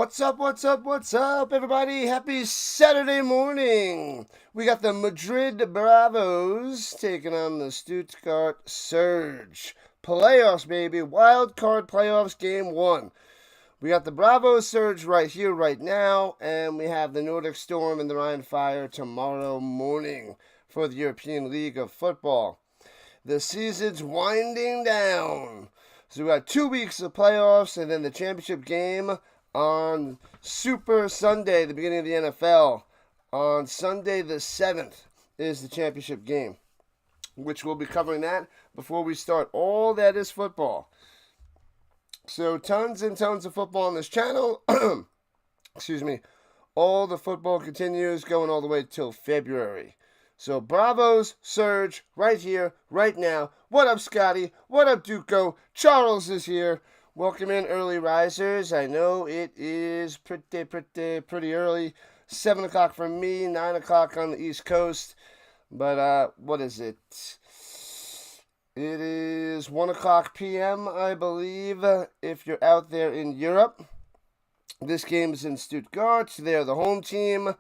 What's up, everybody? Happy Saturday morning. We got the Madrid Bravos taking on the Stuttgart Surge. Playoffs, baby. Wild card playoffs, game one. We got the Braavos Surge right here, right now, and we have the Nordic Storm and the Rhine Fire tomorrow morning for the European League of Football. The season's winding down. So we got 2 weeks of playoffs and then the championship game on Super Sunday, the beginning of the NFL. On Sunday the 7th is the championship game, which we'll be covering that before we start all that is football. So tons and tons of football on this channel. Excuse me. All the football continues going all the way till February. So Braavos Surge right here, right now. What up, Scotty? What up, Duco? Charles is here. Welcome in, early risers. I know it is pretty early. 7 o'clock for me, 9 o'clock on the East Coast. But, what is it? It is 1 o'clock p.m., I believe, if you're out there in Europe. This game is in Stuttgart. They're the home team.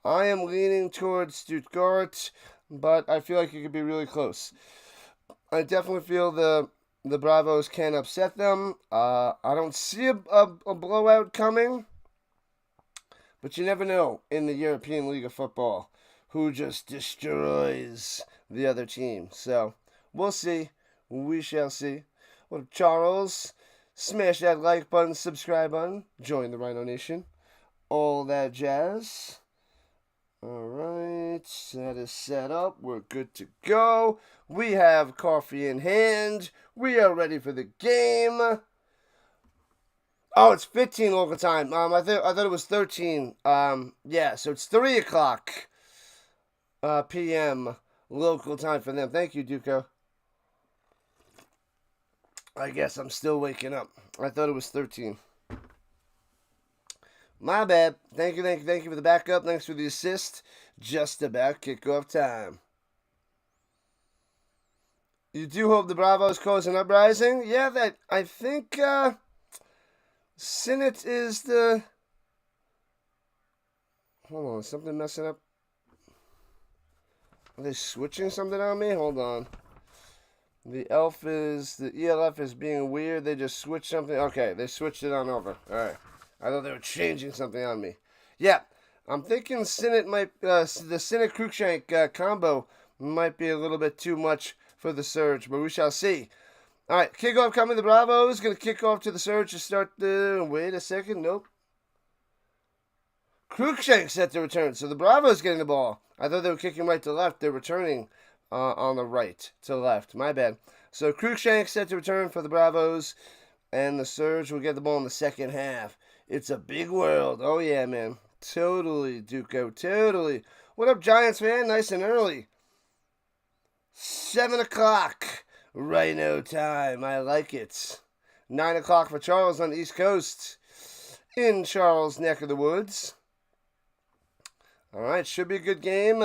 I am leaning towards Stuttgart, but I feel like it could be really close. I definitely feel the Braavos can upset them. I don't see a blowout coming, but you never know in the European League of Football who just destroys the other team. So we'll see. We shall see. What up, Charles? Smash that like button, subscribe button, join the Rhino Nation. All that jazz. Alright, that is set up. We're good to go. We have coffee in hand. We are ready for the game. Oh, it's 15 local time. I thought it was 13. Yeah, so it's 3 o'clock p.m. local time for them. Thank you, Duco. I guess I'm still waking up. I thought it was 13. My bad. Thank you for the backup. Thanks for the assist. Just about kickoff time. You do hope the Bravos cause an uprising? Yeah, that I think Sinnott is the... Hold on, something messing up? Are they switching something on me? Hold on. The ELF is being weird. They just switched something. Okay, they switched it on over. Alright. I thought they were changing something on me. Yeah, I'm thinking Sinnott might, the Sinnott-Cruikshank combo might be a little bit too much for the Surge, but we shall see. All right, kickoff coming. The Bravos going to kick off to the Surge to start the... Wait a second. Nope. Cruikshank set to return, so the Bravos getting the ball. I thought they were kicking right to left. They're returning on the right to left. My bad. So Cruikshank set to return for the Bravos, and the Surge will get the ball in the second half. It's a big world. Oh, yeah, man. Totally, Duco. Totally. What up, Giants fan? Nice and early. 7 o'clock. Rhino time. I like it. 9 o'clock for Charles on the East Coast. In Charles' neck of the woods. All right. Should be a good game.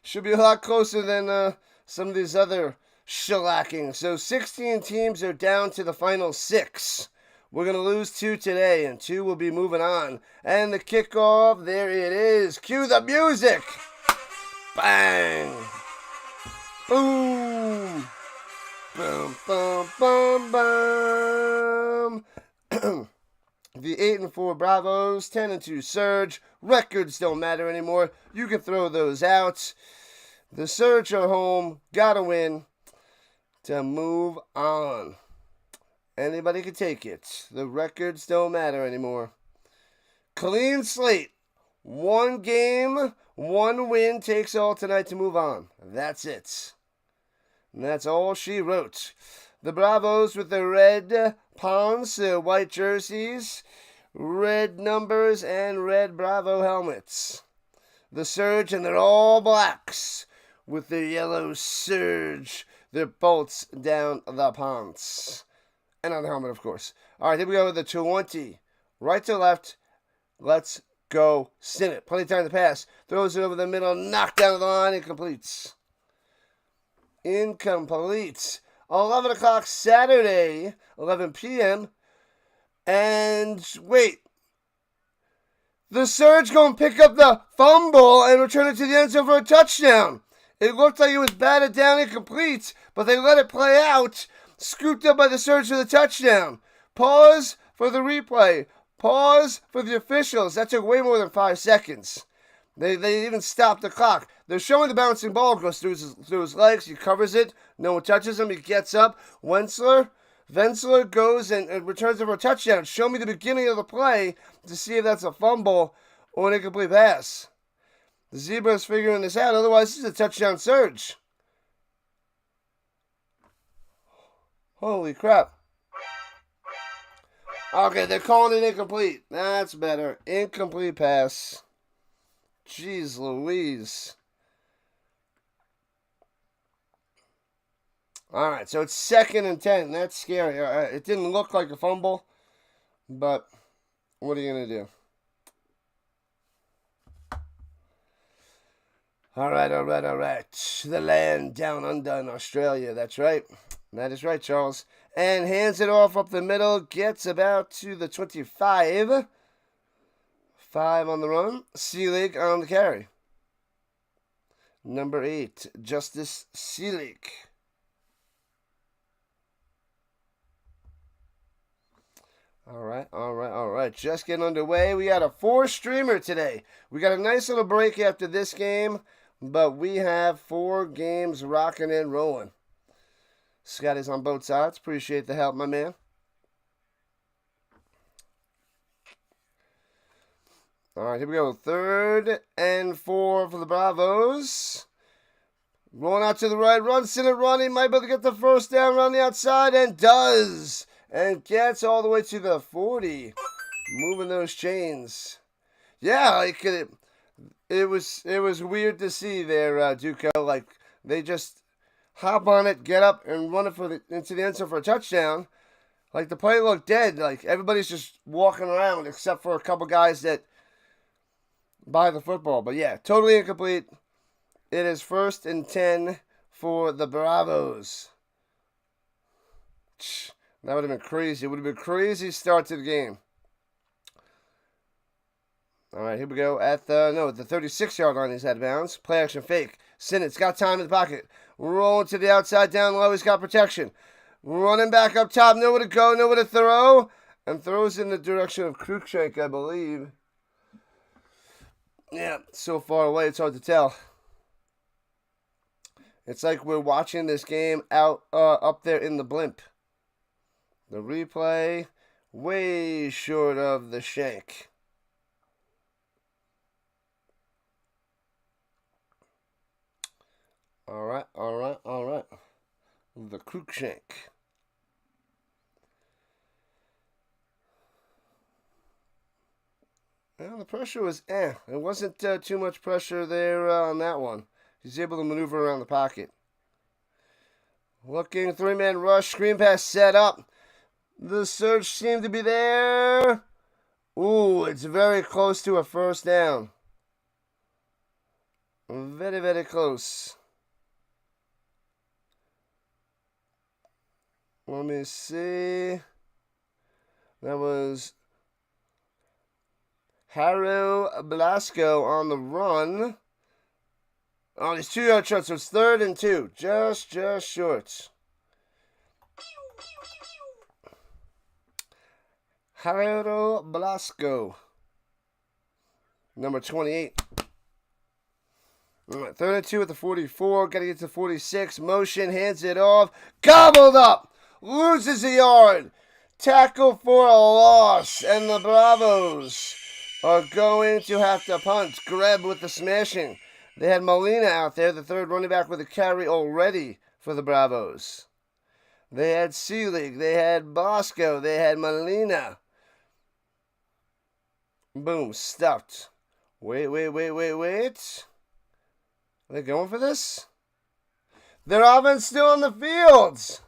Should be a lot closer than some of these other shellacking. So 16 teams are down to the final 6. We're going to lose 2 today, and 2 will be moving on. And the kickoff, there it is. Cue the music. Bang. Boom. Boom, boom, boom, boom. The 8-4 Bravos, 10-2 Surge. Records don't matter anymore. You can throw those out. The Surge are home. Gotta win to move on. Anybody can take it. The records don't matter anymore. Clean slate. 1 game, 1 win takes all tonight to move on. That's it. And that's all she wrote. The Bravos with their red pawns, white jerseys, red numbers, and red Bravo helmets. The Surge, and they're all blacks with their yellow Surge, their bolts down the pants. And on the helmet, of course. All right, here we go with the 20. Right to left. Let's go. Sinnott. Plenty of time to pass. Throws it over the middle. Knocked down the line. Incompletes. Incomplete. 11 o'clock Saturday. 11 p.m. And wait. The Surge going to pick up the fumble and return it to the end zone for a touchdown. It looked like it was batted down incomplete, but they let it play out. Scooped up by the Surge for the touchdown. Pause for the replay. Pause for the officials. That took way more than 5 seconds. They even stopped the clock. They're showing the bouncing ball goes through his legs. He covers it. No one touches him. He gets up. Wentzler goes and returns it for a touchdown. Show me the beginning of the play to see if that's a fumble or an incomplete pass. The Zebra's figuring this out. Otherwise, this is a touchdown Surge. Holy crap. Okay, they're calling it incomplete. That's better. Incomplete pass. Jeez Louise. Alright, so it's 2nd and 10. That's scary. It didn't look like a fumble, but what are you going to do? Alright. The land down under in Australia. That's right. That is right, Charles. And hands it off up the middle. Gets about to the 25. 5 on the run. Seelig on the carry. Number 8, Justice Seelig. All right. Just getting underway. We got a 4-streamer today. We got a nice little break after this game, but we have 4 games rocking and rolling. Scotty's on both sides. Appreciate the help, my man. All right, here we go. 3rd and 4 for the Braavos. Rolling out to the right. Runs in it, running. Might be able to get the first down around the outside, and does. And gets all the way to the 40. Moving those chains. Yeah, like it was weird to see there, Duco. Like, they just hop on it, get up, and run it into the end zone for a touchdown. Like, the play looked dead. Like, everybody's just walking around except for a couple guys that buy the football. But, yeah, totally incomplete. It is 1st and 10 for the Braavos. That would have been crazy. It would have been a crazy start to the game. All right, here we go. At the 36-yard line, he's out of bounds. Play action fake. Sinnett's got time in the pocket. Rolling to the outside, down low. He's got protection. Running back up top. Nowhere to go, nowhere to throw. And throws in the direction of Cruikshank, I believe. Yeah, so far away, it's hard to tell. It's like we're watching this game out up there in the blimp. The replay, way short of the shank. All right. The Cruikshank. Well, the pressure was It wasn't too much pressure there on that one. He's able to maneuver around the pocket. Looking, 3-man rush, screen pass set up. The Surge seemed to be there. Ooh, it's very close to a first down. Very, very close. Let me see. That was Haru Blasco on the run. Oh, he's 2-yard short, so it's 3rd and 2. Just short. Haru Blasco. Number 28. All right, 3rd and 2 at the 44. Got to get to 46. Motion, hands it off. Gobbled up. Loses a yard. Tackle for a loss. And the Braavos are going to have to punt. Greb with the smashing. They had Molina out there, the 3rd running back with a carry already for the Braavos. They had Seelig. They had Bosco. They had Molina. Boom, stuffed. Wait. Are they going for this? Their offense still on the field.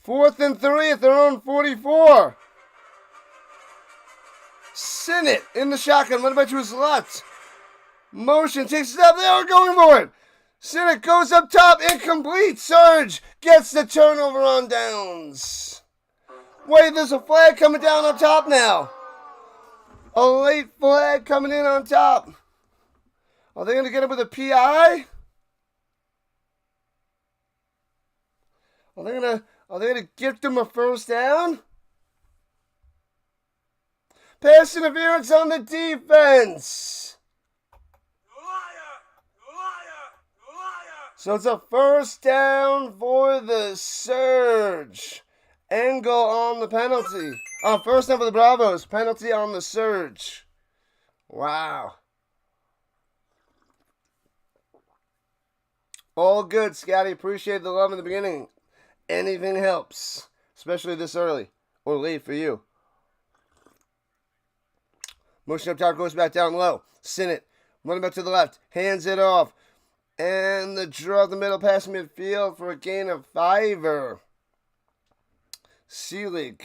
4th and 3 at their own 44. Sinnett in the shotgun. What about to his left? Motion takes it up. They are going for it. Sinnett goes up top. Incomplete. Surge gets the turnover on downs. Wait, there's a flag coming down on top now. A late flag coming in on top. Are they going to get it with a PI? Are they gonna gift him a first down? Pass interference on the defense. So it's a first down for the Surge. Angle on the penalty. First down for the Braavos. Penalty on the Surge. Wow. All good, Scotty. Appreciate the love in the beginning. Anything helps, especially this early or late for you. Motion up top, goes back down low. Sinnott, running back to the left, hands it off. And the draw up the middle pass midfield for a gain of 5. Seelig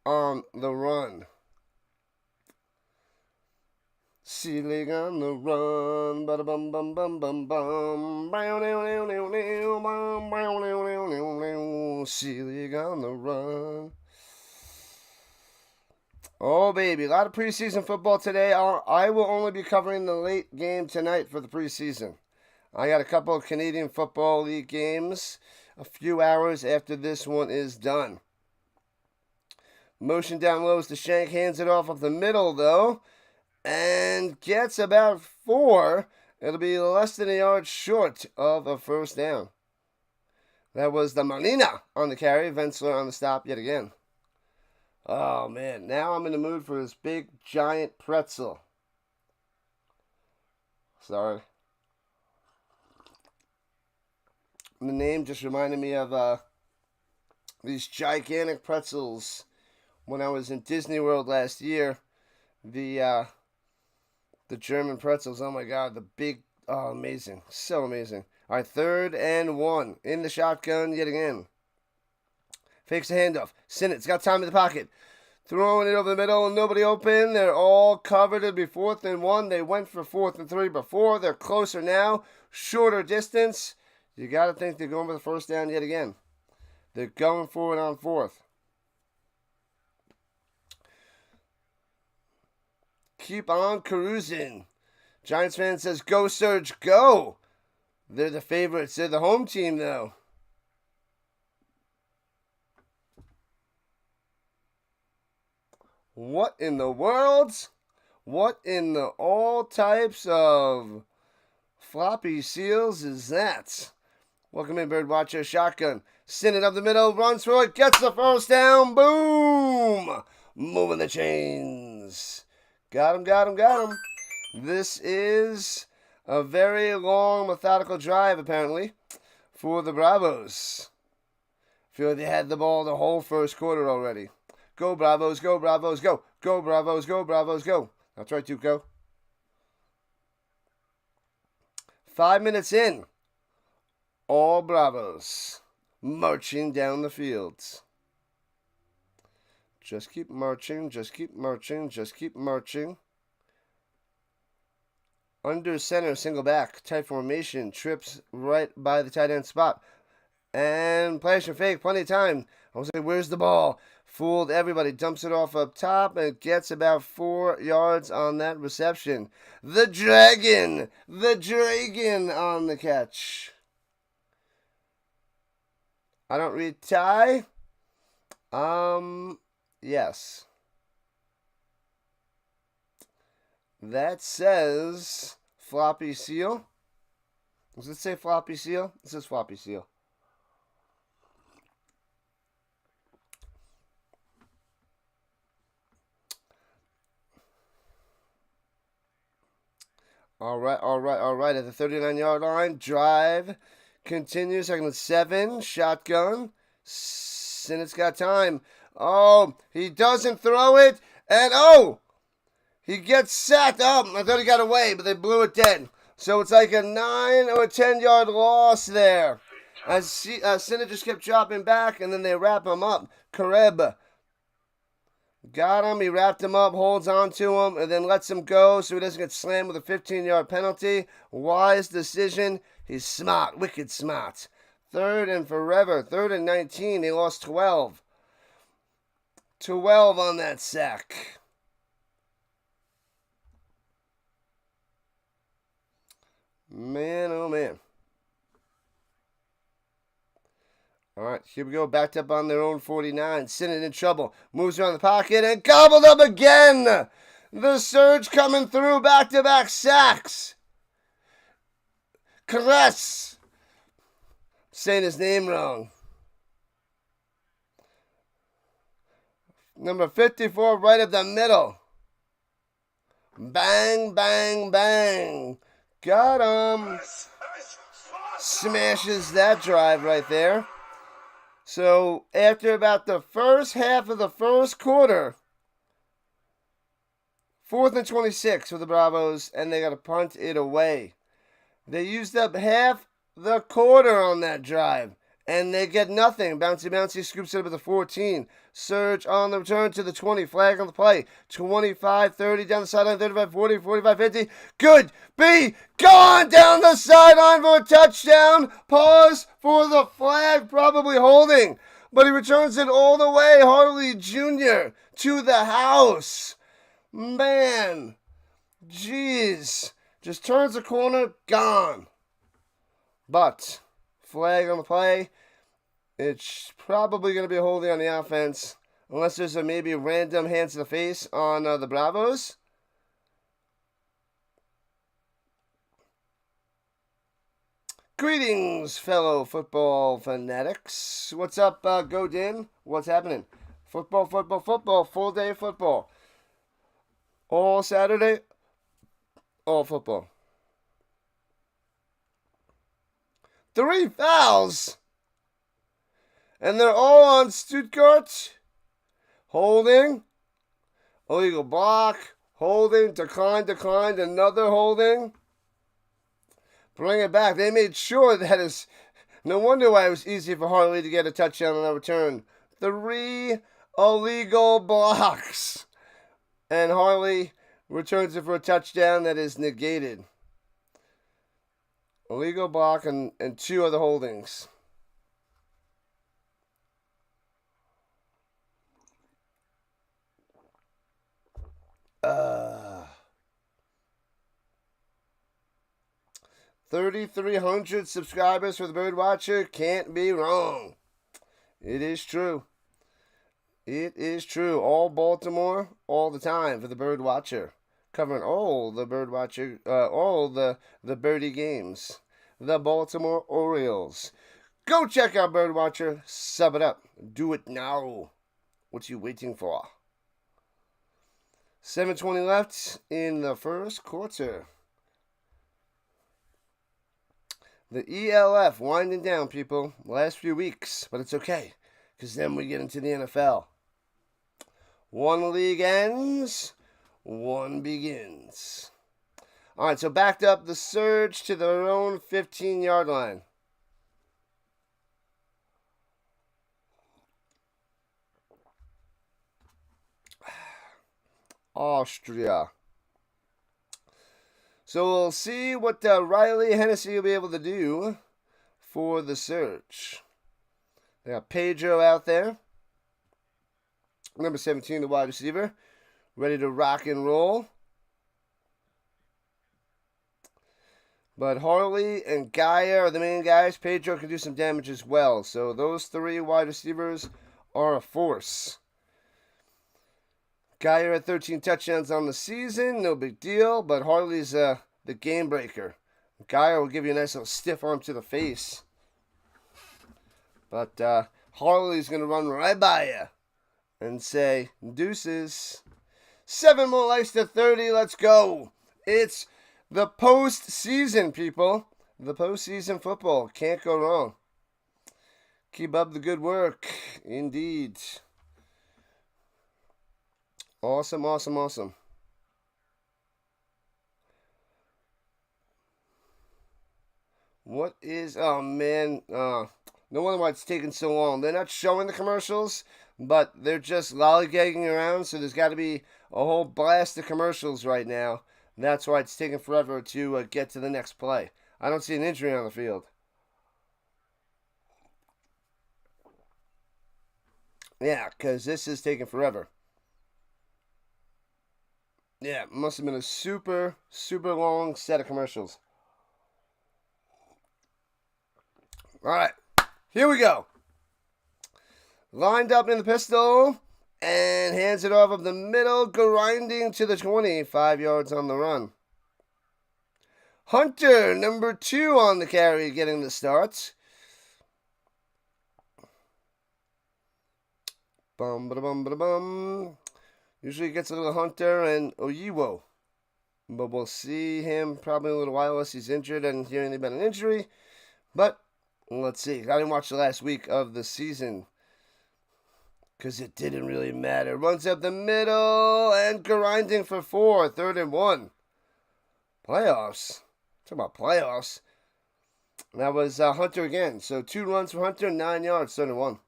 on the run. Seelig on the run, bada bum bum bum bum bum, Seelig on the run. Oh baby, a lot of preseason football today. I will only be covering the late game tonight for the preseason. I got a couple of Canadian Football League games a few hours after this one is done. Motion down low as the Shank hands it off the middle though. And gets about 4. It'll be less than a yard short of a first down. That was the Molina on the carry. Vensler on the stop yet again. Oh, man. Now I'm in the mood for this big, giant pretzel. Sorry. The name just reminded me of these gigantic pretzels when I was in Disney World last year. The German pretzels, oh my God, the big, oh, amazing. So amazing. All right, 3rd and 1. In the shotgun yet again. Fakes the handoff. Sinnott's got time in the pocket. Throwing it over the middle, nobody open. They're all covered. It'll be 4th and 1. They went for 4th and 3 before. They're closer now. Shorter distance. You got to think they're going for the first down yet again. They're going for it on 4th. Keep on cruising. Giants fan says, go Surge, go. They're the favorites. They're the home team, though. What in the world? What in the all types of floppy seals is that? Welcome in, Birdwatcher. Shotgun. Sinnott up the middle. Runs for it. Gets the first down. Boom. Moving the chains. Got him, got him, got him. This is a very long, methodical drive, apparently, for the Braavos. Feel like they had the ball the whole first quarter already. Go, Braavos, go, Braavos, go. Go, Braavos, go, Braavos, go. That's right, Tuco. 5 minutes in. All Braavos marching down the fields. Just keep marching, just keep marching, just keep marching. Under center, single back, tight formation, trips right by the tight end spot. And flash and fake, plenty of time. I was like, where's the ball? Fooled everybody, dumps it off up top, and gets about 4 yards on that reception. The Dragon on the catch. I don't read tie. Yes. That says floppy seal. Does it say floppy seal? It says floppy seal. All right. At the 39-yard line, drive continues. 2nd and 7. Shotgun. Sinnott's got time. Oh, he doesn't throw it. And, oh, he gets sacked. Oh, I thought he got away, but they blew it dead. So it's like a 9 or 10-yard loss there. As Sinnott just kept dropping back, and then they wrap him up. Kareb got him. He wrapped him up, holds on to him, and then lets him go so he doesn't get slammed with a 15-yard penalty. Wise decision. He's smart, wicked smart. 3rd and forever. 3rd and 19. They lost 12. 12 on that sack. Man, oh man. All right, here we go. Backed up on their own 49. Sitting in trouble. Moves around the pocket and gobbled up again. The Surge coming through. Back-to-back sacks. Caress. Saying his name wrong. Number 54 right up the middle. Bang, bang, bang. Got him. Smashes that drive right there. So, after about the first half of the first quarter, 4th and 26 for the Braavos, and they got to punt it away. They used up half the quarter on that drive, and they get nothing. Bouncy scoops it up at the 14. Surge on the return to the 20. Flag on the play. 25-30 down the sideline. 35-40, 45-50. Good. Be gone down the sideline for a touchdown. Pause for the flag. Probably holding. But he returns it all the way. Harley Jr. to the house. Man. Jeez. Just turns the corner. Gone. But flag on the play. It's probably going to be a holding on the offense, unless there's a maybe random hands to the face on the Braavos. Greetings, fellow football fanatics. What's up, Godin? What's happening? Football, full day of football. All Saturday, all football. 3 fouls! And they're all on Stuttgart. Holding. Illegal block. Holding. Declined. Another holding. Bring it back. They made sure that is. No wonder why it was easy for Harley to get a touchdown on that return. 3 illegal blocks. And Harley returns it for a touchdown that is negated. Illegal block and 2 other holdings. Uh, 3,300 subscribers for the Birdwatcher. Can't be wrong. It is true. It is true. All Baltimore, all the time for the Birdwatcher. Covering all the Birdwatcher, all the birdie games. The Baltimore Orioles. Go check out Birdwatcher. Sub it up. Do it now. What you waiting for? 7:20 left in the first quarter. The ELF winding down, people. Last few weeks, but it's okay, because then we get into the NFL. One league ends, one begins. All right, so backed up the Surge to their own 15-yard line. Austria. So we'll see what Riley Hennessy will be able to do for the Surge. They got Pedro out there. Number 17, the wide receiver. Ready to rock and roll. But Harley and Gaia are the main guys. Pedro can do some damage as well. So those 3 wide receivers are a force. Gaia had 13 touchdowns on the season. No big deal. But Harley's the game breaker. Gaia will give you a nice little stiff arm to the face. But Harley's going to run right by you and say, deuces. 7 more likes to 30. Let's go. It's the postseason, people. The postseason football. Can't go wrong. Keep up the good work. Indeed. Awesome. What is... Oh, man. No wonder why it's taking so long. They're not showing the commercials, but they're just lollygagging around, so there's got to be a whole blast of commercials right now. That's why it's taking forever to get to the next play. I don't see an injury on the field. Yeah, because this is taking forever. Yeah, must have been a super long set of commercials. All right, here we go. Lined up in the pistol and hands it off of the middle, grinding to the 20, 5 yards on the run. Hunter, number 2 on the carry, getting the starts. Bum, ba bum, ba bum. Usually gets a little Hunter and Oyiwo. But we'll see him probably in a little while unless he's injured. I didn't hear anything about an injury. But let's see. I didn't watch the last week of the season because it didn't really matter. Runs up the middle and grinding for 4. 3rd and 1. Playoffs. Talking about playoffs. That was Hunter again. So 2 runs for Hunter, 9 yards, 3rd and 1.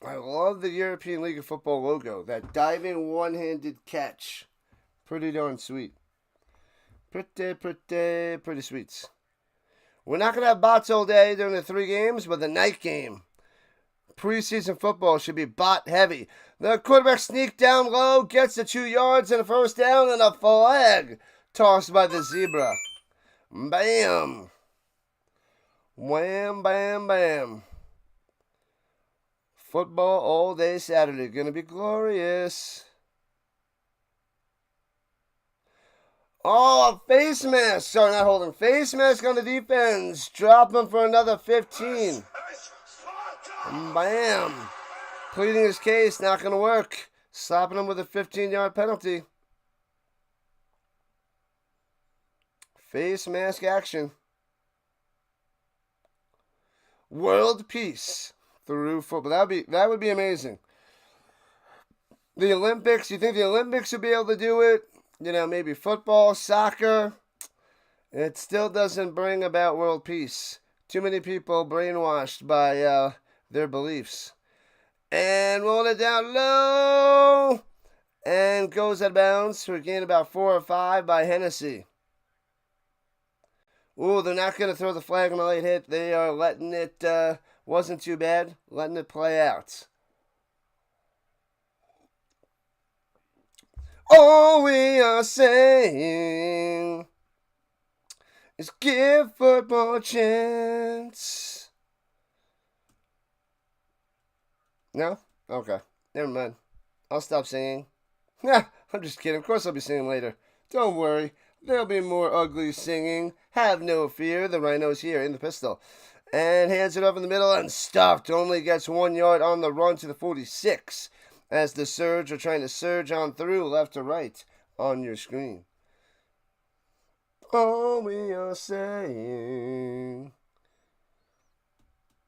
I love the European League of Football logo. That diving one-handed catch. Pretty darn sweet. Pretty sweet. We're not going to have bots all day during the 3 games, but the night game. Preseason football should be bot heavy. The quarterback sneaked down low, gets the 2 yards and a first down and a flag tossed by the zebra. Bam. Wham, bam, bam. Football all day Saturday. Gonna be glorious. Oh, face mask. Sorry, not holding. Face mask on the defense. Drop him for another 15. Bam. Pleading his case. Not gonna work. Slapping him with a 15-yard penalty. Face mask action. World peace. Through football. That would be amazing. The Olympics, you think the Olympics would be able to do it? You know, maybe football, soccer. It still doesn't bring about world peace. Too many people brainwashed by their beliefs. And rolling it down low. And goes out of bounds for a gain about 4 or 5 by Hennessy. Ooh, they're not going to throw the flag on a late hit. They are letting it... wasn't too bad, letting it play out. All we are saying is give football a chance. No? Okay. Never mind. I'll stop singing. Nah, I'm just kidding. Of course I'll be singing later. Don't worry. There'll be more ugly singing. Have no fear. The Rhino's here in the pistol. And hands it up in the middle and stuffed. Only gets 1 yard on the run to the 46. As the Surge are trying to surge on through left to right on your screen. All we are saying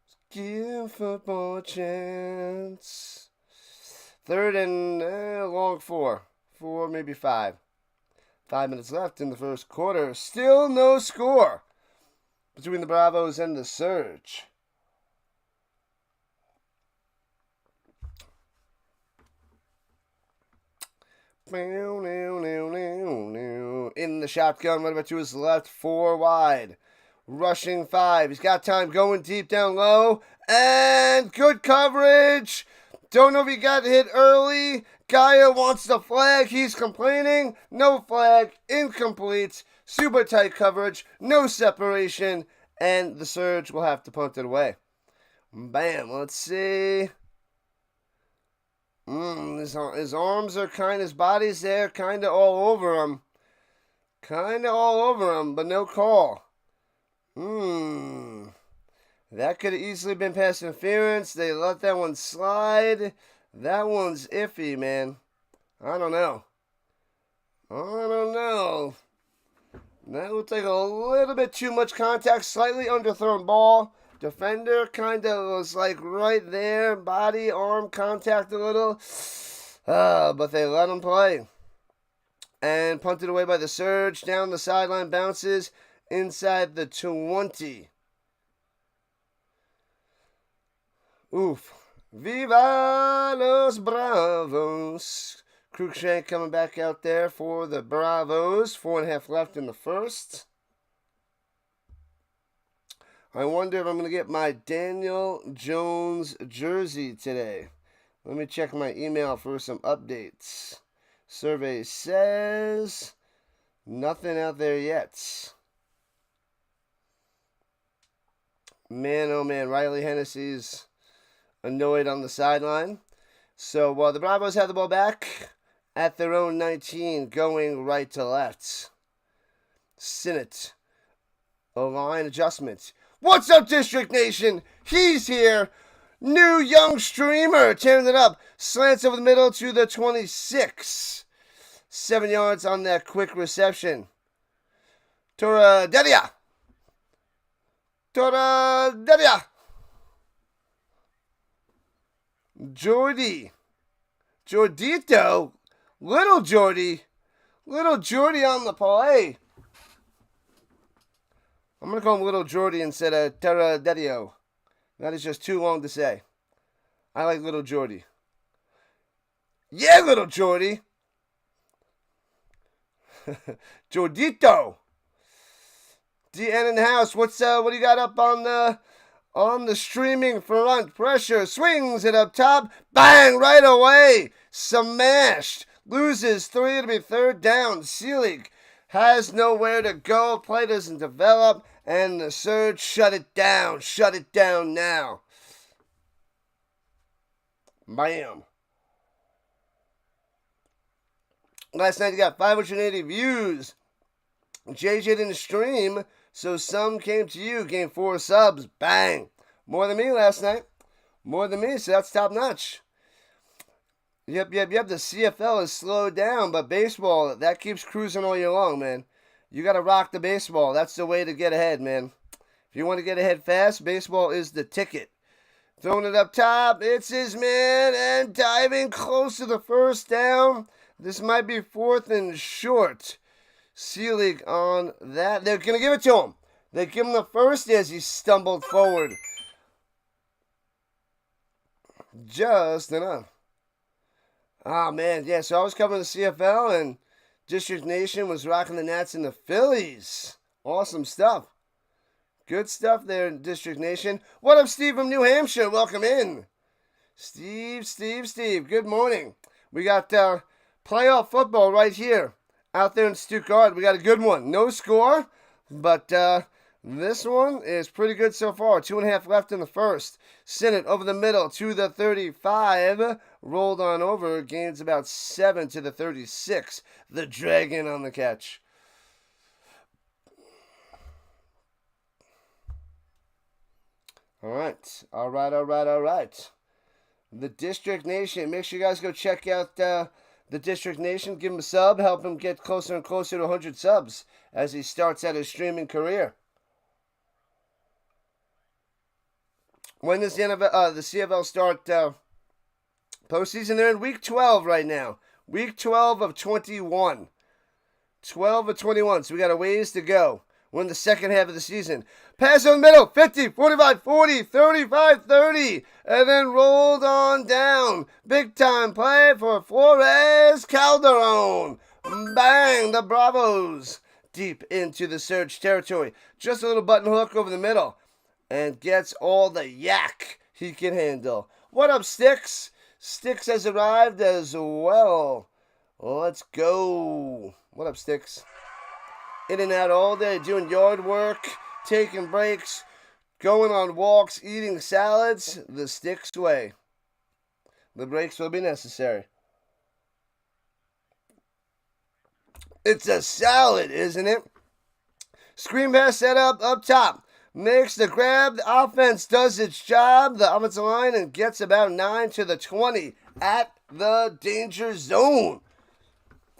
is give football a chance. 3rd and long 4. 4, maybe 5. 5 minutes left in the first quarter. Still no score between the Braavos and the Surge. In the shotgun, right about to his left, 4 wide. Rushing 5. He's got time going deep down low. And good coverage. Don't know if he got hit early. Gaia wants the flag. He's complaining. No flag. Incomplete. Super tight coverage. No separation. And the Surge will have to punt it away. Bam. Let's see. His arms are his body's there, kind of all over him. But no call. That could have easily been pass interference. They let that one slide. That one's iffy, man. I don't know. That looked like a little bit too much contact. Slightly underthrown ball. Defender kind of was like right there. Body, arm contact a little. But they let him play. And punted away by the Surge. Down the sideline, bounces inside the 20. Oof. Viva los Bravos. Cruikshank coming back out there for the Bravos. 4.5 left in the first. I wonder if I'm going to get my Daniel Jones jersey today. Let me check my email for some updates. Survey says nothing out there yet. Man, oh man, Riley Hennessy's annoyed on the sideline. So the Braavos have the ball back at their own 19, going right to left. Sinnott, a line adjustment. What's up, District Nation? He's here. New young streamer, tearing it up. Slants over the middle to the 26. 7 yards on that quick reception. Toradelia. Jordito. Little Jordy on the play. I'm going to call him Little Jordy instead of Toradelia. That is just too long to say. I like Little Jordy. Yeah, Little Jordy. Jordito. DN in the house. What do you got up on the streaming front? Pressure. Swings it up top. Bang! Right away. Smashed. Loses 3. It'll be third down. Seelig has nowhere to go. Play doesn't develop. And the Surge shut it down. Shut it down now. Bam. Last night you got 580 views. JJ didn't stream, so some came to you. Gained 4 subs. Bang. More than me last night. More than me, so that's top notch. Yep. The CFL is slowed down, but baseball, that keeps cruising all year long, man. You got to rock the baseball. That's the way to get ahead, man. If you want to get ahead fast, baseball is the ticket. Throwing it up top. It's his man and diving close to the first down. This might be 4th and short. Seelig on that. They're going to give it to him. They give him the first as he stumbled forward. Just enough. Oh, man. Yeah, so I was covering the CFL, and District Nation was rocking the Nats and the Phillies. Awesome stuff. Good stuff there in District Nation. What up, Steve from New Hampshire? Welcome in. Steve. Good morning. We got playoff football right here out there in Stuttgart. We got a good one. No score, but this one is pretty good so far. 2.5 left in the first. Sinnott over the middle to the 35. Rolled on over. Gains about 7 to the 36. The Dragon on the catch. All right. The District Nation. Make sure you guys go check out the District Nation. Give him a sub. Help him get closer and closer to 100 subs as he starts out his streaming career. When does the CFL start postseason? They're in week 12 right now. Week 12 of 21. 12 of 21. So we got a ways to go. We're in the second half of the season. Pass on the middle. 50, 45, 40, 35, 30. And then rolled on down. Big time play for Flores Calderon. Bang. The Braavos deep into the Surge territory. Just a little button hook over the middle. And gets all the yak he can handle. What up, Sticks? Sticks has arrived as well. Let's go. What up, Sticks? In and out all day, doing yard work, taking breaks, going on walks, eating salads, the Sticks way. The breaks will be necessary. It's a salad, isn't it? Screen pass set up top. Makes the grab. The offense does its job. The offensive line and gets about 9 to the 20 at the danger zone.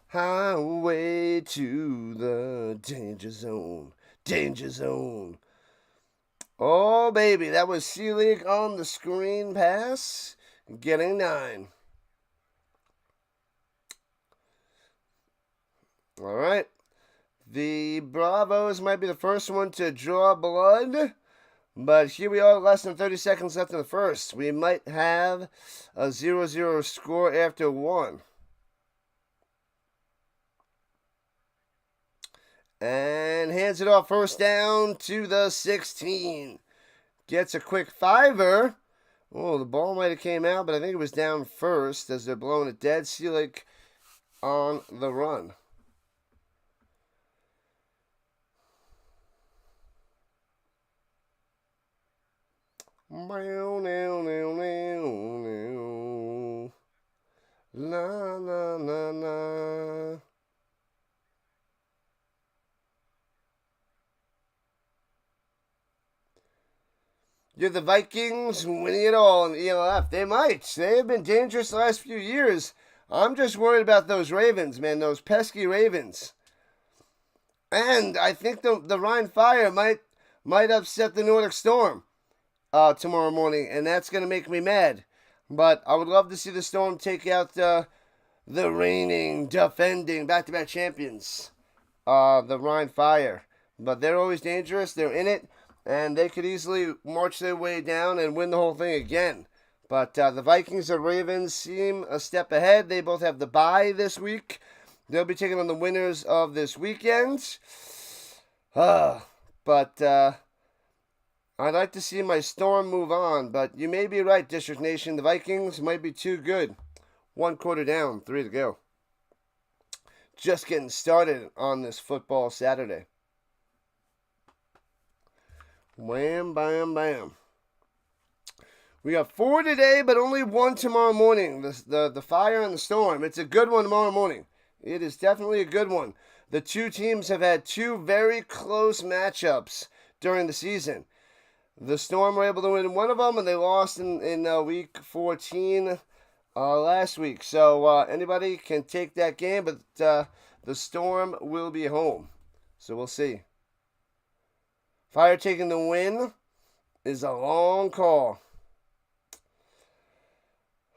Highway to the danger zone. Danger zone. Oh, baby. That was Seelig on the screen pass. Getting 9. All right. The Braavos might be the first one to draw blood. But here we are, less than 30 seconds left in the first. We might have a 0-0 score after 1. And hands it off first down to the 16. Gets a quick 5-er. Oh, the ball might have came out, but I think it was down first as they're blowing it dead. Seelig on the run. La la la la. You're the Vikings winning it all in ELF. They might. They have been dangerous the last few years. I'm just worried about those Ravens, man. Those pesky Ravens. And I think the Rhine Fire might upset the Nordic Storm tomorrow morning, and that's going to make me mad. But I would love to see the Storm take out the reigning, defending, back-to-back champions, the Rhine Fire. But they're always dangerous. They're in it, and they could easily march their way down and win the whole thing again. But the Vikings and Ravens seem a step ahead. They both have the bye this week. They'll be taking on the winners of this weekend. But I'd like to see my Storm move on. But you may be right, District Nation. The Vikings might be too good. 1 quarter down, 3 to go. Just getting started on this football Saturday. Wham, bam, bam. We got 4 today, but only 1 tomorrow morning. The Fire and the Storm. It's a good one tomorrow morning. It is definitely a good one. The two teams have had 2 very close matchups during the season. The Storm were able to win one of them, and they lost in week 14 last week. So anybody can take that game, but the Storm will be home. So we'll see. Fire taking the win is a long call.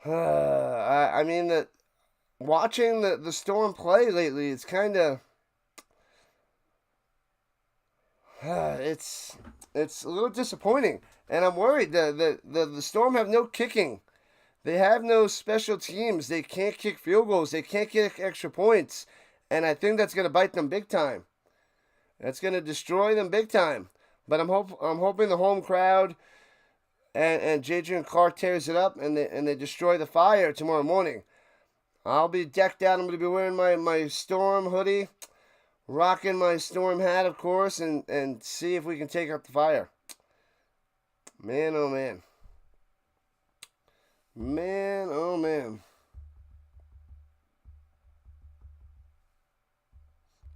I mean, watching the Storm play lately, it's kind of it's a little disappointing, and I'm worried. The Storm have no kicking. They have no special teams. They can't kick field goals. They can't kick extra points, and I think that's going to bite them big time. That's going to destroy them big time. But I'm hoping the home crowd and J.J. Clark tears it up and they destroy the Fire tomorrow morning. I'll be decked out. I'm going to be wearing my Storm hoodie, rocking my Storm hat, of course, and see if we can take out the Fire. Man, oh man. Man, oh man.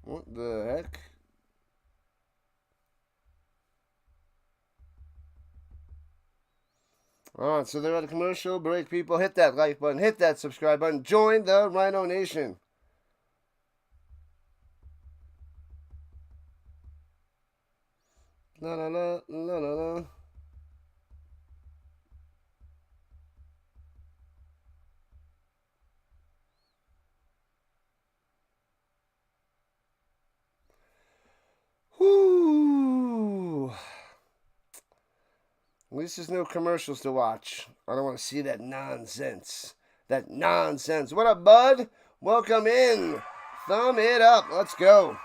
What the heck? Alright, so they're at a commercial break, people. Hit that like button, hit that subscribe button, join the Rhino Nation. La la la la la la. Whoo! At least there's no commercials to watch. I don't want to see that nonsense. That nonsense. What up, bud? Welcome in. Thumb it up. Let's go.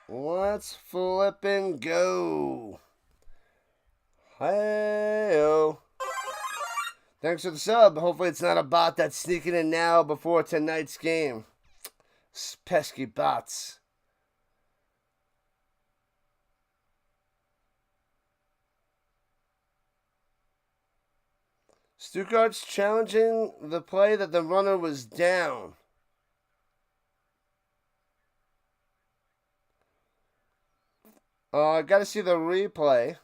Let's flippin' go. Hey-o. Thanks for the sub. Hopefully it's not a bot that's sneaking in now before tonight's game. Pesky bots. Stuttgart's challenging the play that the runner was down. I got to see the replay.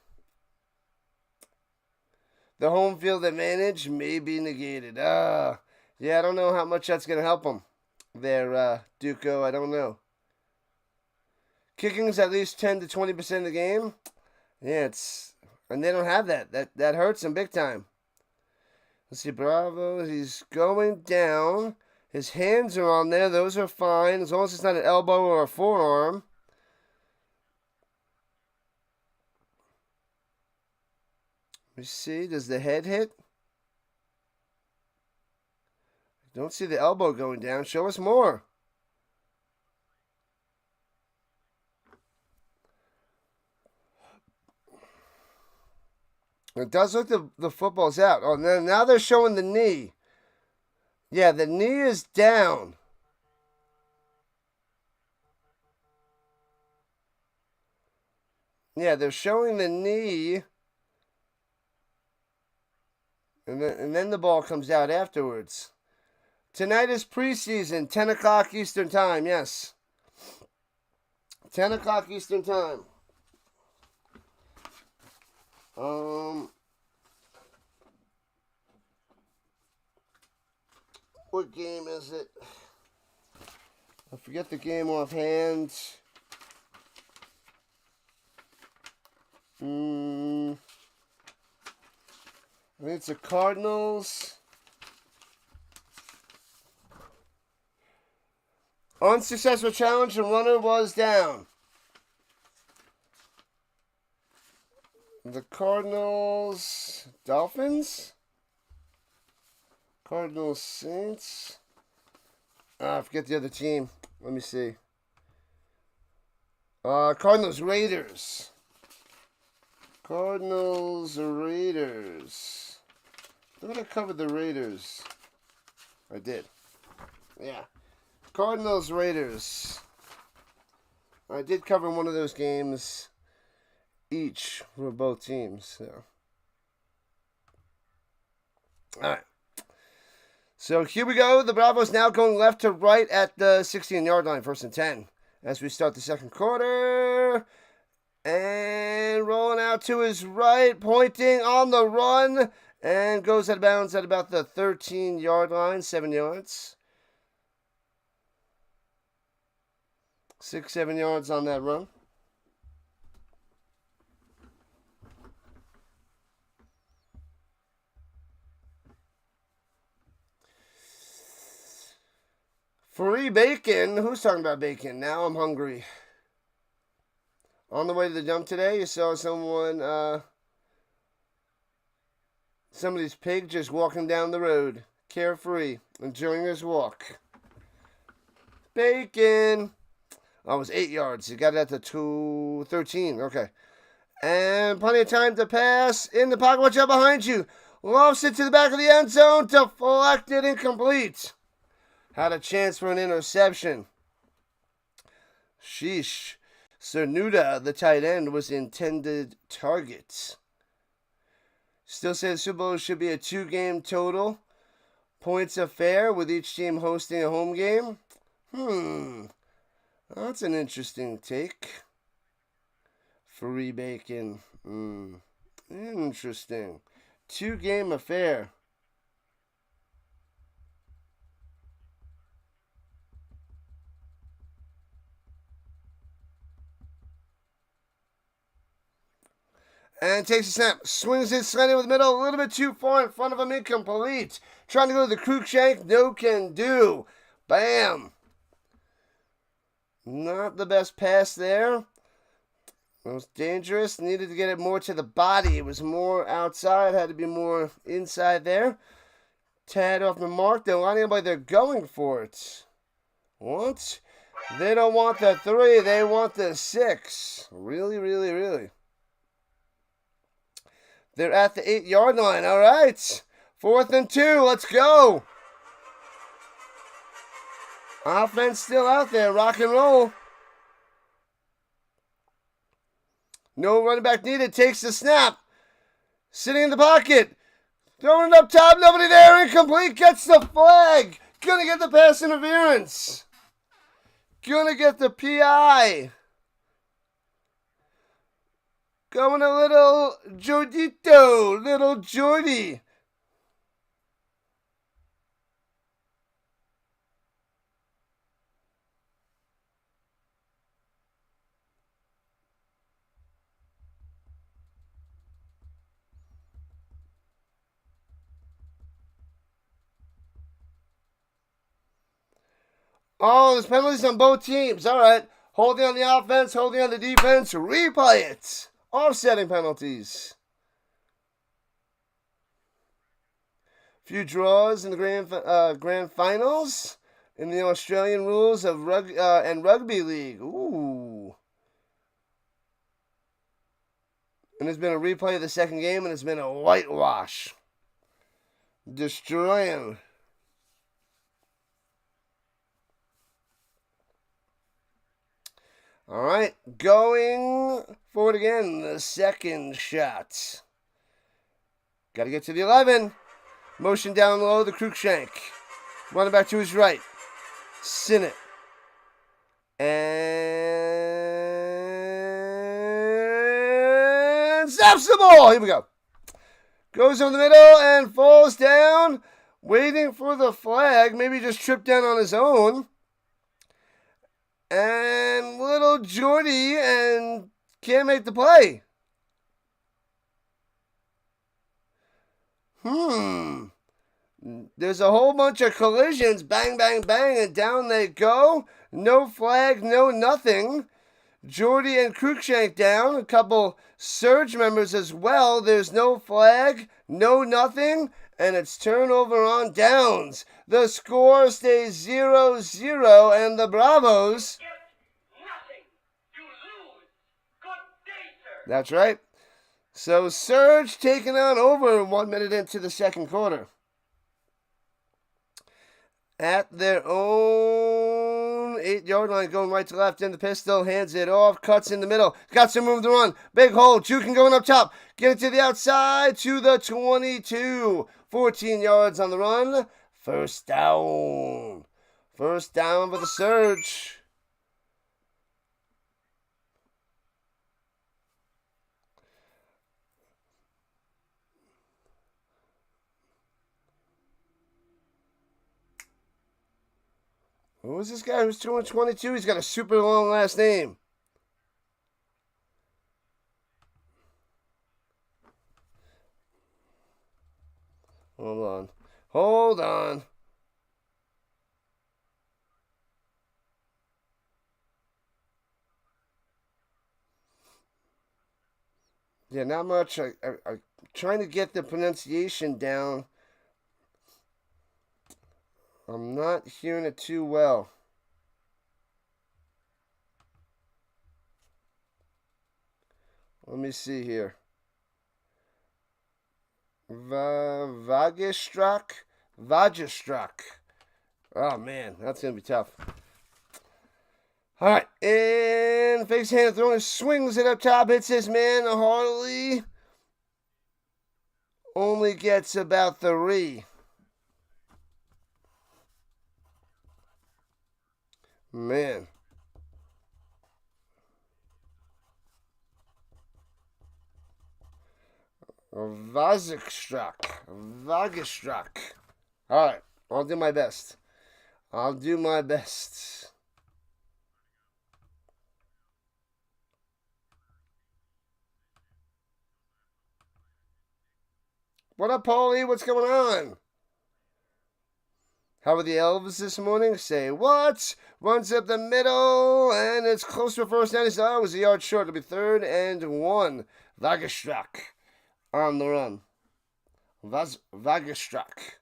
The home field advantage may be negated. Yeah, I don't know how much that's going to help them there, Duco. I don't know. Kicking's at least 10 to 20% of the game. Yeah, and they don't have that. That hurts them big time. Let's see, Braavos, he's going down. His hands are on there. Those are fine, as long as it's not an elbow or a forearm. Let me see, does the head hit? I don't see the elbow going down. Show us more. It does look the football's out. Oh, now they're showing the knee. Yeah, the knee is down. Yeah, they're showing the knee And then the ball comes out afterwards. Tonight is preseason, 10 o'clock Eastern Time, yes. 10 o'clock Eastern Time. What game is it? I forget the game offhand. I think it's the Cardinals. Unsuccessful challenge, and runner was down. The Cardinals, Dolphins? Cardinals, Saints? I forget the other team. Let me see. Cardinals, Raiders. Cardinals, Raiders. I thought I covered the Raiders. I did. Yeah. Cardinals, Raiders. I did cover one of those games each for both teams. So. Alright. So here we go. The Braavos now going left to right at the 16-yard line, 1st and 10. As we start the second quarter. And rolling out to his right, pointing on the run. And goes out of bounds at about the 13-yard line, 7 yards. 6-7 yards on that run. Free bacon. Who's talking about bacon? Now I'm hungry. On the way to the dump today, you saw somebody's pig just walking down the road, carefree, enjoying his walk. Bacon. Oh, it was 8 yards. He got it at the 2:13. Okay. And plenty of time to pass. In the pocket. Watch out behind you. Lofts it to the back of the end zone. Deflected, incomplete. Had a chance for an interception. Sheesh. Cernuda, the tight end, was intended target. Still says Super Bowl should be a 2-game total. Points affair with each team hosting a home game. That's an interesting take. Free bacon. Interesting. 2-game affair. And takes a snap. Swings it slanting with the middle. A little bit too far in front of him. Incomplete. Trying to go to the Cruikshank. No can do. Bam. Not the best pass there. It was dangerous. Needed to get it more to the body. It was more outside. Had to be more inside there. Tad off the mark. They're lining up like they're going for it. What? They don't want the 3. They want the 6. Really, really, really. They're at the 8-yard line. All right. 4th and 2. Let's go. Offense still out there. Rock and roll. No running back needed. Takes the snap. Sitting in the pocket. Throwing it up top. Nobody there. Incomplete. Gets the flag. Gonna get the pass interference. Gonna get the PI. Going a little Jordito, little Jordy. Oh, there's penalties on both teams. All right. Holding on the offense, holding on the defense. Replay it. Offsetting penalties. Few draws in the grand finals in the Australian rules of rugby league. Ooh. And there's been a replay of the second game, and it's been a whitewash. Destroying. All right, going for it again. The second shot. Got to get to the 11. Motion down low, the Cruikshank. Running back to his right. Sinnott. And snaps the ball. Here we go. Goes over the middle and falls down. Waiting for the flag. Maybe just tripped down on his own. And little Jordy and can't make the play. There's a whole bunch of collisions. Bang, bang, bang, and down they go. No flag, no nothing. Jordy and Cruikshank down. A couple Surge members as well. There's no flag, no nothing, and it's turnover on downs. The score stays 0-0, and the Braavos... That's right. So Surge taking on over 1 minute into the second quarter. At their own 8-yard line, going right to left in the pistol, hands it off, cuts in the middle, got some room to run, big hole, juking going up top, get it to the outside, to the 22, 14 yards on the run, first down for the Surge. Who is this guy who's 222? He's got a super long last name. Hold on. Yeah, not much. I'm trying to get the pronunciation down. I'm not hearing it too well. Let me see here. Vagestrak. Oh, man, that's going to be tough. All right, and fakes hand throwing, swings it up top, hits his man, Harley. Only gets about 3. Man. Vagestrak. All right, I'll do my best. What up, Paulie? What's going on? How are the Elves this morning? Say what? Runs up the middle, and it's close to a first down. It was a yard short. It'll be 3rd and 1. Vagestrak on the run. Vagestrak.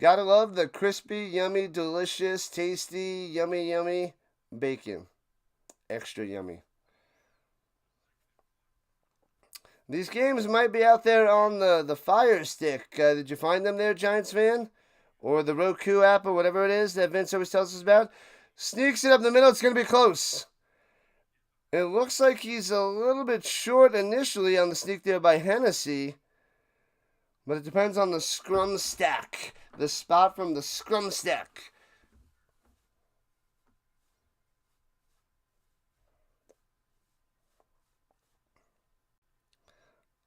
Gotta love the crispy, yummy, delicious, tasty, yummy bacon. Extra yummy. These games might be out there on the Fire Stick. Did you find them there, Giants fan? Or the Roku app or whatever it is that Vince always tells us about? Sneaks it up the middle. It's going to be close. It looks like he's a little bit short initially on the sneak there by Hennessy. But it depends on the scrum stack. The spot from the scrum stack.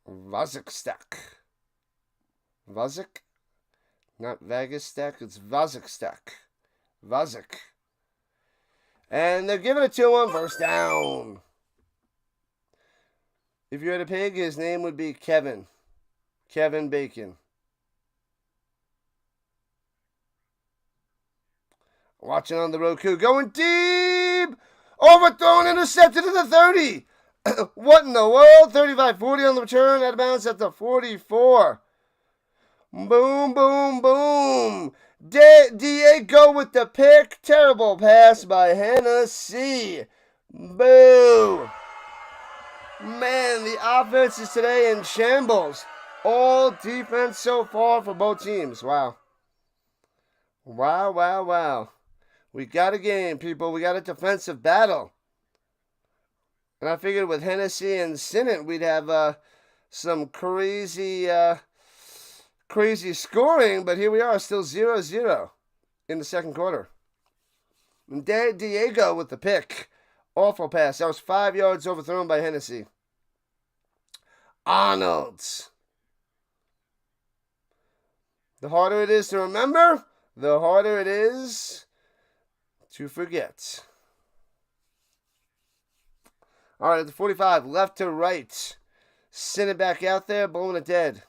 Vazek. Not Vegas stack, it's Vazek. And they're giving it to him, first down. If you had a pig, his name would be Kevin. Kevin Bacon. Watching on the Roku, going deep! Overthrown, intercepted at the 30! What in the world? 35-40 on the return. Out of bounds at the 44. Boom. Diego with the pick. Terrible pass by Hennessy. Boo. Man, the offense is today in shambles. All defense so far for both teams. Wow. We got a game, people. We got a defensive battle. And I figured with Hennessy and Sinnott, we'd have some crazy scoring, but here we are, still 0-0 in the second quarter. And Diego with the pick. Awful pass. That was 5 yards overthrown by Hennessy. Arnold. The harder it is to remember, the harder it is to forget. All right, at the 45, left to right. Send it back out there, blowing it dead.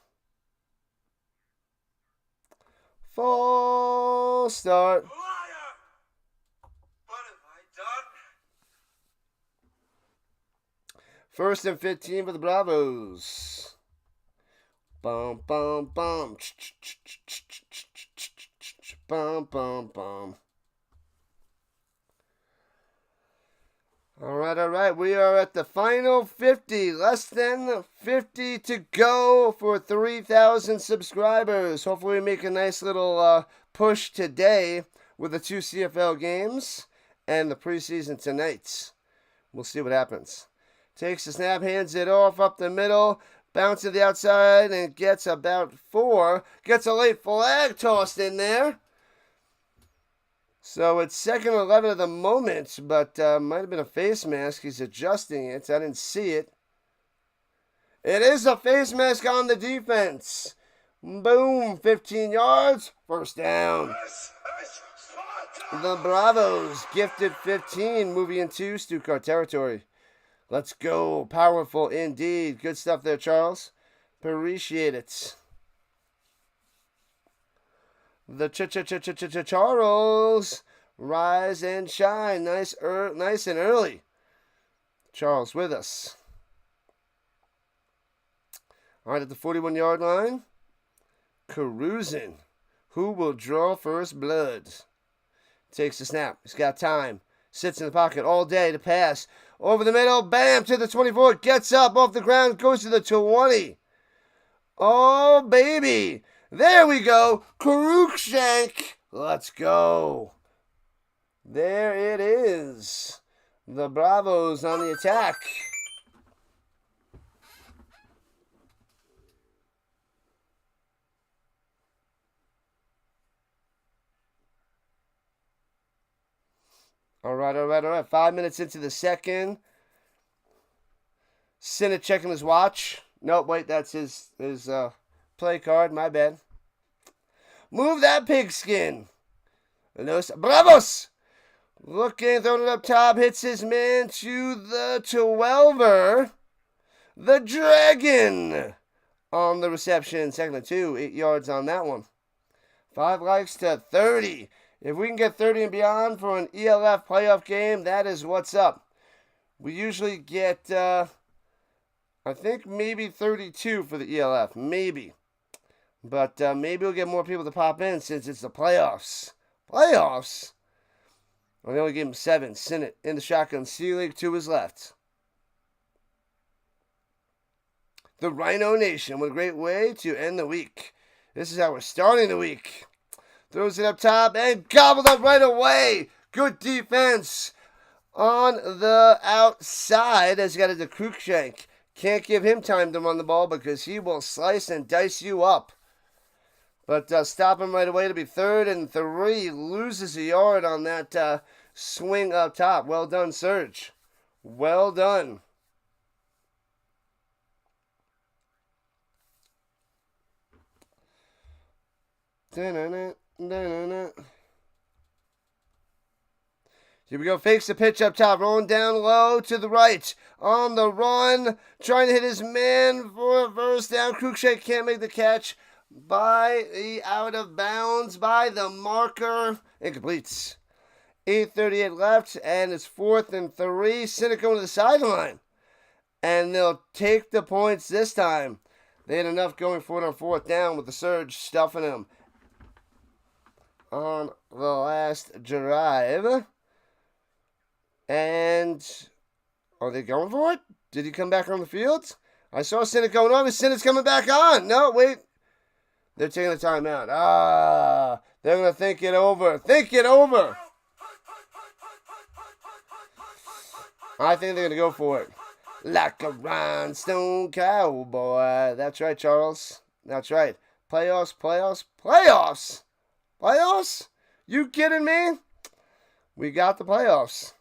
Full start. First and 15 for the Braavos. Bum, bum, bum. Bum, bum, bum. All right. We are at the final 50. Less than 50 to go for 3,000 subscribers. Hopefully we make a nice little push today with the 2 CFL games and the preseason tonight. We'll see what happens. Takes the snap, hands it off up the middle, bounce to the outside, and gets about 4. Gets a late flag tossed in there. So it's 2nd and 11 at the moment, but might have been a face mask. He's adjusting it. I didn't see it. It is a face mask on the defense. Boom, 15 yards, first down. The Bravos gifted 15, moving into Stuttgart territory. Let's go. Powerful indeed. Good stuff there, Charles. Appreciate it. The Charles. Rise and shine. Nice and early. Charles with us. All right, at the 41-yard line. Cruising. Who will draw first blood? Takes the snap. He's got time. Sits in the pocket all day to pass. Over the middle, bam, to the 24. Gets up off the ground, goes to the 20. Oh, baby. There we go. Cruikshank. Let's go. There it is. The Bravos on the attack. All right. 5 minutes into the second. Sinnott checking his watch. Nope, wait, that's his play card. My bad. Move that pigskin. Braavos! Looking, throwing it up top. Hits his man to the 12er. The Dragon on the reception. 2nd and 2. 8 yards on that one. 5 likes to 30. If we can get 30 and beyond for an ELF playoff game, that is what's up. We usually get, I think maybe 32 for the ELF. Maybe. But maybe we'll get more people to pop in since it's the playoffs. Playoffs? Well, they only gave him 7. Sinnott in the shotgun. Seelig to his left. The Rhino Nation. What a great way to end the week. This is how we're starting the week. Throws it up top and gobbled up right away. Good defense on the outside as he got it to Cruikshank. Can't give him time to run the ball because he will slice and dice you up. But stop him right away to be 3rd and 3. Loses a yard on that swing up top. Well done, Surge. Well done. Here we go. Fakes the pitch up top. Rolling down low to the right. On the run. Trying to hit his man for a first down. Cruikshank can't make the catch. By the out of bounds. By the marker. Incomplete. 8:38 left. And it's 4th and 3. Sinnott going to the sideline. And they'll take the points this time. They had enough going for it on 4th down with the Surge stuffing them. On the last drive. And are they going for it? Did he come back on the field? I saw Sinnott going over. Sinnott's coming back on. No, wait. They're taking the timeout. They're going to think it over. Think it over. I think they're going to go for it. like a rhinestone cowboy. That's right, Charles. That's right. Playoffs, playoffs, playoffs. Playoffs? You kidding me? We got the playoffs.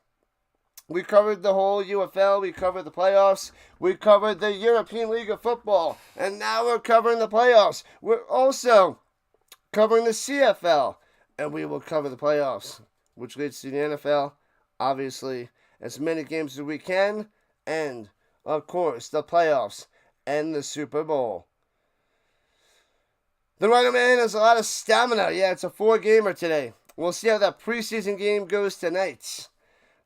We covered the whole UFL. We covered the playoffs. We covered the European League of Football. And now we're covering the playoffs. We're also covering the CFL. And we will cover the playoffs, which leads to the NFL, obviously, as many games as we can. And, of course, the playoffs and the Super Bowl. The running man has a lot of stamina. Yeah, it's a 4-gamer today. We'll see how that preseason game goes tonight.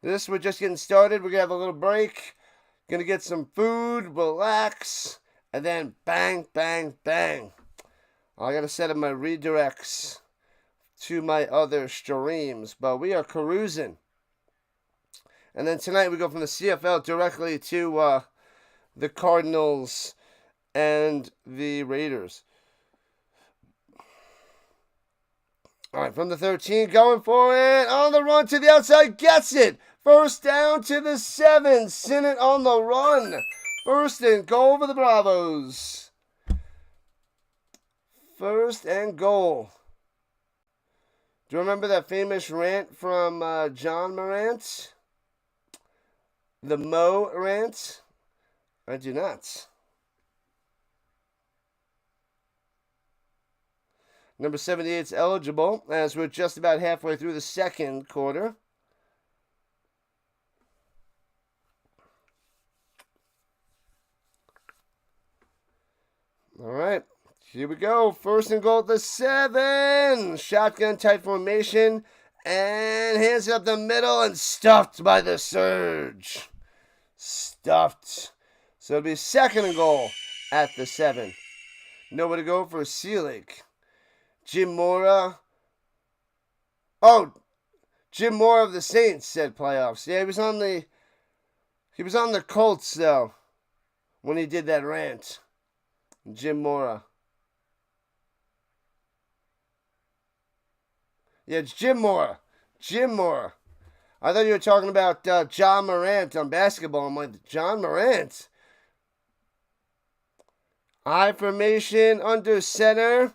We're just getting started. We're going to have a little break. Going to get some food, relax, and then bang, bang, bang. I got to set up my redirects to my other streams, but we are cruising. And then tonight we go from the CFL directly to the Cardinals and the Raiders. All right, from the 13, going for it, on the run to the outside, gets it. First down to the 7, Sinnott on the run. First and goal for the Braavos. First and goal. Do you remember that famous rant from John Morant? The Mo rant? I do not. Number 78 is eligible as we're just about halfway through the second quarter. All right, here we go. First and goal at the 7. Shotgun tight formation and hands it up the middle and stuffed by the Surge. Stuffed. So it'll be second and goal at the 7. Nowhere to go for Seelig. Jim Mora. Oh, Jim Mora of the Saints said playoffs. Yeah, he was on the Colts though when he did that rant. Jim Mora. Yeah, it's Jim Mora. Jim Mora. I thought you were talking about John Morant on basketball. I'm like, John Morant. I formation under center.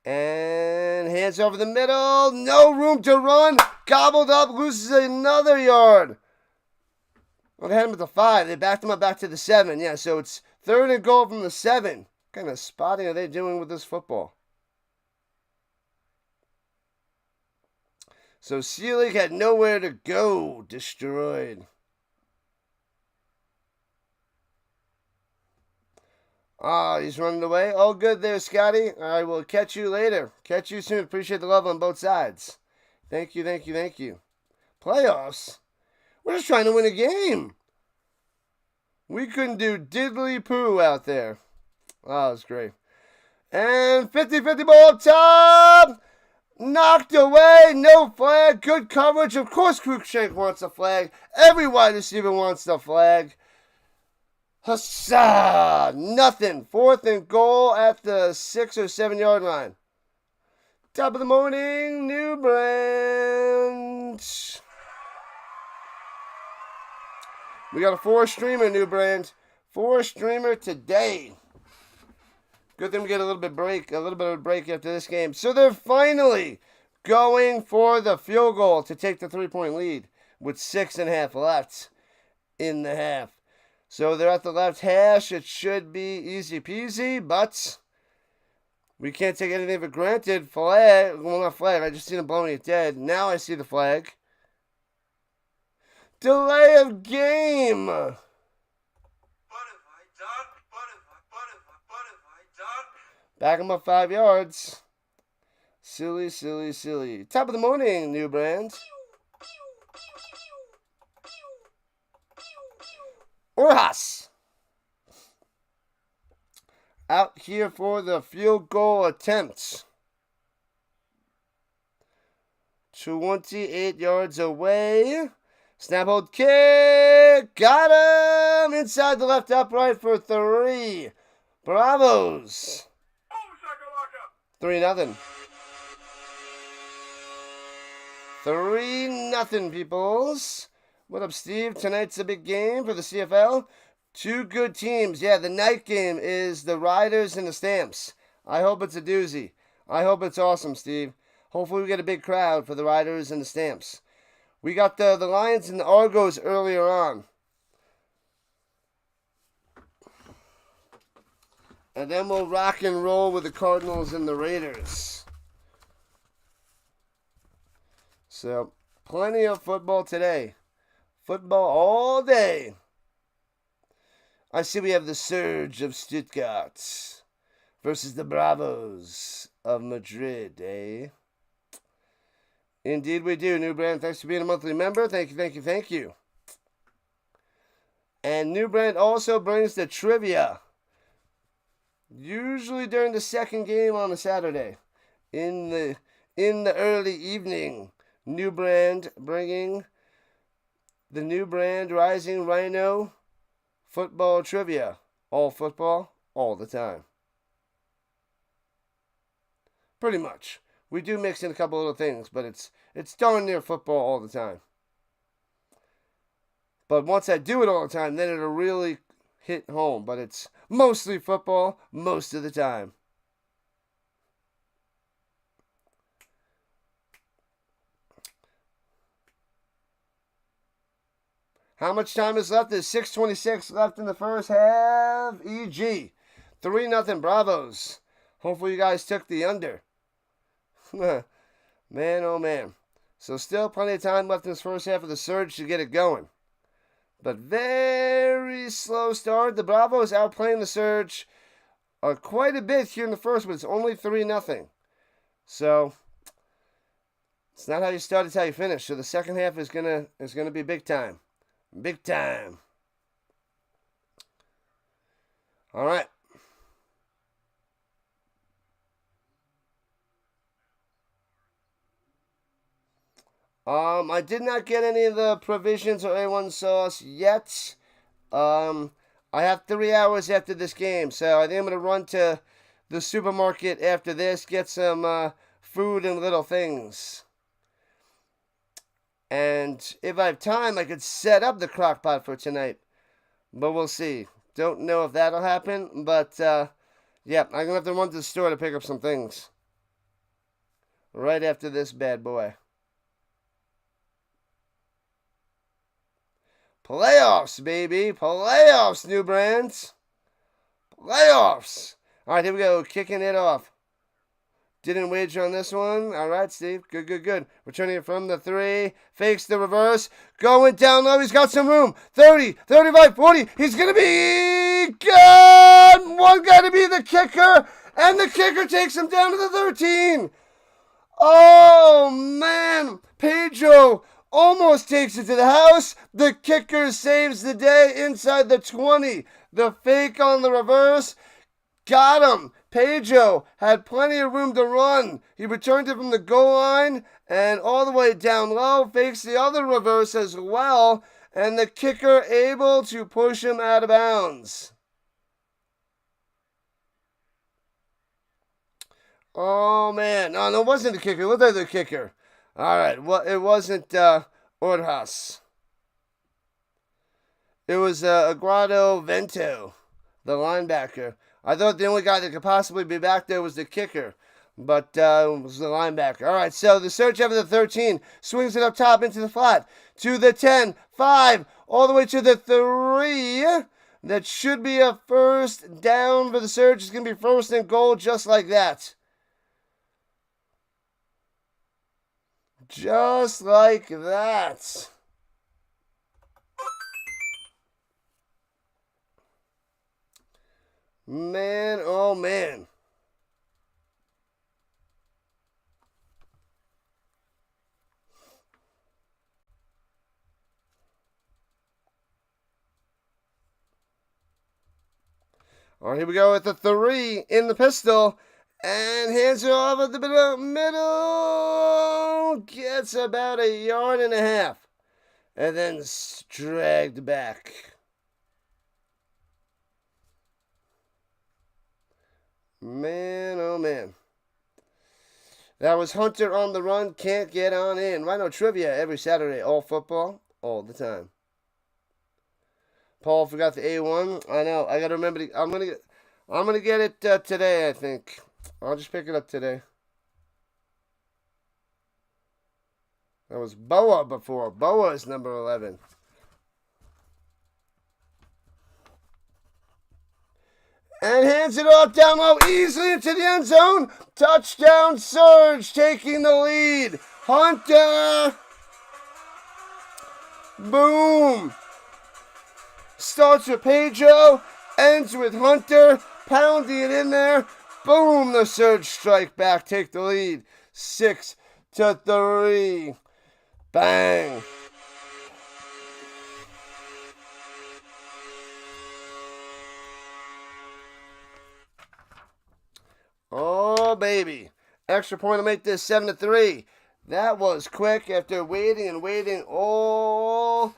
And hands over the middle. No room to run. Gobbled up. Loses another yard. Well, they had him at the 5. They backed him up back to the 7. Yeah, so it's third and goal from the 7. What kind of spotting are they doing with this football? So Seelig had nowhere to go. Destroyed. He's running away. All good there, Scotty. I will catch you later. Catch you soon. Appreciate the love on both sides. Thank you, thank you, thank you. Playoffs? We're just trying to win a game. We couldn't do diddly poo out there. Oh, that was great. And 50-50 ball up top. Knocked away. No flag. Good coverage. Of course, Cruikshank wants a flag. Every wide receiver wants the flag. Huzzah! Nothing. Fourth and goal at the 6 or 7 yard line. Top of the morning, New Brand. We got a 4-streamer, New Brand. 4-streamer today. Good thing we get a little bit of a break after this game. So they're finally going for the field goal to take the 3-point lead with 6.5 left in the half. So they're at the left hash. It should be easy peasy, but we can't take anything for granted. Flag. Well, not flag. I just seen him blowing it dead. Now I see the flag. Delay of game. What have I done? Back him up 5 yards. Silly, silly, silly. Top of the morning, New Brand. Orhas. Out here for the field goal attempt. 28 yards away. Snap, hold, kick. Got him. Inside the left upright for 3. Braavos. 3-0. 3-0, peoples. What up, Steve? Tonight's a big game for the CFL. Two good teams. Yeah, the night game is the Riders and the Stamps. I hope it's a doozy. I hope it's awesome, Steve. Hopefully we get a big crowd for the Riders and the Stamps. We got the Lions and the Argos earlier on. And then we'll rock and roll with the Cardinals and the Raiders. So, plenty of football today. Football all day. I see we have the Surge of Stuttgart versus the Bravos of Madrid, eh? Indeed we do. New Brand, thanks for being a monthly member. Thank you, thank you, thank you. And New Brand also brings the trivia. Usually during the second game on a Saturday. In the early evening. New Brand bringing the New Brand Rising Rhino football trivia. All football, all the time. Pretty much. We do mix in a couple little things, but it's darn near football all the time. But once I do it all the time, then it'll really hit home. But it's mostly football most of the time. How much time is left? There's 6:26 left in the first half. EG. 3-0 Braavos. Hopefully you guys took the under. Man, oh man. So still plenty of time left in this first half of the Surge to get it going. But very slow start. The Braavos outplaying the Surge quite a bit here in the first, but it's only 3-0. So it's not how you start, it's how you finish. So the second half is gonna be big time. Big time. All right. I did not get any of the provisions or A1 sauce yet. I have 3 hours after this game, so I think I'm going to run to the supermarket after this, get some food and little things. And if I have time, I could set up the crock pot for tonight. But we'll see. Don't know if that'll happen, but yeah, I'm going to have to run to the store to pick up some things. Right after this bad boy. Playoffs, baby. Playoffs, New Brands. Playoffs. All right, here we go. Kicking it off. Didn't wager on this one. All right, Steve. Good, good, good. Returning it from the 3. Fakes the reverse. Going down low. He's got some room. 30, 35, 40. He's going to be good. One got to be the kicker. And the kicker takes him down to the 13. Oh, man. Pedro almost takes it to the house. The kicker saves the day inside the 20. The fake on the reverse. Got him. Pedro had plenty of room to run. He returned it from the goal line and all the way down low. Fakes the other reverse as well. And the kicker able to push him out of bounds. Oh, man. No, it wasn't the kicker. It looked like the kicker. All right. Well, it wasn't Ordhas. It was Aguado Vento, the linebacker. I thought the only guy that could possibly be back there was the kicker, but it was the linebacker. All right, so the Surge after the 13 swings it up top into the flat to the 10, 5, all the way to the 3. That should be a first down for the Surge. It's going to be first and goal just like that. Just like that. Man, oh man. All right, here we go with the 3 in the pistol. And hands it off at the middle. Gets about 1.5 yards. And then dragged back. Man, oh man. That was Hunter on the run. Can't get on in. Rhino Trivia every Saturday. All football, all the time. Paul forgot the A1. I know. I gotta remember. I'm gonna get it today. I think I'll just pick it up today. That was Boa before. Boa is number 11. And hands it off down low, easily into the end zone. Touchdown Surge, taking the lead. Hunter. Boom. Starts with Pedro, ends with Hunter, pounding it in there. Boom, the Surge strike back, take the lead. 6-3. Bang. Oh, baby. Extra point to make this 7-3. That was quick after waiting and waiting all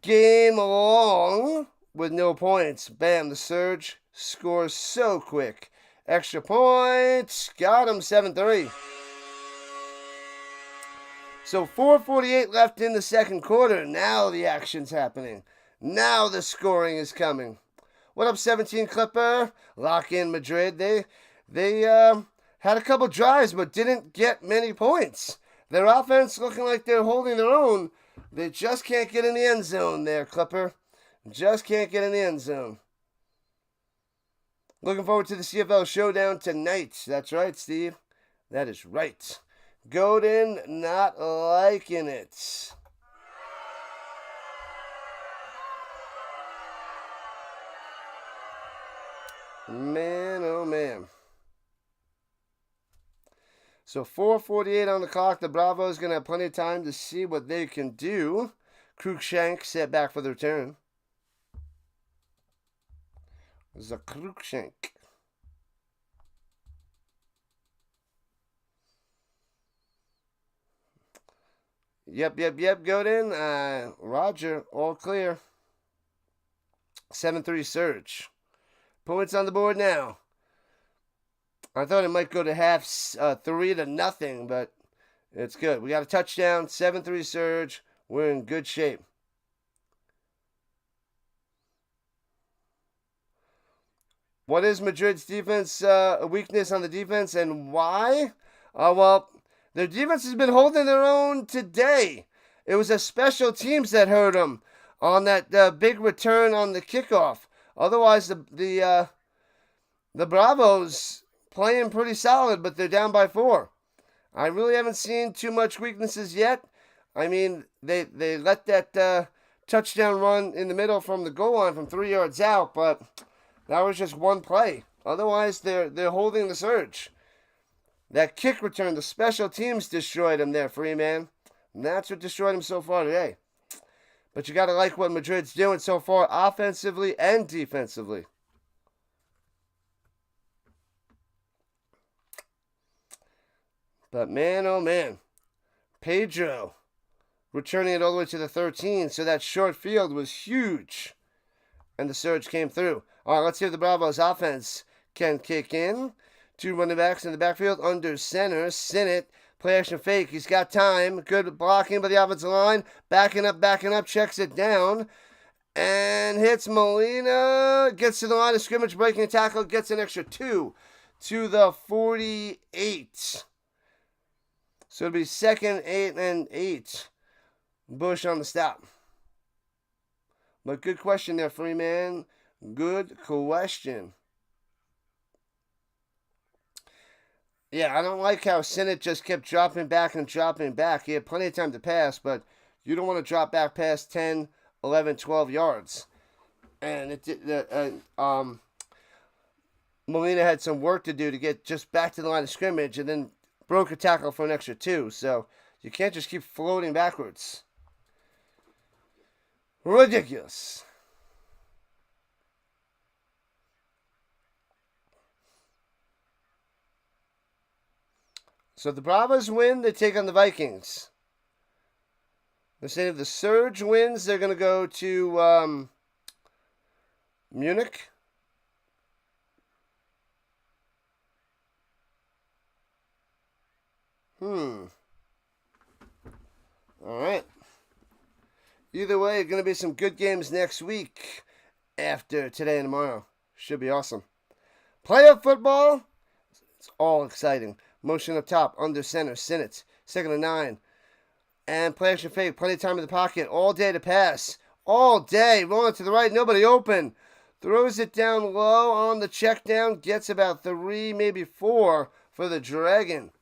game long with no points. Bam, the Surge scores so quick. Extra points. Got him, 7-3. So 4:48 left in the second quarter. Now the action's happening. Now the scoring is coming. What up, 17 Clipper? Lock in Madrid. They had a couple drives but didn't get many points. Their offense looking like they're holding their own. They just can't get in the end zone there, Clipper. Just can't get in the end zone. Looking forward to the CFL Showdown tonight. That's right, Steve. That is right. Godin not liking it. Man, oh man. So 4:48 on the clock. The Braavos going to have plenty of time to see what they can do. Cruikshank set back for the return. Cruikshank. Yep, Godin. Roger, all clear. 7-3 Surge. Points on the board now. I thought it might go to half 3-0, but it's good. We got a touchdown, 7-3 Surge. We're in good shape. What is Madrid's defense weakness on the defense and why? Well, their defense has been holding their own today. It was a special teams that hurt them on that big return on the kickoff. Otherwise, the Braavos playing pretty solid, but they're down by 4. I really haven't seen too much weaknesses yet. I mean, they let that touchdown run in the middle from the goal line from 3 yards out, but that was just one play. Otherwise, they're holding the Surge. That kick return, the special teams destroyed him there, Freeman. And that's what destroyed him so far today. But you got to like what Madrid's doing so far, offensively and defensively. But man, oh man, Pedro returning it all the way to the 13, so that short field was huge. And the Surge came through. All right, let's see if the Bravos offense can kick in. 2 running backs in the backfield under center. Sinnott, play action fake. He's got time. Good blocking by the offensive line. Backing up, checks it down. And hits Molina. Gets to the line of scrimmage, breaking a tackle. Gets an extra 2 to the 48. So it'll be 2nd, 8, and 8. Bush on the stop. But good question there, Freeman. Good question. Yeah, I don't like how Sinnott just kept dropping back. He had plenty of time to pass, but you don't want to drop back past 10, 11, 12 yards. And Molina had some work to do to get just back to the line of scrimmage and then broke a tackle for an extra 2. So you can't just keep floating backwards. Ridiculous. So if the Bravos win, they take on the Vikings. They're saying if the Surge wins, they're going to go to Munich. All right. Either way, going to be some good games next week after today and tomorrow. Should be awesome. Playoff football, it's all exciting. Motion up top, under center, Sinnott, 2nd and 9. And play action fake, plenty of time in the pocket, all day to pass. All day, rolling to the right, nobody open. Throws it down low on the check down, gets about 3, maybe 4 for the Dragon.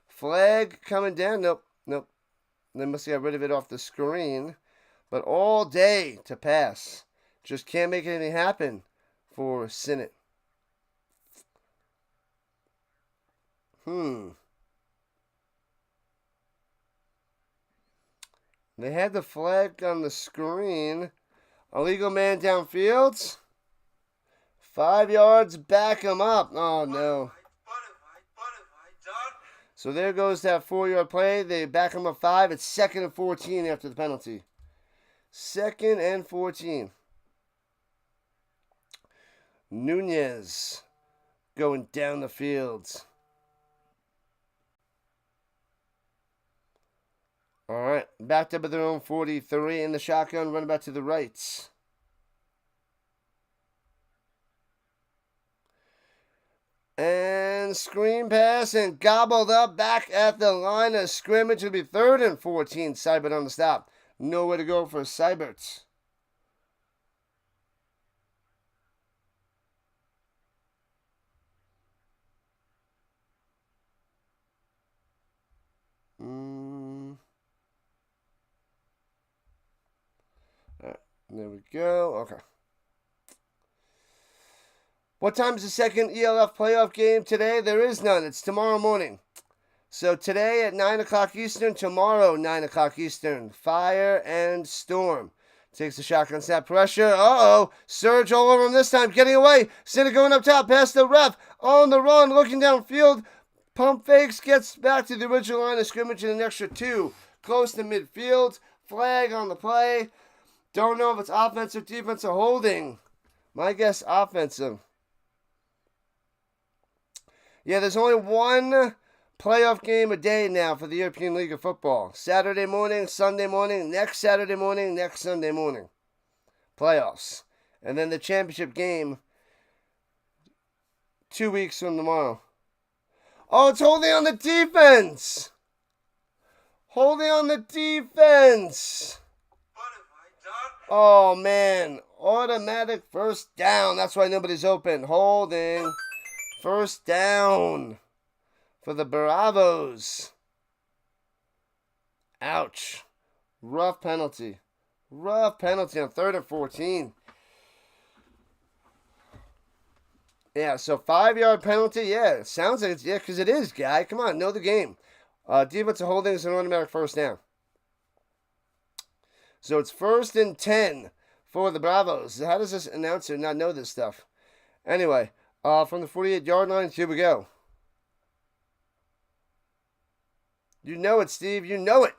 Flag coming down, nope. They must have got rid of it off the screen. But all day to pass. Just can't make anything happen for Sinnott. They had the flag on the screen. Illegal man downfield. 5 yards, back him up. Oh, no. So there goes that 4-yard play. They back him up 5. It's 2nd and 14 after the penalty. 2nd and 14. Nunez going down the field. All right, backed up at their own 43 in the shotgun, running back to the right. And screen pass and gobbled up back at the line of scrimmage. It'll be 3rd and 14. Seibert on the stop. Nowhere to go for Seibert. All right, there we go. Okay. What time is the second ELF playoff game today? There is none. It's tomorrow morning. So today at 9 o'clock Eastern, tomorrow 9 o'clock Eastern. Fire and Storm. Takes the shotgun snap pressure. Uh-oh. Surge all over him this time. Getting away. Sinnott going up top past the ref. On the run. Looking downfield. Pump fakes. Gets back to the original line of scrimmage in an extra 2. Close to midfield. Flag on the play. Don't know if it's offensive, defensive, holding. My guess offensive. Yeah, there's only one playoff game a day now for the European League of Football. Saturday morning, Sunday morning, next Saturday morning, next Sunday morning. Playoffs. And then the championship game 2 weeks from tomorrow. Oh, it's holding on the defense. Holding on the defense. Oh, man. Automatic first down. That's why nobody's open. Holding. First down for the Braavos. Ouch. Rough penalty. Rough penalty on 3rd and 14. Yeah, so 5-yard penalty. Yeah, sounds like it's, yeah, because it is, guy. Come on, know the game. Defensive holding is an automatic first down. So it's 1st and 10 for the Braavos. How does this announcer not know this stuff? Anyway. From the 48-yard line, here we go. You know it, Steve. You know it.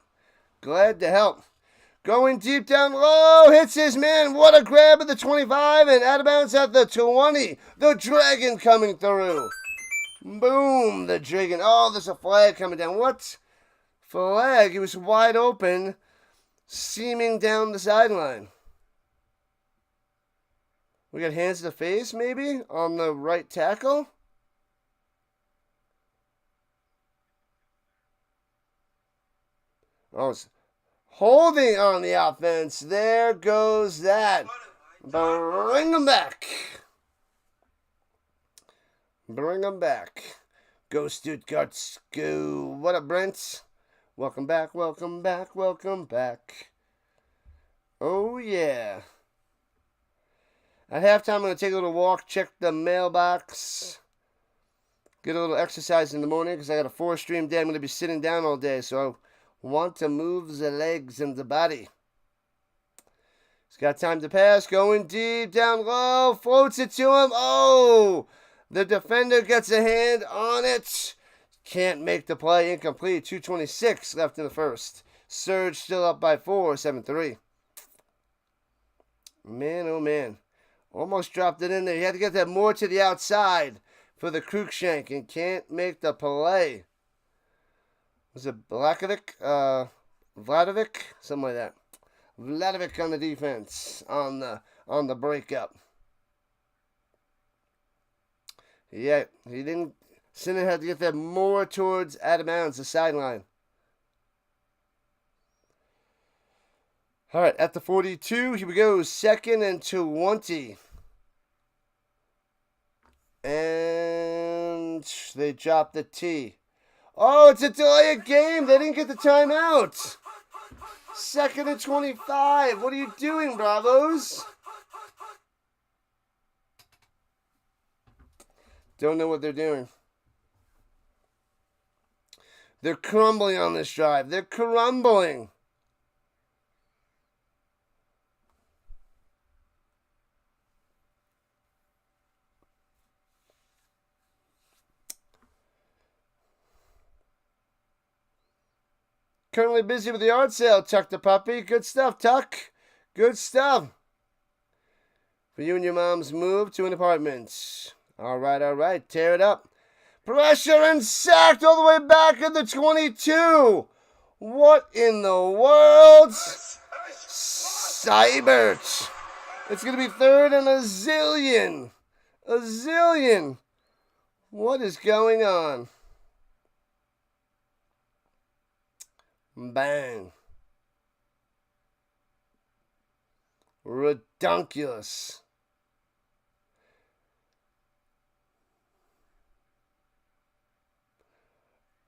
Glad to help. Going deep down low. Hits his man. What a grab at the 25 and out of bounds at the 20. The Dragon coming through. Boom. The Dragon. Oh, there's a flag coming down. What flag? He was wide open, seaming down the sideline. We got hands to the face, maybe, on the right tackle. Oh, it's holding on the offense. There goes that. Bring them back. Bring them back. Go Stuttgart. Go. What up, Brent? Welcome back, welcome back, welcome back. Oh, yeah. At halftime, I'm going to take a little walk, check the mailbox, get a little exercise in the morning because I got a 4-stream day. I'm going to be sitting down all day, so I want to move the legs and the body. He's got time to pass, going deep, down low, floats it to him. Oh, the defender gets a hand on it. Can't make the play, incomplete. 2:26 left in the first. Surge still up by 4, 7-3. Man, oh man. Almost dropped it in there. He had to get that more to the outside for the Cruikshank and can't make the play. Was it Vladovic? Something like that. Vladovic on the defense on the breakup. Yeah, he didn't. Sinner had to get that more towards out of bounds, the sideline. All right, at the 42, here we go. 2nd and 20. And they dropped the T. Oh, it's a delay of game. They didn't get the timeout. 2nd and 25. What are you doing, Braavos? Don't know what they're doing. They're crumbling on this drive. They're crumbling. Currently busy with the yard sale, Tuck the puppy. Good stuff, Tuck. Good stuff. For you and your mom's move to an apartment. All right. Tear it up. Pressure and sacked all the way back at the 22. What in the world? Seibert. It's going to be 3rd and a zillion. A zillion. What is going on? Bang. Redonkulous.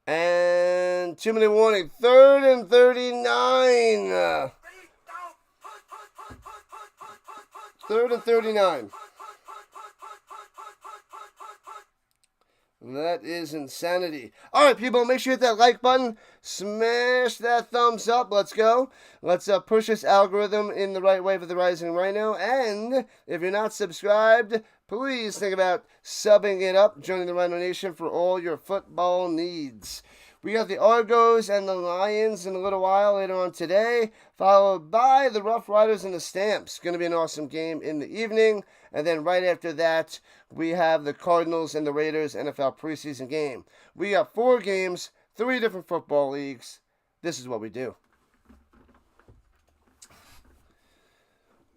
And 2-minute warning. 3rd and 39. 3rd and 39. That is insanity. All right, people, make sure you hit that like button. Smash that thumbs up. Let's go. Let's push this algorithm in the right way for the Rising Rhino. And if you're not subscribed, please think about subbing it up, joining the Rhino Nation for all your football needs. We got the Argos and the Lions in a little while later on today, followed by the Rough Riders and the Stamps. Going to be an awesome game in the evening. And then right after that, we have the Cardinals and the Raiders NFL preseason game. We got 4 games, 3 different football leagues. This is what we do.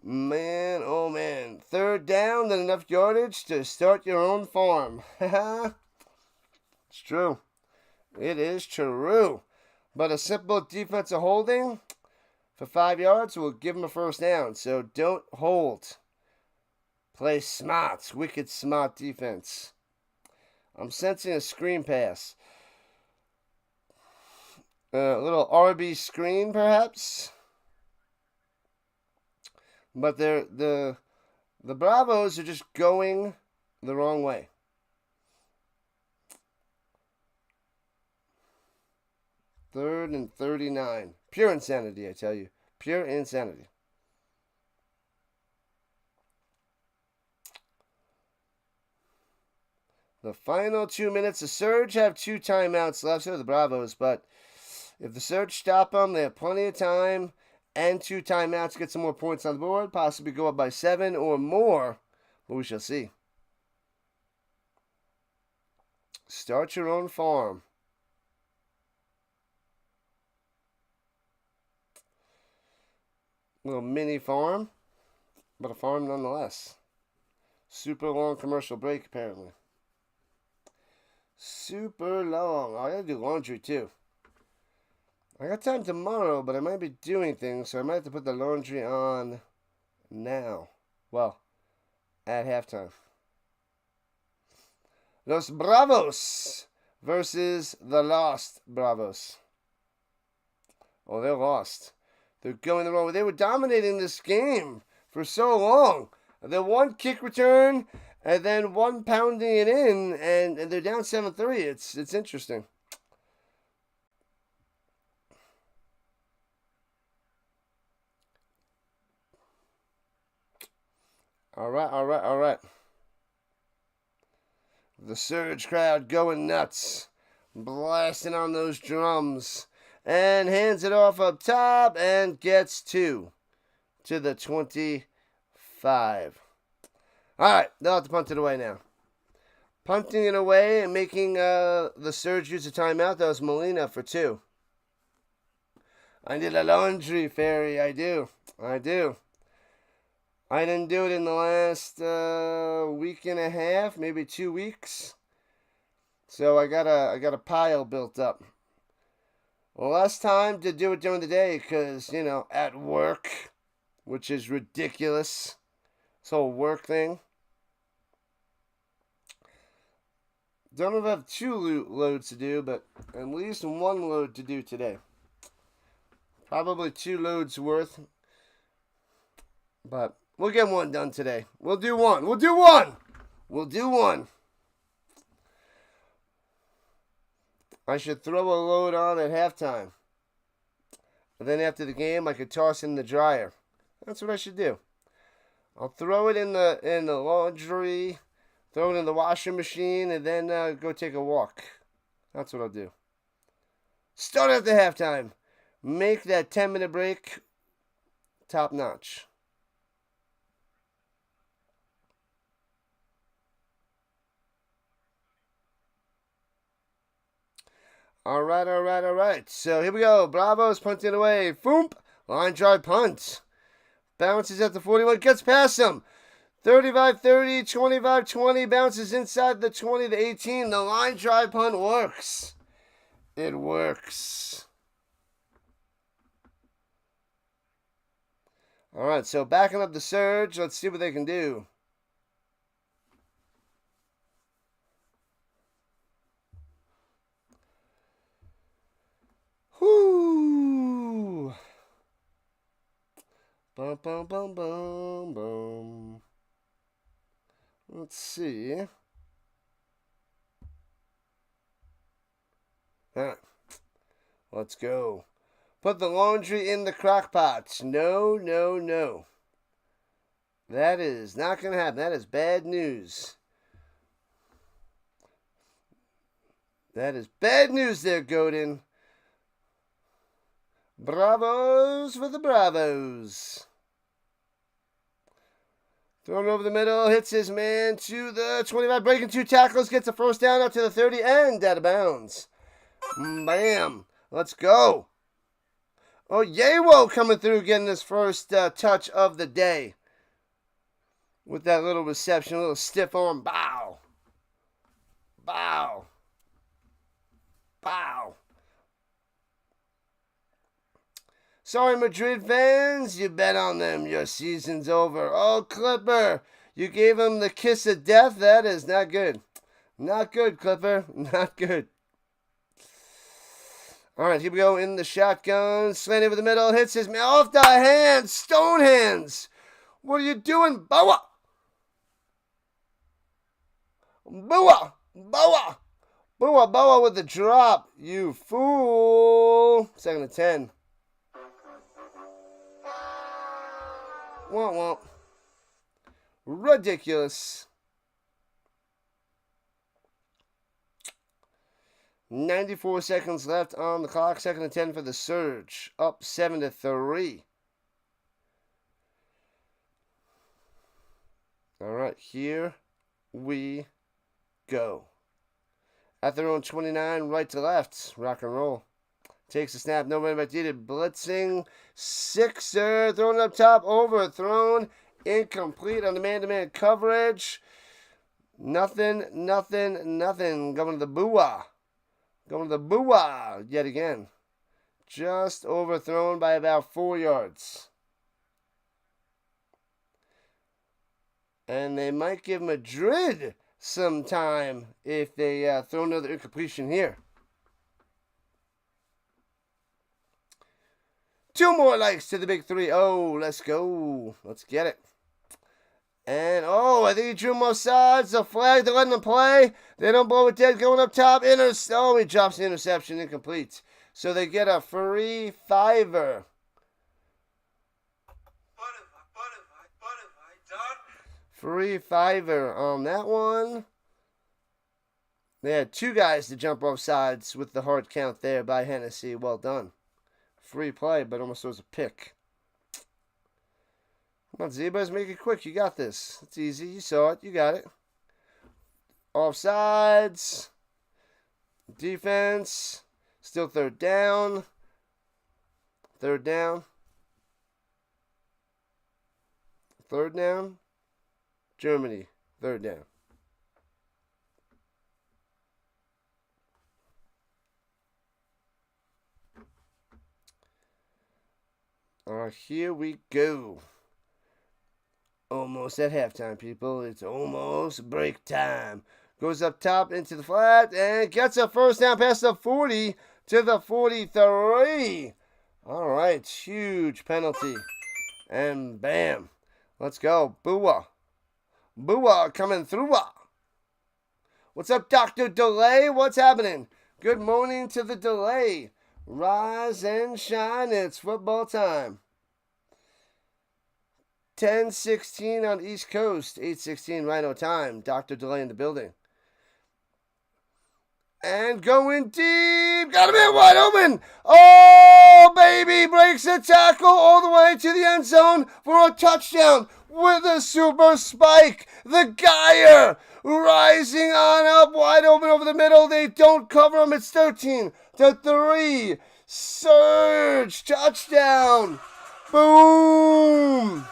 Man, oh man. 3rd down, then enough yardage to start your own farm. It's true. It is true. But a simple defensive holding for 5 yards will give them a 1st down. So don't hold. Play smart. Wicked smart defense. I'm sensing a screen pass. A little RB screen, perhaps. But the Braavos are just going the wrong way. Third and 39. Pure insanity, I tell you. Pure insanity. The final 2 minutes. The Surge have 2 timeouts left. So the Braavos. But if the Surge stop them, they have plenty of time. And 2 timeouts. Get some more points on the board. Possibly go up by 7 or more. But we shall see. Start your own farm. Little mini farm, but a farm nonetheless. Super long commercial break, apparently. Super long. I gotta do laundry, too. I got time tomorrow, but I might be doing things, so I might have to put the laundry on now. Well, at halftime. Los Bravos versus the Lost Bravos. Oh, they're lost. They're going the wrong way. They were dominating this game for so long. The 1 kick return and then 1 pounding it in, and they're down 7-3. It's interesting. All right. The Surge crowd going nuts, blasting on those drums. And hands it off up top and gets 2 to the 25. All right, they'll have to punt it away now. Punting it away and making the Surge use a timeout. That was Molina for 2. I need a laundry fairy. I do. I do. I didn't do it in the last week and a half, maybe 2 weeks. So I got a pile built up. Well, less time to do it during the day because, you know, at work, which is ridiculous. This whole work thing. Don't know if I have 2 loads to do, but at least 1 load to do today. Probably 2 loads worth. But we'll get 1 done today. We'll do 1. We'll do 1. We'll do 1. I should throw a load on at halftime. And then after the game, I could toss in the dryer. That's what I should do. I'll throw it in the laundry, throw it in the washing machine, and then go take a walk. That's what I'll do. Start at the halftime. Make that 10-minute break top notch. All right. So here we go. Braavos punting away. Foomp. Line drive punt. Bounces at the 41. Gets past him. 35-30, 25-20. Bounces inside the 20 to 18. The line drive punt works. It works. All right, so backing up the Surge. Let's see what they can do. Whoo! Bum, bum, bum, bum, bum. Let's see. All right. Let's go. Put the laundry in the crock pot. No. That is not going to happen. That is bad news. That is bad news there, Godin. Braavos for the Bravos. Thrown over the middle, hits his man to the 25, breaking 2 tackles, gets a first down up to the 30, and out of bounds. Bam. Let's go. Oh, Yawo coming through, getting his first touch of the day. With that little reception, a little stiff arm. Bow. Bow. Bow. Sorry, Madrid fans, you bet on them. Your season's over. Oh, Clipper, you gave him the kiss of death. That is not good. Not good, Clipper. Not good. All right, here we go in the shotgun. Slant over the middle. Hits his man off the hands. Stone hands. What are you doing? Boa. Boa. Boa. Boa. Boa with the drop. You fool. 2nd and 10. Womp. Ridiculous. 94 seconds left on the clock. 2nd and 10 for the Surge. Up 7-3. All right, here we go. At their own 29, right to left. Rock and roll. Takes a snap, no running back needed. Blitzing, 6er, thrown up top, overthrown, incomplete on the man-to-man coverage. Nothing. Going to the Bua. Yet again. Just overthrown by about 4 yards. And they might give Madrid some time if they throw another incompletion here. 2 more likes to the big 3. Oh, let's go. Let's get it. And, I think he drew him off sides. The flag, they're letting him play. They don't blow it dead. Going up top. He drops the interception. Incomplete. So they get a free 5er. Free 5er on that one. They had 2 guys to jump off sides with the hard count there by Hennessy. Well done. Free play, but almost was a pick. Come on, Zebras, make it quick. You got this. It's easy. You saw it. You got it. Offsides. Defense. Still 3rd down. Third down. Third down. Germany. Third down. Here we go. Almost at halftime, people. It's almost break time. Goes up top into the flat and gets a first down past the 40 to the 43. All right, huge penalty. And bam. Let's go. Booah. Booah coming through. What's up, Dr. Delay? What's happening? Good morning to the delay. Rise and shine. It's football time. 10:16 on East Coast. 8:16 Rhino time. Dr. Delay in the building. And going deep. Got him in wide open. Oh, baby. Breaks the tackle all the way to the end zone for a touchdown with a super spike. The Geyer rising on up wide open over the middle. They don't cover him. It's 13-3. Surge. Touchdown. Boom.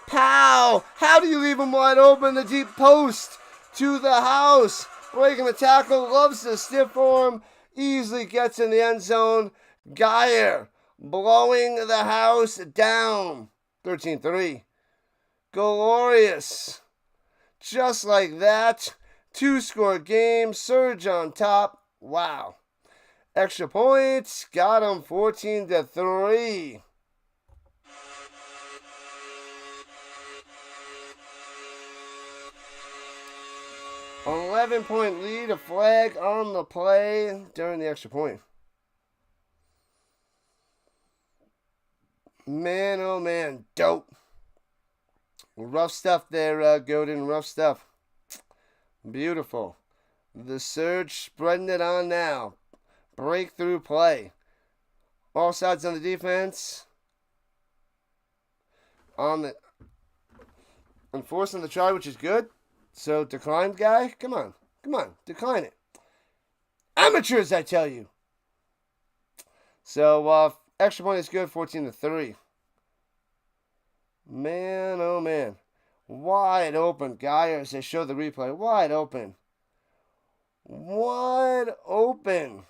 Pow. How do you leave him wide open? The deep post to the house. Breaking the tackle, loves the stiff arm, easily gets in the end zone. Geyer blowing the house down. 13-3. Glorious. Just like that. 2-score game. Surge on top. Wow. Extra points. Got him 14-3. 11-point lead, a flag on the play during the extra point. Man, oh man, dope. Rough stuff there, Godin, rough stuff. Beautiful. The Surge spreading it on now. Breakthrough play. All sides on the defense. Enforcing the try, which is good. So, declined guy? Come on. Decline it. Amateurs, I tell you. So, extra point is good, 14-3. Man, oh man. Wide open. Geyer, as they show the replay. Wide open. Wide open.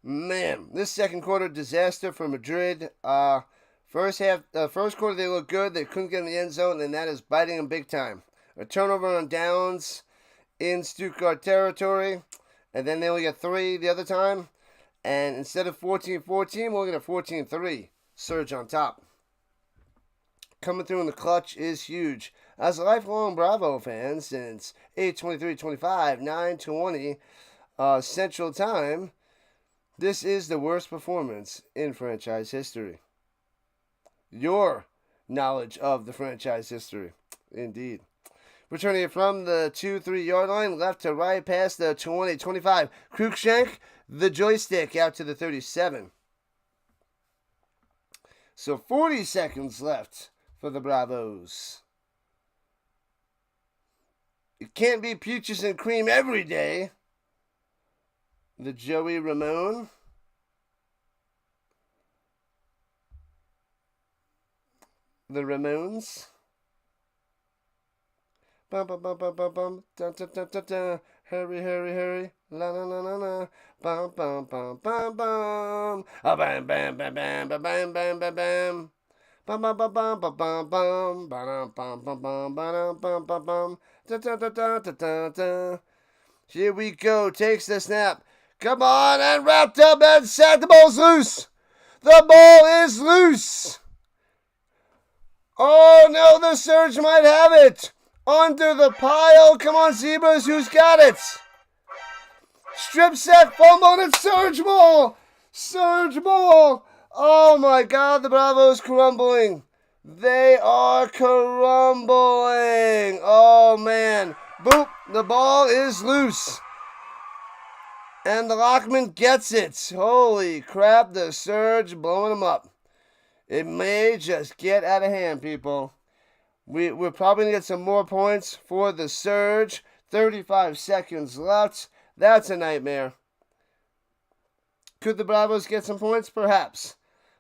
Man, this second quarter disaster for Madrid. First quarter they looked good. They couldn't get in the end zone, and that is biting them big time. A turnover on downs in Stuttgart territory, and then they only get 3 the other time. And instead of 14-14, we're looking at 14-3. Surge on top. Coming through in the clutch is huge. As a lifelong Bravo fan since 8/23/25, 9/20 Central Time, this is the worst performance in franchise history. Your knowledge of the franchise history. Indeed. Returning it from the 2-3 yard line, left to right, past the 20-25. Cruikshank, the joystick, out to the 37. So 40 seconds left for the Bravos. It can't be peaches and cream every day. The Joey Ramone. The Ramones. Bum bum bum bum bum bum. Dun dun dun dun dun. Hurry, hurry, hurry. La la la la la. Bum bum bum bum bum. Ah bam bam bam bam bam bam bam bam bam. Bum bum bum bum bum bum bum. Bum bum bum bum bum bum bum bum. Dun dun dun dun dun dun dun. Here we go. Takes the snap. Come on, and wrapped up and set. The ball's loose. The ball is loose. Oh no, the Surge might have it. Under the pile. Come on, Zebras, who's got it? Strip set, fumble, and it's Surge ball. Surge ball. Oh my God, the Bravos crumbling. They are crumbling. Oh man. Boop, the ball is loose. And the Lockman gets it. Holy crap, the Surge blowing them up. It may just get out of hand, people. We're probably going to get some more points for the Surge. 35 seconds left. That's a nightmare. Could the Bravos get some points? Perhaps.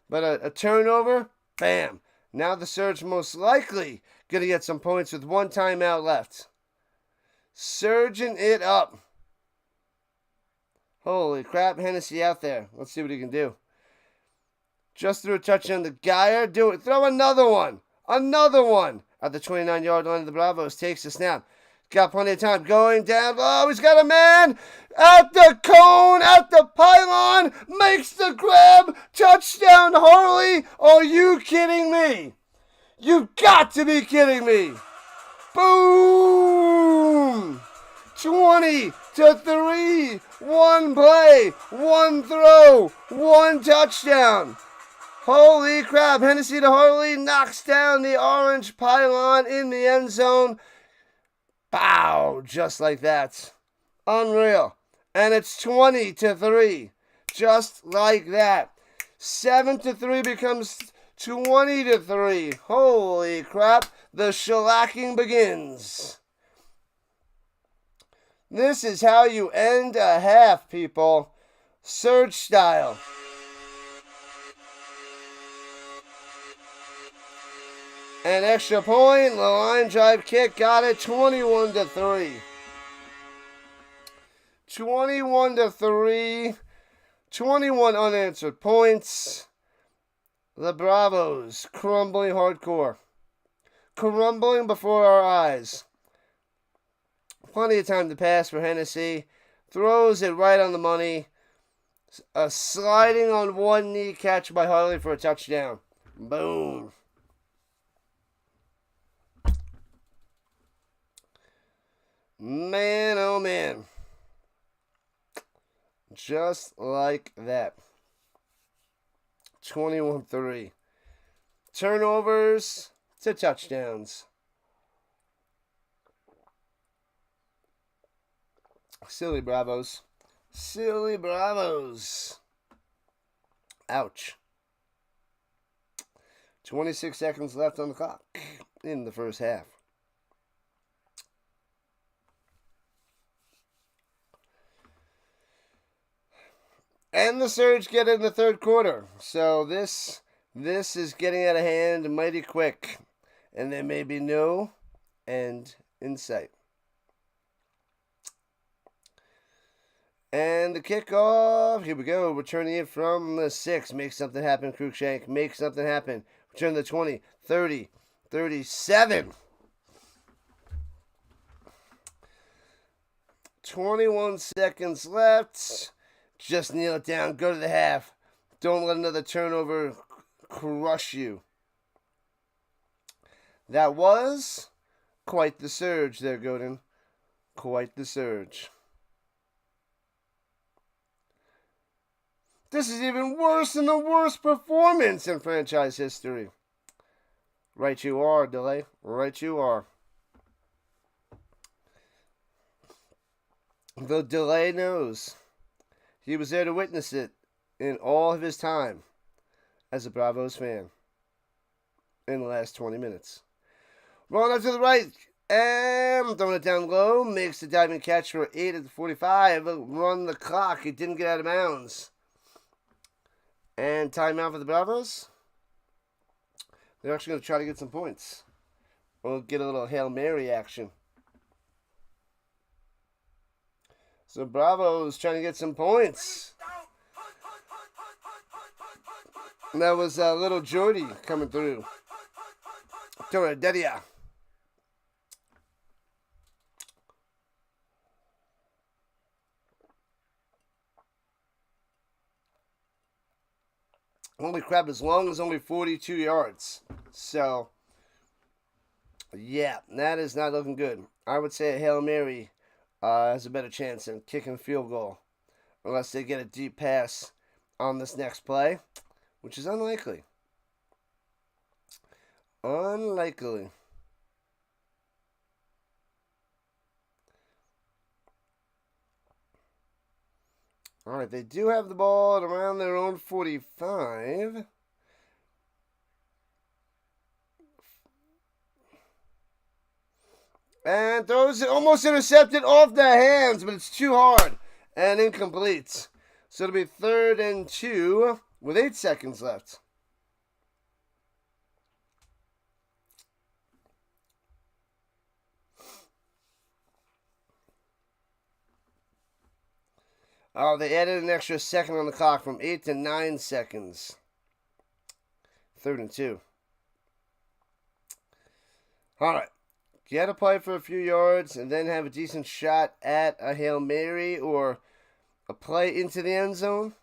But a turnover? Bam. Now the Surge most likely going to get some points with one timeout left. Surging it up. Holy crap, Hennessy out there. Let's see what he can do. Just threw a touchdown to Geyer. Do it. Throw another one. Another one. At the 29-yard line of the Bravos. Takes the snap. Got plenty of time. Going down. Oh, he's got a man. At the cone. At the pylon. Makes the grab. Touchdown, Harley. Are you kidding me? You've got to be kidding me. Boom. 20-3. One play. One throw. One touchdown. Holy crap, Hennessy to Harley knocks down the orange pylon in the end zone. Bow, just like that. Unreal. And it's 20-3. Just like that. 7-3 becomes 20-3. Holy crap, the shellacking begins. This is how you end a half, people. Surge style. An extra point, the line drive kick, got it, 21-3. 21-3, 21 unanswered points. The Bravos crumbling hardcore. Crumbling before our eyes. Plenty of time to pass for Hennessy. Throws it right on the money. A sliding on one knee catch by Harley for a touchdown. Boom. Man, oh man. Just like that. 21-3. Turnovers to touchdowns. Silly Bravos. Silly Bravos. Ouch. 26 seconds left on the clock in the first half. And the Surge get in the third quarter. So this is getting out of hand mighty quick. And there may be no end in sight. And the kickoff. Here we go. Returning it from the 6. Make something happen, Cruikshank. Make something happen. Return the 20, 30, 37. 21 seconds left. Just kneel it down. Go to the half. Don't let another turnover crush you. That was quite the surge there, Godin. Quite the surge. This is even worse than the worst performance in franchise history. Right you are, Delay. Right you are. The Delay knows. He was there to witness it in all of his time as a Braavos fan in the last 20 minutes. Rolling up to the right and throwing it down low. Makes the diving catch for 8 at the 45. Run the clock. It didn't get out of bounds. And timeout for the Bravos. They're actually going to try to get some points. We'll get a little Hail Mary action. So Bravos trying to get some points. And that was little Jordy coming through. Torrederia. Holy crap, as long as only 42 yards. So, yeah, that is not looking good. I would say a Hail Mary has a better chance than kicking a field goal. Unless they get a deep pass on this next play, which is unlikely. Unlikely. All right, they do have the ball at around their own 45. And throws it almost intercepted off the hands, but it's too hard and incomplete. So it'll be 3rd and 2 with 8 seconds left. Oh, they added an extra second on the clock from 8 to 9 seconds. 3rd and 2. All right. You got to play for a few yards and then have a decent shot at a Hail Mary or a play into the end zone.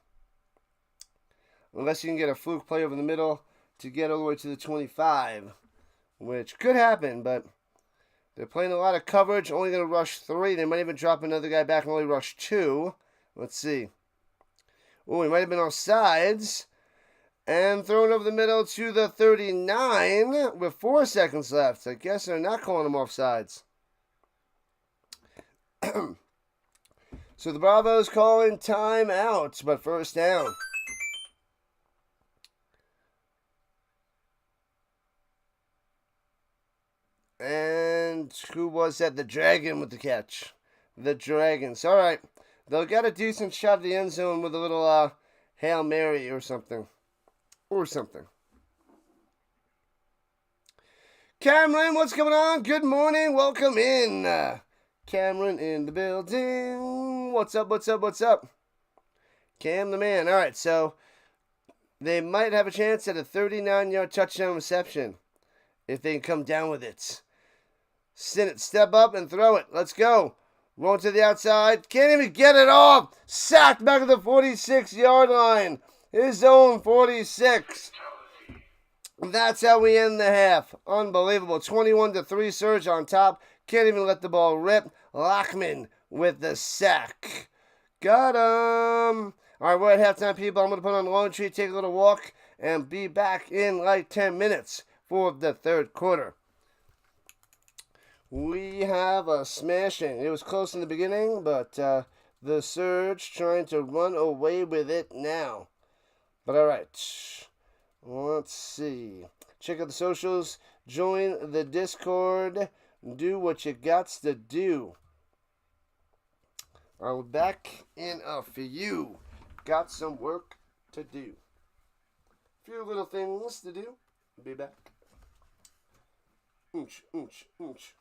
Unless you can get a fluke play over the middle to get all the way to the 25, which could happen, but they're playing a lot of coverage, only going to rush 3. They might even drop another guy back and only rush 2. Let's see. Oh, he might have been off sides. And thrown over the middle to the 39 with 4 seconds left. I guess they're not calling him off sides. So the Braavos calling timeout, but first down. And who was that? The Dragon with the catch. The Dragons. All right. They'll get a decent shot at the end zone with a little Hail Mary or something. Cameron, what's going on? Good morning. Welcome in. Cameron in the building. What's up? Cam the man. All right, so they might have a chance at a 39-yard touchdown reception if they can come down with it. Step up and throw it. Let's go. Rolling to the outside. Can't even get it off. Sacked back at the 46-yard line. His own 46. That's how we end the half. Unbelievable. 21-3 Surge on top. Can't even let the ball rip. Lockman with the sack. Got him. All right, we're at halftime, people. I'm going to put on the lawn tree, take a little walk, and be back in like 10 minutes for the third quarter. We have a smashing. It was close in the beginning, but the Surge trying to run away with it now. But all right, let's see. Check out the socials. Join the Discord. Do what you got to do. I'll be back in a few. Got some work to do. Few little things to do. Be back. Oonch, oonch, oonch.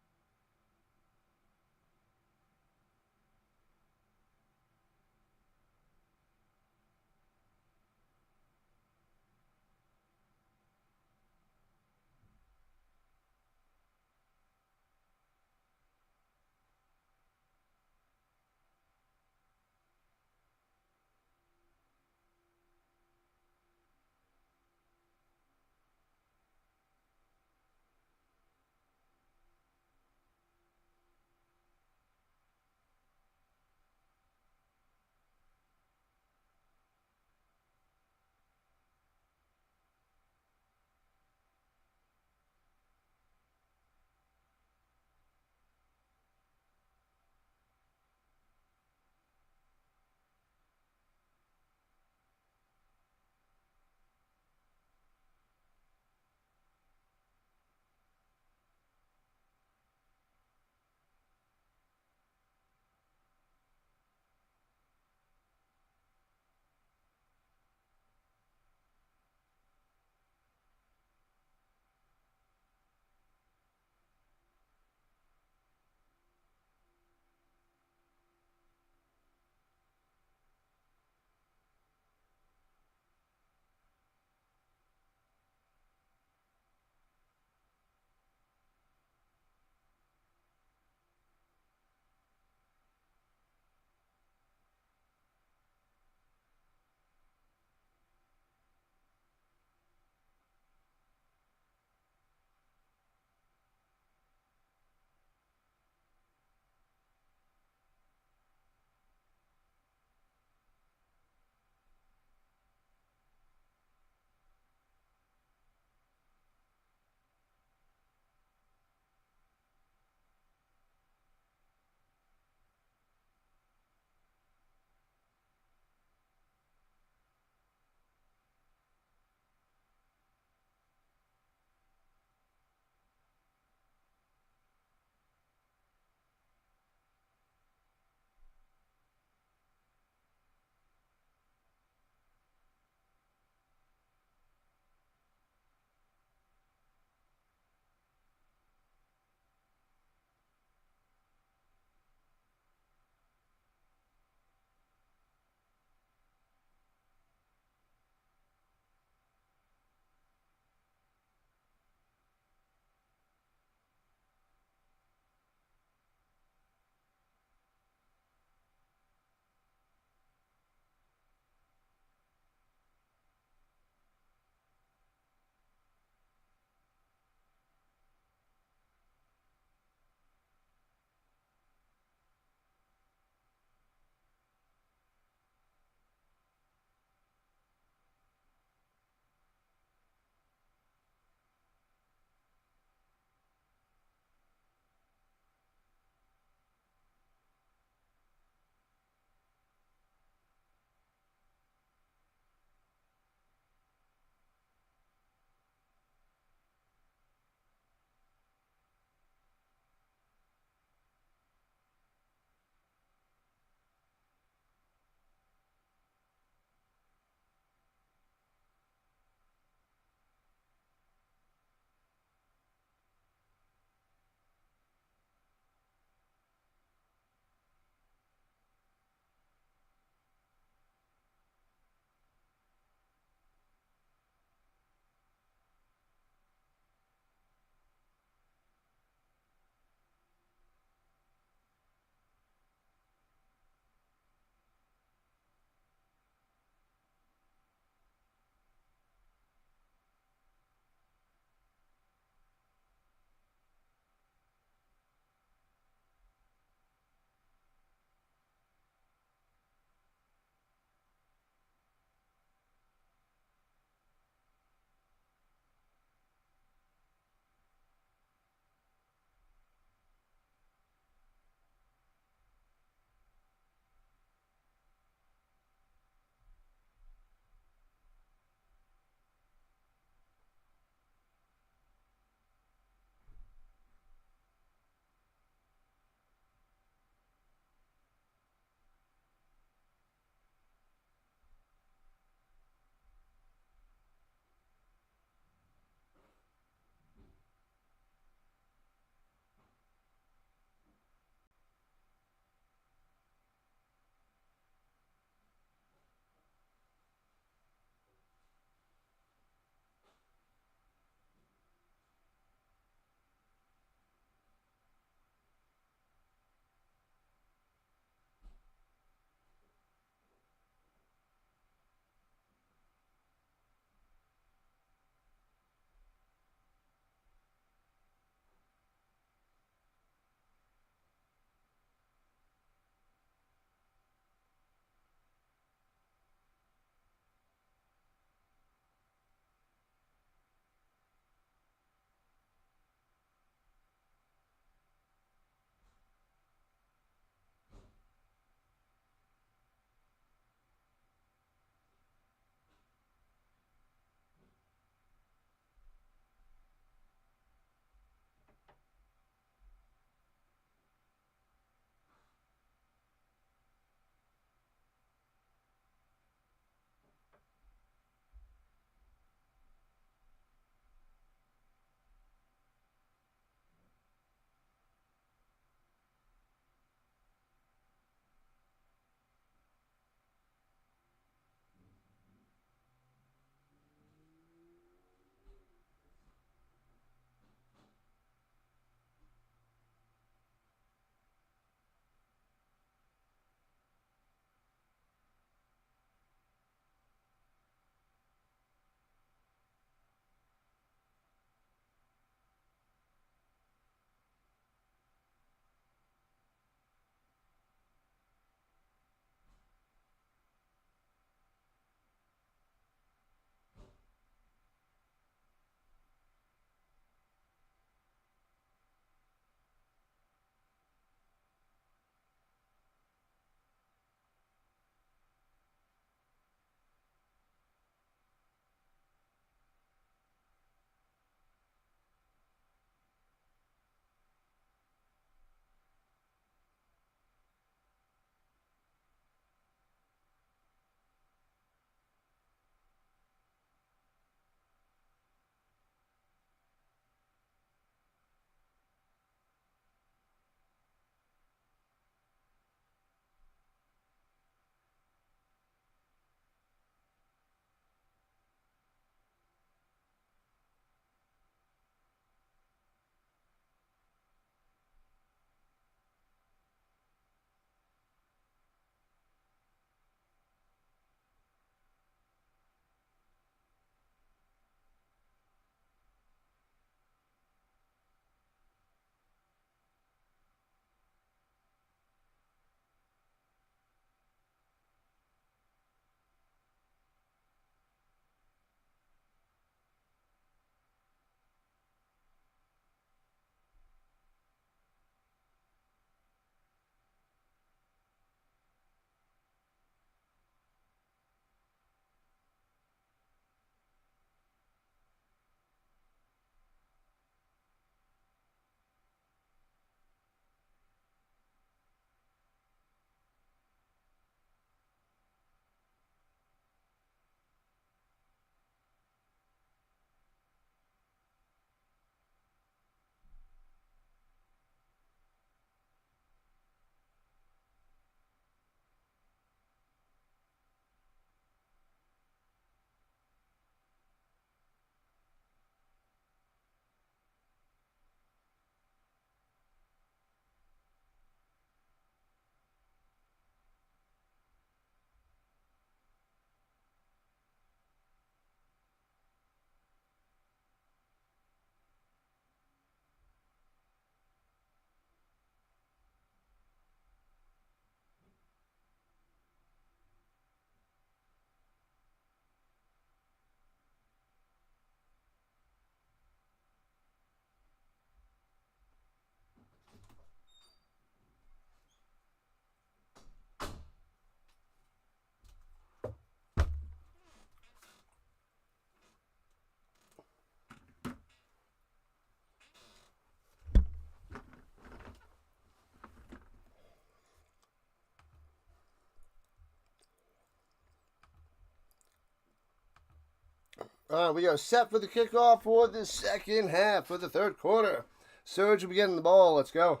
All right, we are set for the kickoff for the second half for the third quarter. Surge will be getting the ball. Let's go.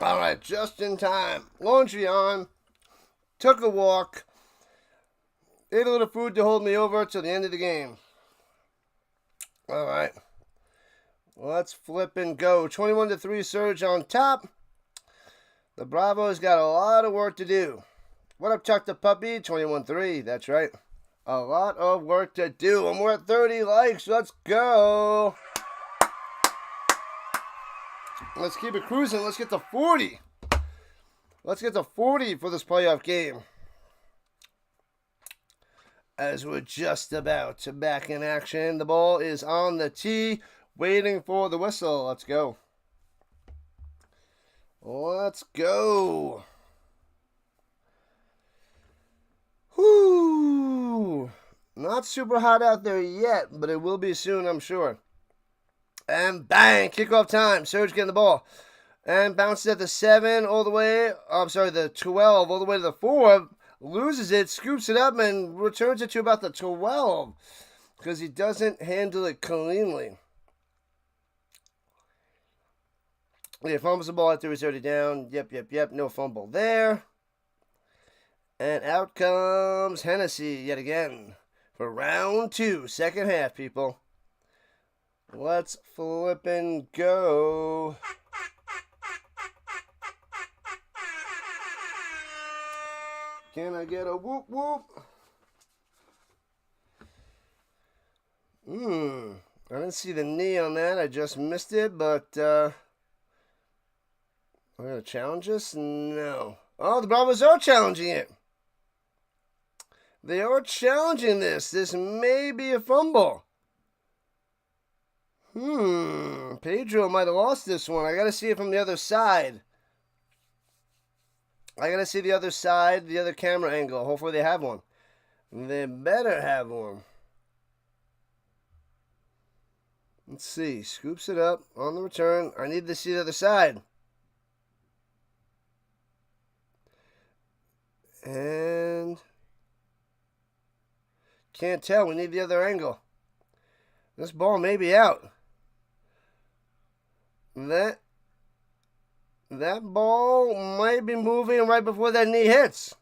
All right, just in time. Laundry on. Took a walk. Ate a little food to hold me over till the end of the game. All right. Let's flip and go. 21-3 Surge on top. The Braavos got a lot of work to do. What up, Chuck the Puppy? 21-3. That's right. A lot of work to do. And we're at 30 likes. Let's go. Let's keep it cruising. Let's get to 40. Let's get to 40 for this playoff game. As we're just about to back in action. The ball is on the tee, waiting for the whistle. Let's go. Let's go. Whoo! Not super hot out there yet, but it will be soon, I'm sure. And bang! Kickoff time. Surge getting the ball. And bounces at the 7 all the way. The 12 all the way to the 4. Loses it, scoops it up, and returns it to about the 12. Because he doesn't handle it cleanly. Yeah, fumbles the ball after he's already down. Yep. No fumble there. And out comes Hennessy yet again. For round 2, second half, people. Let's flip and go. Can I get a whoop whoop? I didn't see the knee on that. I just missed it, but I'm going to challenge this? No. Oh, the Braavos are challenging it. They are challenging this. This may be a fumble. Pedro might have lost this one. I got to see it from the other side. I got to see the other side, the other camera angle. Hopefully they have one. They better have one. Let's see. Scoops it up on the return. I need to see the other side. And can't tell. We need the other angle. This ball may be out. That ball might be moving right before that knee hits.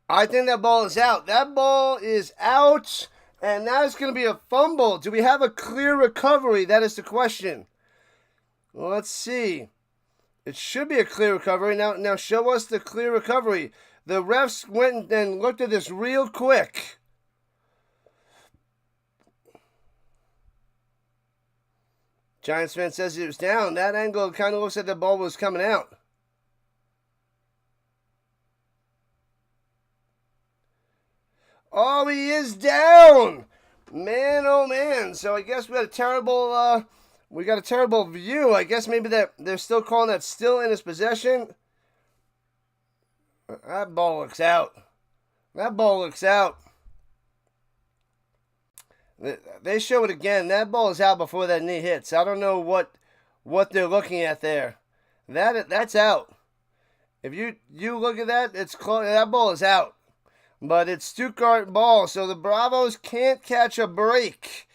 I think that ball is out. That ball is out, and now it's going to be a fumble. Do we have a clear recovery? That is the question. Well, let's see. It should be a clear recovery. Now show us the clear recovery. The refs went and looked at this real quick. Giants fan says it was down. That angle kind of looks like the ball was coming out. Oh, he is down. Man, oh man. So I guess we got a terrible view. I guess maybe they're still calling that still in his possession. That ball looks out. That ball looks out. They show it again. That ball is out before that knee hits. I don't know what they're looking at there. That's out. If you look at that, it's close. That ball is out. But it's Stuttgart ball, so the Braavos can't catch a break.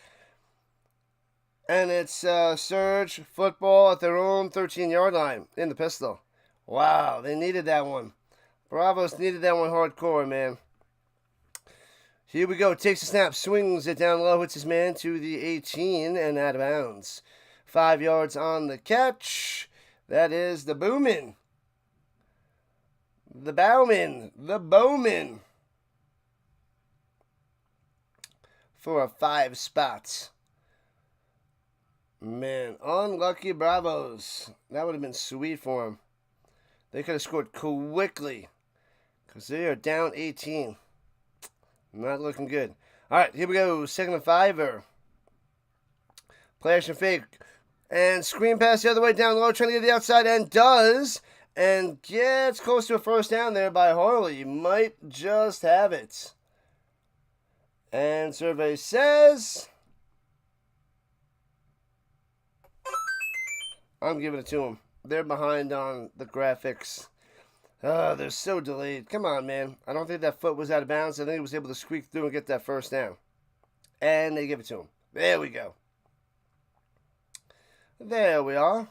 And it's Surge football at their own 13-yard line in the pistol. Wow, they needed that one. Braavos needed that one hardcore, man. Here we go. Takes a snap, swings it down low, hits his man to the 18 and out of bounds. 5 yards on the catch. That is the Bowman. The Bowman. For a 5 spots. Man, unlucky Braavos. That would have been sweet for them. They could have scored quickly. Because they are down 18. Not looking good. All right, here we go. Second and 5-er. Play action fake. And screen pass the other way down low. Trying to get the outside and does. And gets close to a first down there by Harley. Might just have it. And survey says I'm giving it to them. They're behind on the graphics. They're so delayed. Come on, man. I don't think that foot was out of bounds. I think he was able to squeak through and get that first down. And they give it to him. There we go. There we are.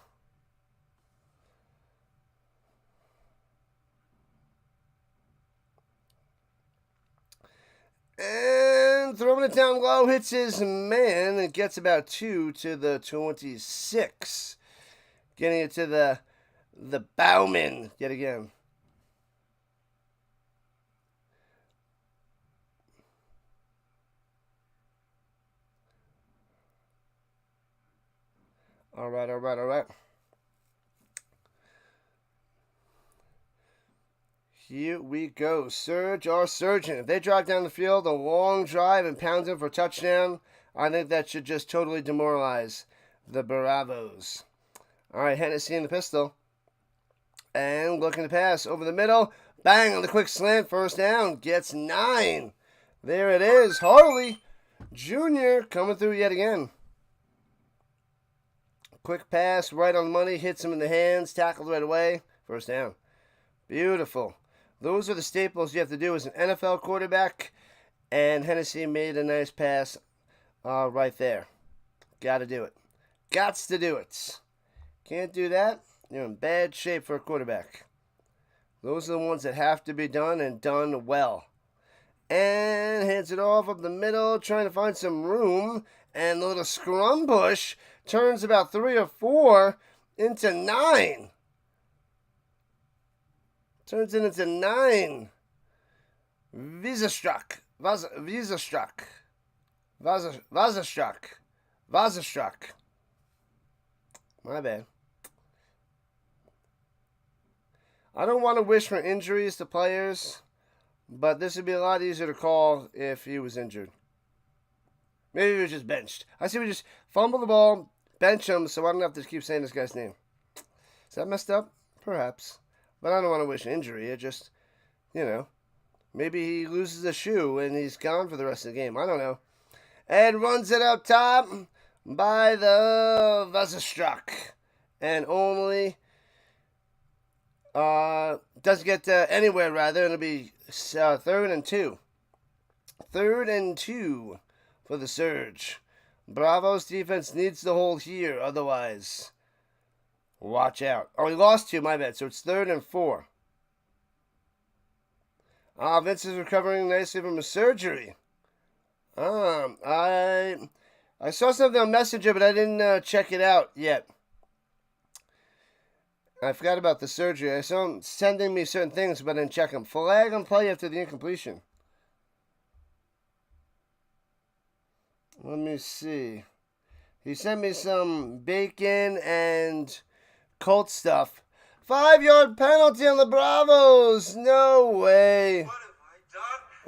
And throwing it down low, hits his man. It gets about 2 to the 26. Getting it to the Bowman yet again. All right. Here we go. Surge are surging. If they drive down the field, a long drive and pound him for a touchdown, I think that should just totally demoralize the Braavos. All right, Hennessy in the pistol. And looking to pass over the middle. Bang on the quick slant. First down. Gets 9. There it is. Harley Jr. coming through yet again. Quick pass right on the money. Hits him in the hands. Tackled right away. First down. Beautiful. Those are the staples you have to do as an NFL quarterback. And Hennessy made a nice pass right there. Got to do it. Gots to do it. Can't do that, you're in bad shape for a quarterback. Those are the ones that have to be done and done well. And hands it off up the middle, trying to find some room. And the little scrum push turns about 3 or 4 into 9. Turns it into 9. Vasastruck. My bad. I don't want to wish for injuries to players, but this would be a lot easier to call if he was injured. Maybe he was just benched. I see we just fumble the ball, bench him, so I don't have to keep saying this guy's name. Is that messed up? Perhaps. But I don't want to wish injury. It just, maybe he loses a shoe and he's gone for the rest of the game. I don't know. And runs it out top by the Vasastruck. And only doesn't get anywhere, rather. It'll be 3rd and 2. 3rd and 2 for the Surge. Braavos defense needs to hold here, otherwise, watch out. Oh, he lost 2, my bad. So it's 3rd and 4. Vince is recovering nicely from his surgery. I saw something on Messenger, but I didn't check it out yet. I forgot about the surgery. I saw him sending me certain things, but I didn't check them. Flag on play after the incompletion. Let me see. He sent me some bacon and Colt stuff. 5-yard penalty on the Braavos. No way. What have I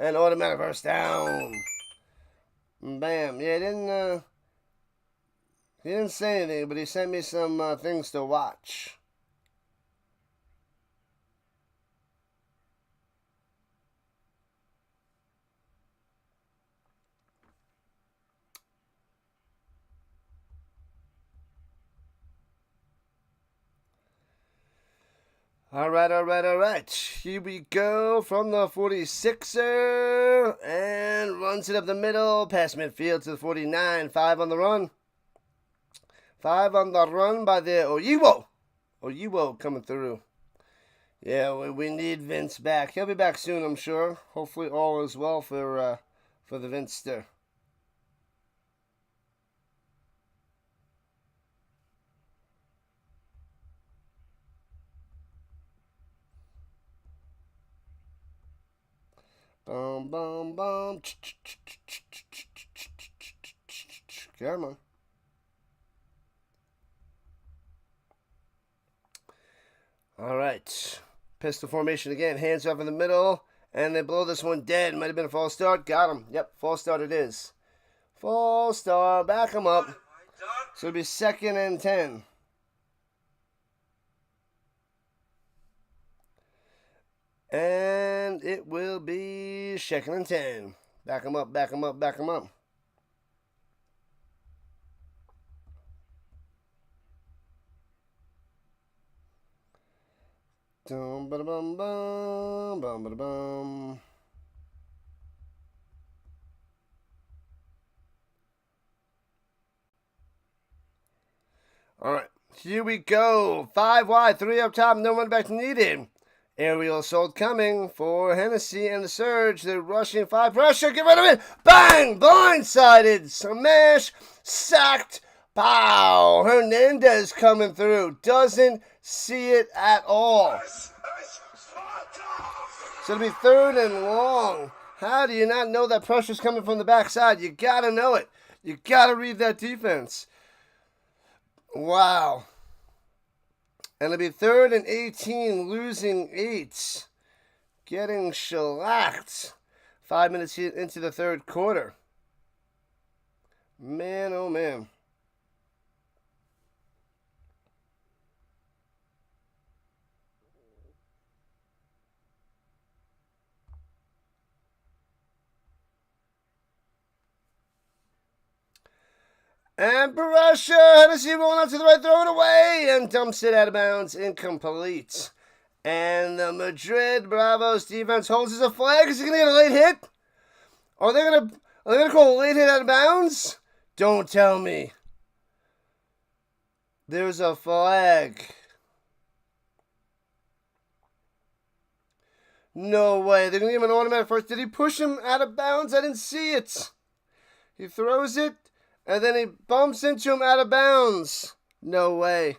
done? And automatic first down. Bam. Yeah, he didn't say anything, but he sent me some things to watch. All right. Here we go from the 46er. And runs it up the middle. Past midfield to the 49. 5 on the run. 5 on the run by the Oyiwo. Oyiwo coming through. Yeah, we need Vince back. He'll be back soon, I'm sure. Hopefully all is well for the Vinster. Boom, boom, boom. Come on. All right. Pistol formation again. Hands off in the middle. And they blow this one dead. Might have been a false start. Got him. Yep, false start it is. False start. Back him up. So it'll be 2nd and 10. And it will be 2nd and 10. Back him up. Dum ba bum bum bum ba bum. All right, here we go. 5 wide, 3 up top, no one back needed. Aerial assault coming for Hennessy and the Surge. They're rushing 5 pressure. Get rid of it. Bang! Blindsided. Smash. Sacked. Pow! Hernandez coming through. Doesn't see it at all. So it'll be 3rd and long. How do you not know that pressure's coming from the backside? You gotta know it. You gotta read that defense. Wow. And it'll be 3rd and 18, losing 8. Getting shellacked. 5 minutes into the 3rd quarter. Man, oh man. And pressure. Hennessy rolling out to the right, throw it away, and dumps it out of bounds, incomplete. And the Madrid Bravos defense holds as a flag. Is he going to get a late hit? Are they going to call a late hit out of bounds? Don't tell me. There's a flag. No way. They're going to give him an automatic first. Did he push him out of bounds? I didn't see it. He throws it, and then he bumps into him out of bounds. No way.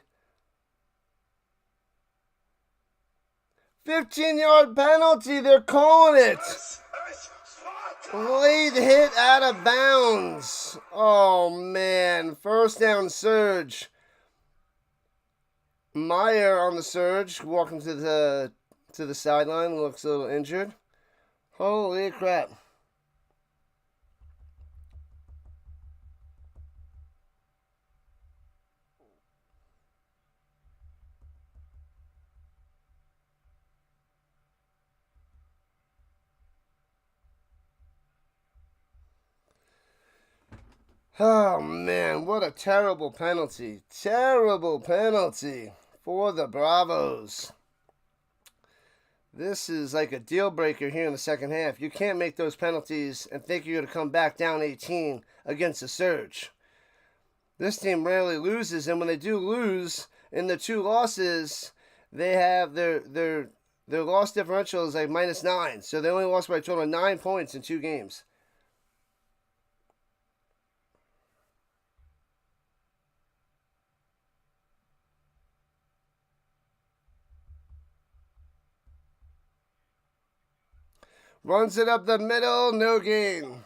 15-yard penalty. They're calling it. Late hit out of bounds. Oh, man. First down, Surge. Meyer on the Surge, walking to the sideline. Looks a little injured. Holy crap. Oh, man, what a terrible penalty. Terrible penalty for the Braavos. This is like a deal breaker here in the second half. You can't make those penalties and think you're going to come back down 18 against the Surge. This team rarely loses, and when they do lose in the 2 losses, they have their loss differential is like -9. So they only lost by a total of 9 points in 2 games. Runs it up the middle, no gain.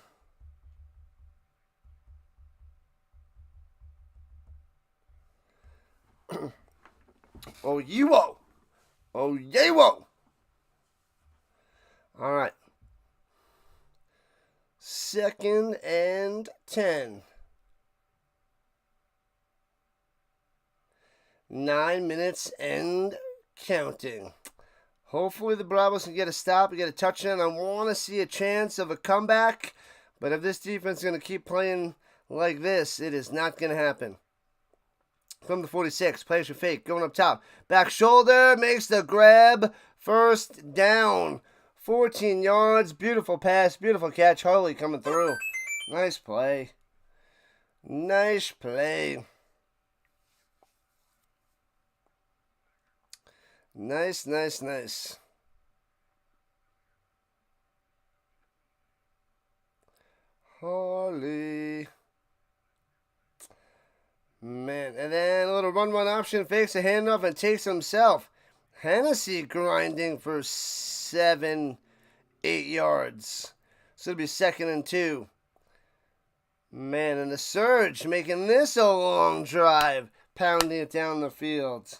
Oh, you-o. Oh, yay-wo. All right. 2nd and 10. 9 minutes and counting. Hopefully the Braavos can get a stop and get a touchdown. I want to see a chance of a comeback. But if this defense is going to keep playing like this, it is not going to happen. From the 46, plays for fake, going up top. Back shoulder, makes the grab. First down. 14 yards, beautiful pass, beautiful catch. Harley coming through. Nice play. Nice play. Nice, nice, nice. Harley. Man, and then a little run option, fakes a handoff and takes himself. Hennessy grinding for 7, 8 yards. So it'll be 2nd and 2. Man, and the Surge making this a long drive, pounding it down the field.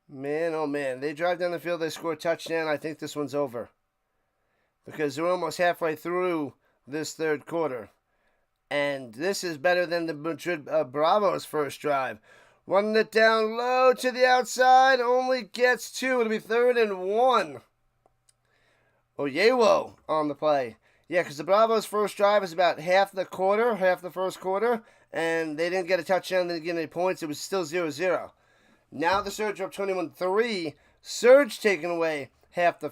Man, oh man, they drive down the field, they score a touchdown. I think this one's over. Because they're almost halfway through this 3rd quarter. And this is better than the Madrid Bravos first drive. Running it down low to the outside, only gets 2. It'll be 3rd and 1. Oyewo on the play. Yeah, because the Bravos first drive is about half the 1st quarter, and they didn't get a touchdown, they didn't get any points. It was still 0-0. Now the Surge are up 21-3. Surge taking away half the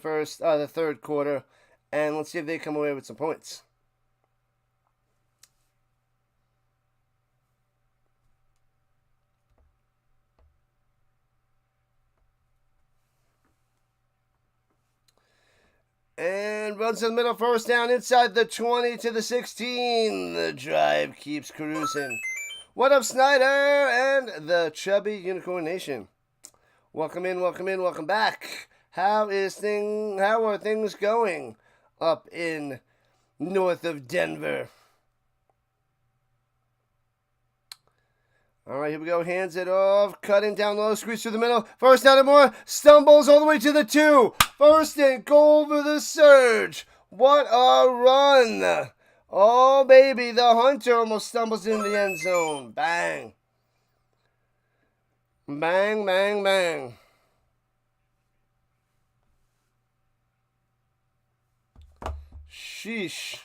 third quarter, and let's see if they come away with some points. And runs in the middle, first down inside the 20 to the 16. The drive keeps cruising. What up, Snyder and the Chubby Unicorn Nation? Welcome in, welcome back. How are things going up in north of Denver? All right, here we go. Hands it off. Cutting down low. Squeeze through the middle. First down and more. Stumbles all the way to the 2. First and goal for the Surge. What a run. Oh, baby. The Hunter almost stumbles into the end zone. Bang. Bang, bang, bang. Sheesh.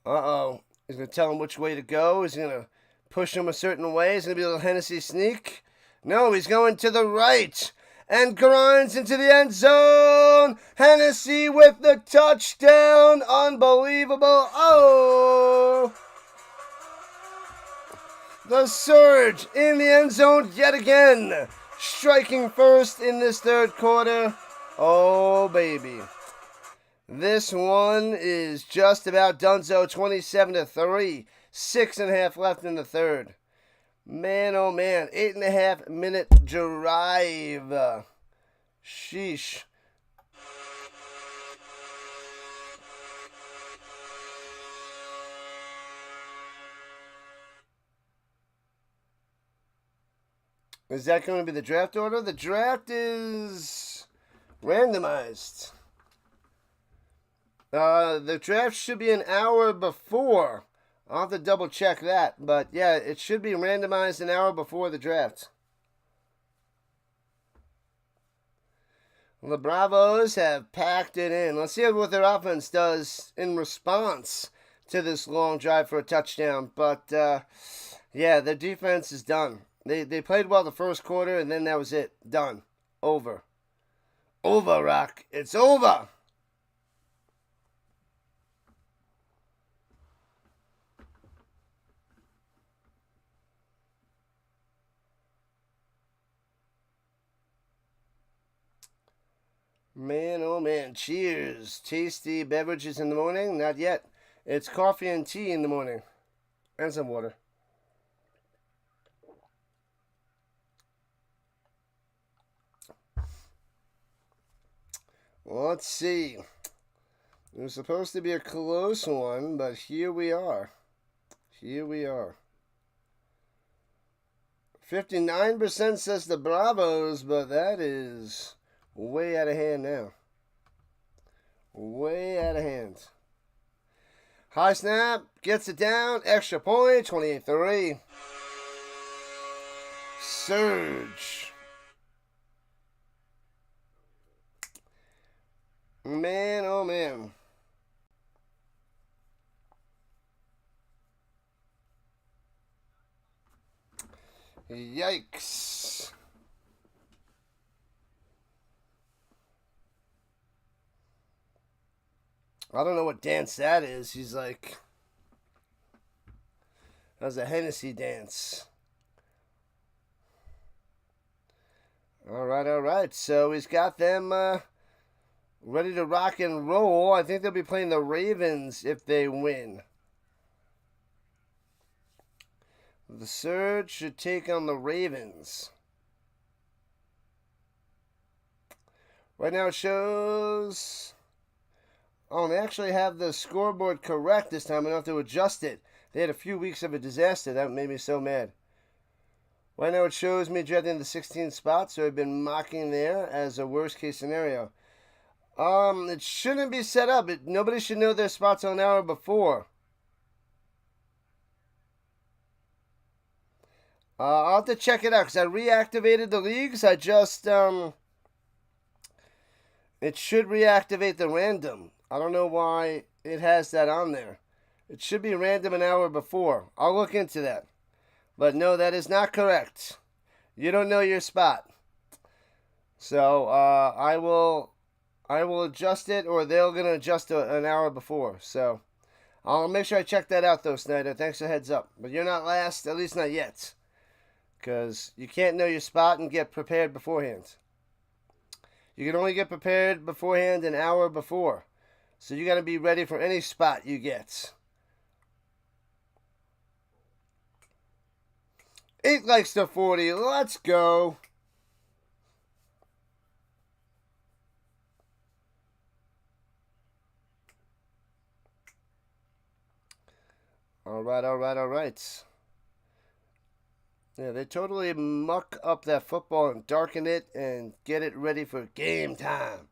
Uh-oh. He's going to tell him which way to go. He's going to push him a certain way. He's going to be a little Hennessy sneak. No, he's going to the right. And grinds into the end zone. Hennessy with the touchdown. Unbelievable. Oh! The Surge in the end zone yet again. Striking first in this third quarter. Oh, baby. This one is just about donezo, 27-3. 6.5 left in the third. Man, oh man, 8.5 minute drive. Sheesh. Is that going to be the draft order? The draft is randomized. The draft should be an hour before. I'll have to double check that. But yeah, it should be randomized an hour before the draft. The Braavos have packed it in. Let's see what their offense does in response to this long drive for a touchdown. But yeah, their defense is done. They played well the first quarter, and then that was it. Done. Over. Over, Rock. It's over. Man, oh man, cheers. Tasty beverages in the morning? Not yet. It's coffee and tea in the morning. And some water. Let's see. It was supposed to be a close one, but here we are. Here we are. 59% says the Braavos, but that is way out of hand now. Way out of hand. High snap, gets it down, extra point, 28-3. Surge. Man, oh man. Yikes. I don't know what dance that is. He's like, that was a Hennessy dance. All right. So he's got them ready to rock and roll. I think they'll be playing the Ravens if they win. The Surge should take on the Ravens. Right now it shows... Oh, and they actually have the scoreboard correct this time. I don't have to adjust it. They had a few weeks of a disaster. That made me so mad. Right now it shows me dreading the 16th spot, so I've been mocking there as a worst-case scenario. It shouldn't be set up. Nobody should know their spots an hour before. I'll have to check it out because I reactivated the leagues. I just It should reactivate the random. I don't know why it has that on there. It should be random an hour before. I'll look into that. But no, that is not correct. You don't know your spot. So I will adjust it, or they're gonna adjust an hour before. So I'll make sure I check that out, though, Snyder. Thanks for the heads up. But you're not last, at least not yet, because you can't know your spot and get prepared beforehand. You can only get prepared beforehand an hour before. So you got to be ready for any spot you get. 8 likes to 40. Let's go. All right. Yeah, they totally muck up that football and darken it and get it ready for game time.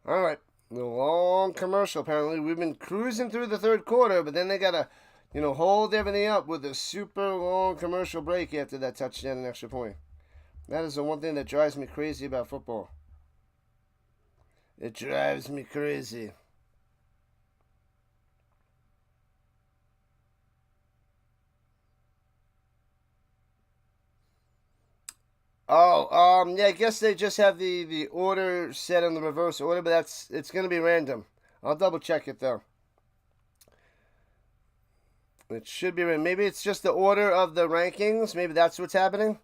All right, the long commercial. Apparently, we've been cruising through the third quarter, but then they gotta, hold everything up with a super long commercial break after that touchdown and extra point. That is the one thing that drives me crazy about football. It drives me crazy. Oh, yeah, I guess they just have the order set in the reverse order, but it's going to be random. I'll double check it, though. It should be random. Maybe it's just the order of the rankings. Maybe that's what's happening.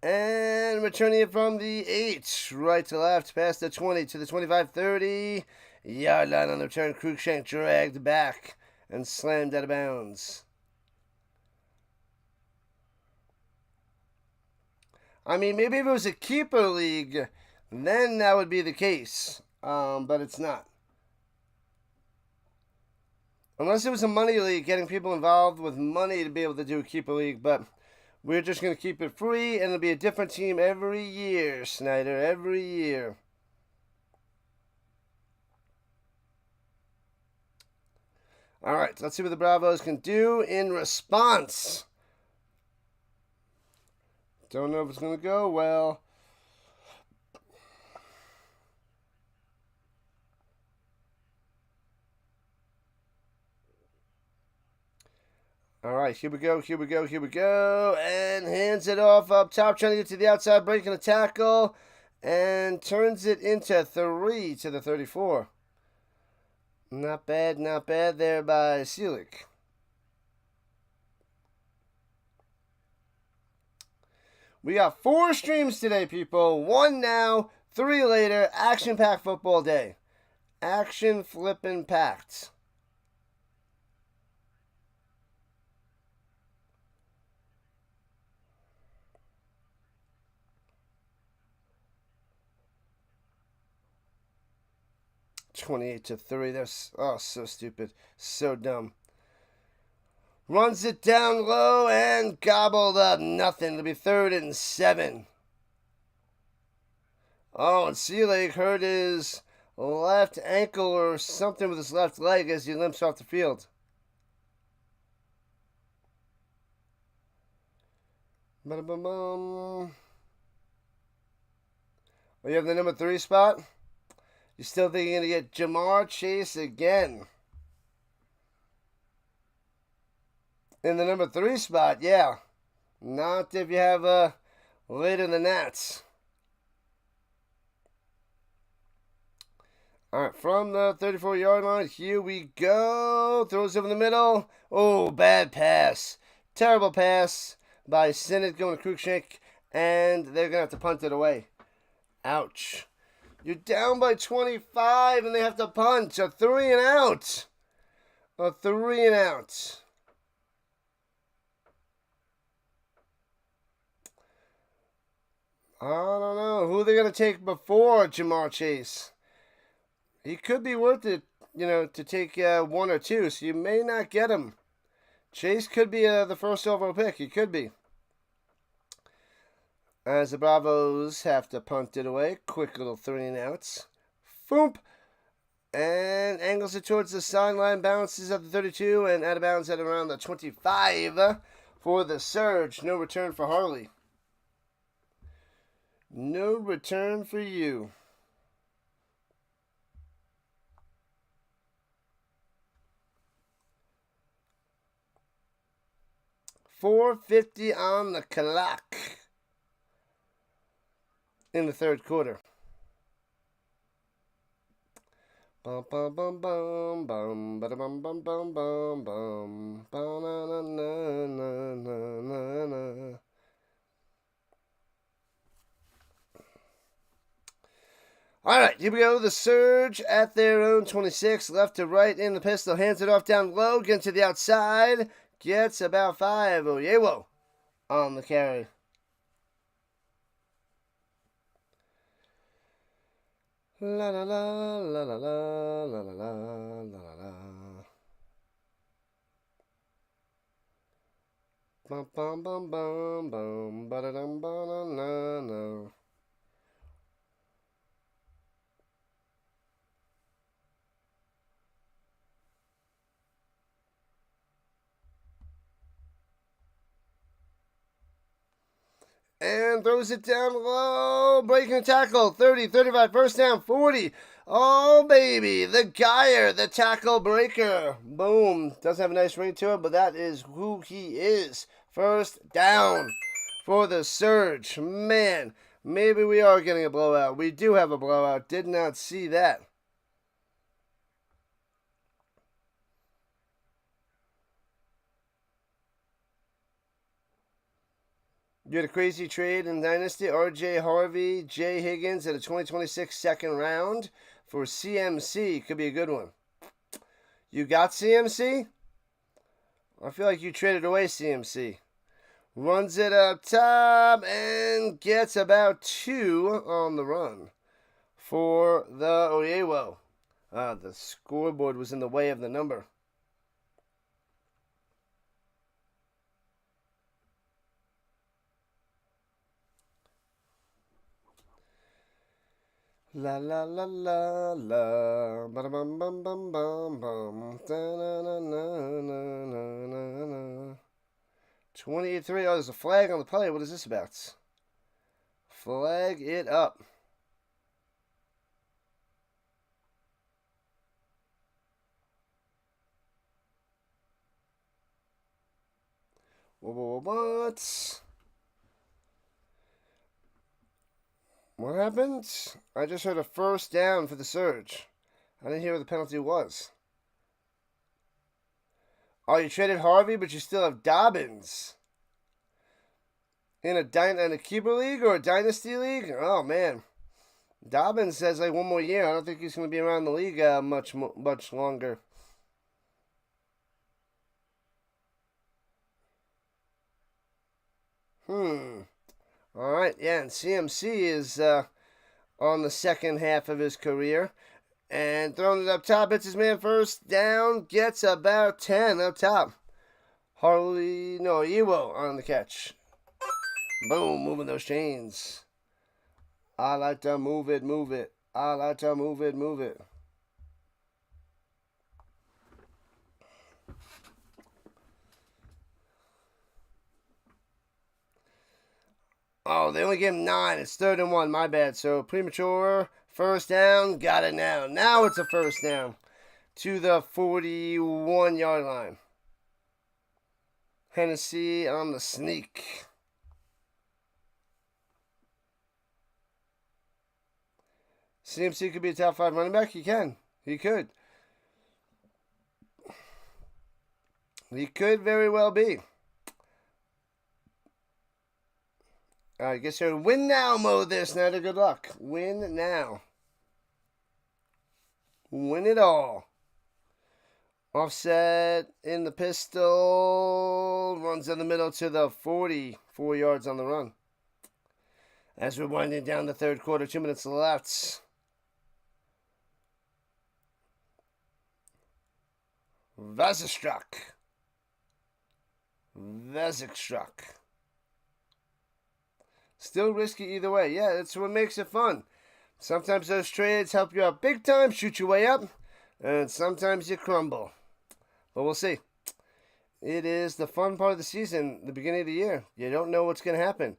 And returning it from the 8, right to left, past the 20 to the 25-30 yard line on the return. Cruikshank dragged back and slammed out of bounds. I mean, maybe if it was a keeper league, then that would be the case. But it's not. Unless it was a money league, getting people involved with money to be able to do a keeper league. But we're just going to keep it free, and it'll be a different team every year, Snyder. Every year. All right, let's see what the Braavos can do in response. Don't know if it's going to go well. All right, here we go. And hands it off up top, trying to get to the outside, breaking a tackle, and turns it into 3 to the 34. Not bad there by Seelig. We got 4 streams today, people. 1 now, 3 later. Action-packed football day. Action flippin' packed. $28-3. That's so stupid. So dumb. Runs it down low and gobbled up. Nothing. It'll be 3rd and 7. Oh, and Seelig hurt his left ankle or something with his left leg as he limps off the field. Ba-da-bum-bum. Oh, you have the number 3 spot? You still think you're going to get Jamar Chase again? In the number 3 spot, yeah. Not if you have later than that. All right, from the 34-yard line, here we go. Throws over the middle. Oh, bad pass. Terrible pass by Sinnott going to Cruikshank, and they're going to have to punt it away. Ouch. You're down by 25, and they have to punt. A 3 and out. A 3 and out. I don't know. Who are they going to take before Jamar Chase? He could be worth it, to take 1 or 2, so you may not get him. Chase could be the first overall pick. He could be. As the Braavos have to punt it away. Quick little 3 and outs. Foomp. And angles it towards the sideline. Bounces at the 32 and out of bounds at around the 25. For the Surge, no return for Harley. No return for you. $4.50 on the clock in the third quarter. Bum bum bum bum bum ba bum bum bum bum bum ba na na na na na na. All right, here we go. The Surge at their own 26, left to right in the pistol, hands it off down low, gets to the outside, gets about 5. Oyewo on the carry. La la la la la la la la la la la. Bum bum bum bum bum ba da dum ba na na na. And throws it down low, breaking a tackle, 30, 35, first down, 40. Oh, baby, the Geyer, the tackle breaker. Boom. Doesn't have a nice ring to it, but that is who he is. First down for the Surge. Man, maybe we are getting a blowout. We do have a blowout. Did not see that. You had a crazy trade in Dynasty. R.J. Harvey, Jay Higgins at a 2026 second round for CMC. Could be a good one. You got CMC? I feel like you traded away CMC. Runs it up top and gets about 2 on the run for the Oyewo. The scoreboard was in the way of the number. La la la la la, ba bum bum bum bum bum, da na na na na na na. 28-3. Oh, there's a flag on the play. What is this about? Flag it up. What? What happened? I just heard a first down for the Surge. I didn't hear what the penalty was. Oh, you traded Harvey, but you still have Dobbins. In a keeper league or a dynasty league? Oh, man. Dobbins has like 1 more year. I don't think he's going to be around the league much longer. All right, yeah, and CMC is on the second half of his career. And throwing it up top, hits his man first down, gets about 10 up top. Oyewo on the catch. Boom, moving those chains. I like to move it, move it. I like to move it, move it. Oh, they only gave him 9. It's 3rd and 1. My bad. So premature. First down. Got it now. Now it's a first down to the 41-yard line. Hennessy on the sneak. CMC could be a top 5 running back. He can. He could. He could very well be. I guess you're in win now mode there, Snyder. Good luck. Win now. Win it all. Offset in the pistol. Runs in the middle to the 44 yards on the run. As we're winding down the third quarter, 2 minutes left. Vasicstruck. Still risky either way. Yeah, that's what makes it fun. Sometimes those trades help you out big time, shoot your way up, and sometimes you crumble. But we'll see. It is the fun part of the season, the beginning of the year. You don't know what's going to happen.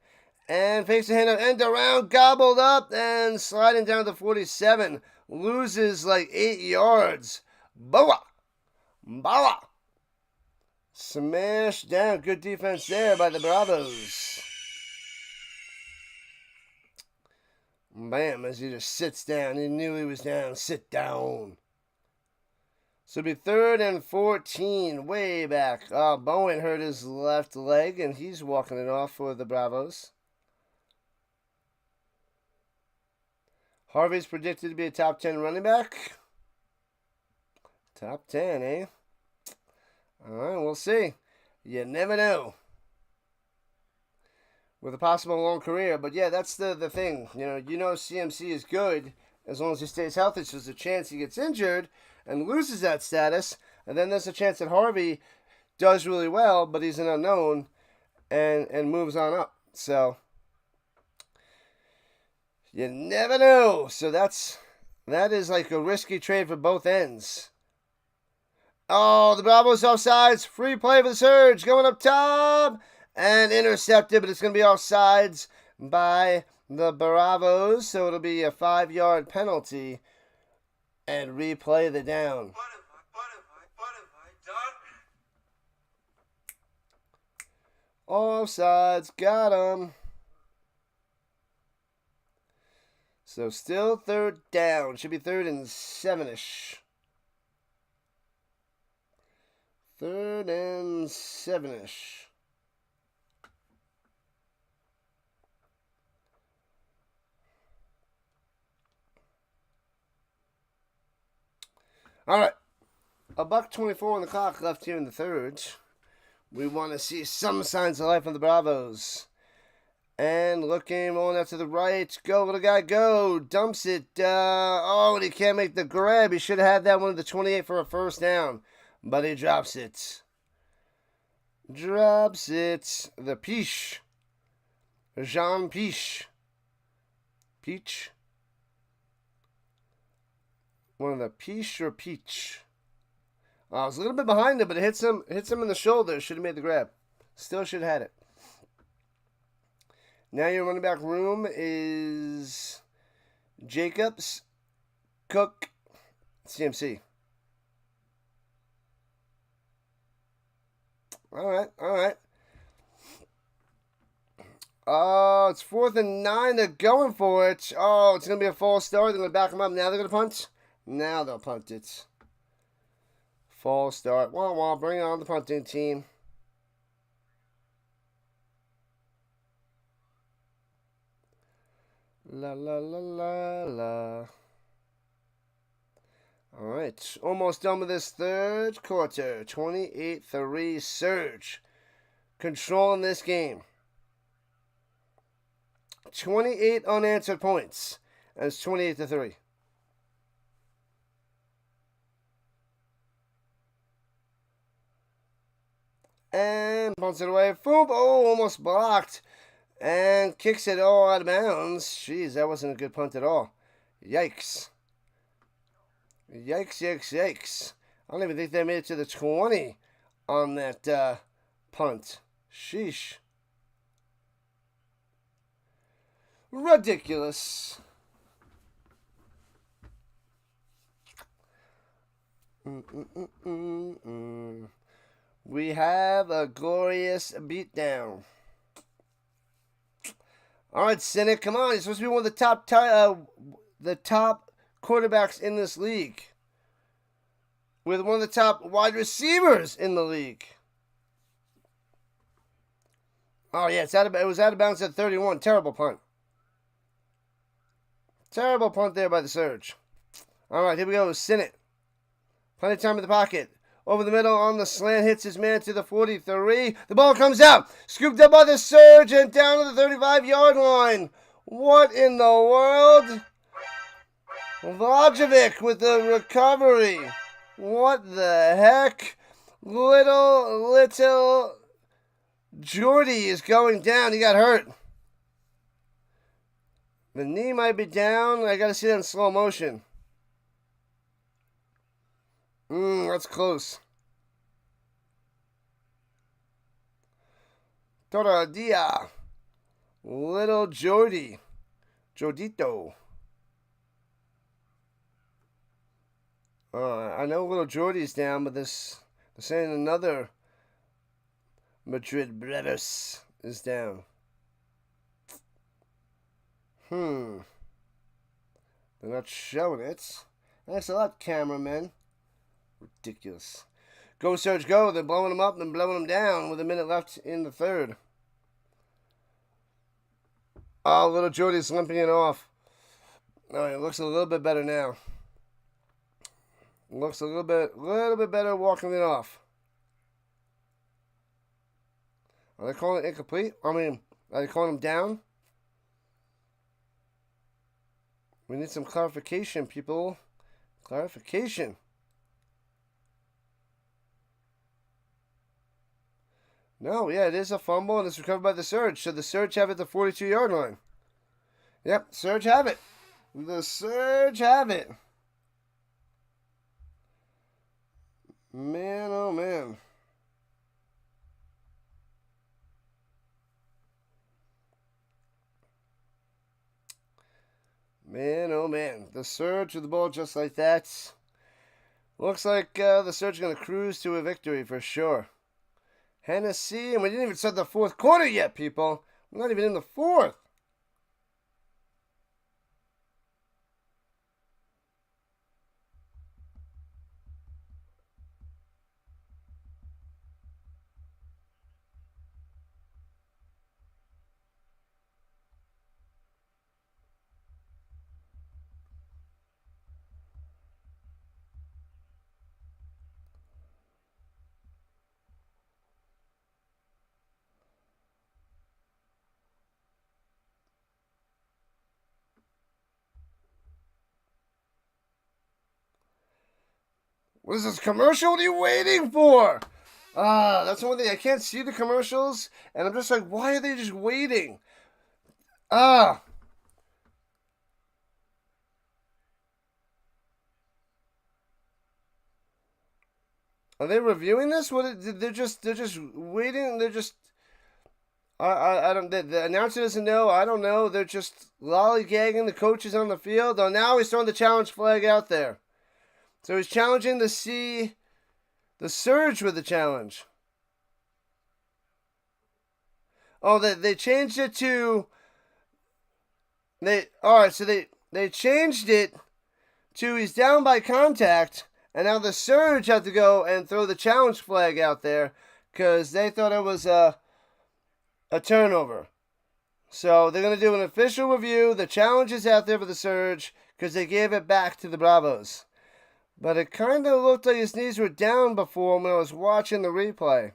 And fakes a handoff, end around, gobbled up, and sliding down to 47. Loses like 8 yards. Boa! Boa! Smash down. Good defense there by the Bravos. Bam, as he just sits down. He knew he was down. Sit down. So it'll be 3rd and 14, way back. Bowen hurt his left leg, and he's walking it off for the Bravos. Harvey's predicted to be a top 10 running back. Top 10, eh? All right, we'll see. You never know. With a possible long career. But yeah, that's the thing. You know CMC is good as long as he stays healthy. So there's a chance he gets injured and loses that status. And then there's a chance that Harvey does really well, but he's an unknown and moves on up. So you never know. So that is like a risky trade for both ends. Oh, the Bravos offsides. Free play for the Surge. Going up top. And intercepted, but it's going to be offsides by the Bravos. So it'll be a 5-yard penalty. And replay the down. What have I done? Offsides. Got him. So still 3rd down. Should be 3rd and 7-ish. 3rd and 7-ish. All right. $1:24 on the clock left here in the 3rd. We want to see some signs of life on the Bravos. And looking, rolling out to the right. Go, little guy, go. Dumps it. And he can't make the grab. He should have had that one at the 28 for a 1st down. But he drops it. Drops it. The Peach. Jean Peach. Peach. One of the Peach or Peach. I was a little bit behind him, but it hits him in the shoulder. Should have made the grab. Still should have had it. Now your running back room is Jacobs, Cook, CMC. All right. Oh, it's 4th and 9. They're going for it. Oh, it's going to be a false start. They're going to back them up. Now they're going to punt. Now they'll punt it. False start. Wah, wah. Bring on the punting team. La, la, la, la, la. All right. Almost done with this 3rd quarter. 28-3 Surge. Controlling this game. 28 unanswered points. And it's 28-3. And punts it away. Boom. Oh, almost blocked. And kicks it all out of bounds. Jeez, that wasn't a good punt at all. Yikes. Yikes. I don't even think they made it to the 20 on that punt. Sheesh. Ridiculous. We have a glorious beatdown. All right, Cynic, come on. You're supposed to be one of the top quarterbacks in this league. With one of the top wide receivers in the league. Oh, yeah, it was out of bounds at 31. Terrible punt. Terrible punt there by the Surge. All right, here we go. Cynic. Plenty of time in the pocket. Over the middle on the slant, hits his man to the 43. The ball comes out. Scooped up by the Surge and down to the 35-yard line. What in the world? Vlajovic with the recovery. What the heck? Little Jordy is going down. He got hurt. The knee might be down. I got to see that in slow motion. That's close. Toradia. Little Jordy. Jordito. I know little Jordy's down, but they're saying another Madrid Bravos is down. They're not showing it. Thanks a lot, cameraman. Ridiculous. Go, Surge, go. They're blowing him up and blowing him down with a minute left in the third. Oh, little Jordy's limping it off. All right, it looks a little bit better now. Looks a little bit better walking it off. Are they calling it incomplete? I mean, are they calling him down? We need some clarification, people. Clarification. No, yeah, it is a fumble, and it's recovered by the Surge. So the Surge have it at the 42-yard line. Yep, Surge have it. The Surge have it. Man, oh man. Man, oh man. The Surge with the ball just like that. Looks like the Surge is going to cruise to a victory for sure. Hennessy, and we didn't even start the fourth quarter yet, people. We're not even in the fourth. What is this commercial? What are you waiting for? That's the one thing. I can't see the commercials, and I'm just like, why are they just waiting? Are they reviewing this? They're just waiting. They're just. I don't. The announcer doesn't know. I don't know. They're just lollygagging the coaches on the field. Oh, now he's throwing the challenge flag out there. So he's challenging to see the Surge with the challenge. Oh, they changed it to. Alright, so they changed it to he's down by contact, and now the Surge have to go and throw the challenge flag out there because they thought it was a turnover. So they're going to do an official review. The challenge is out there for the Surge because they gave it back to the Braavos. But it kind of looked like his knees were down before when I was watching the replay.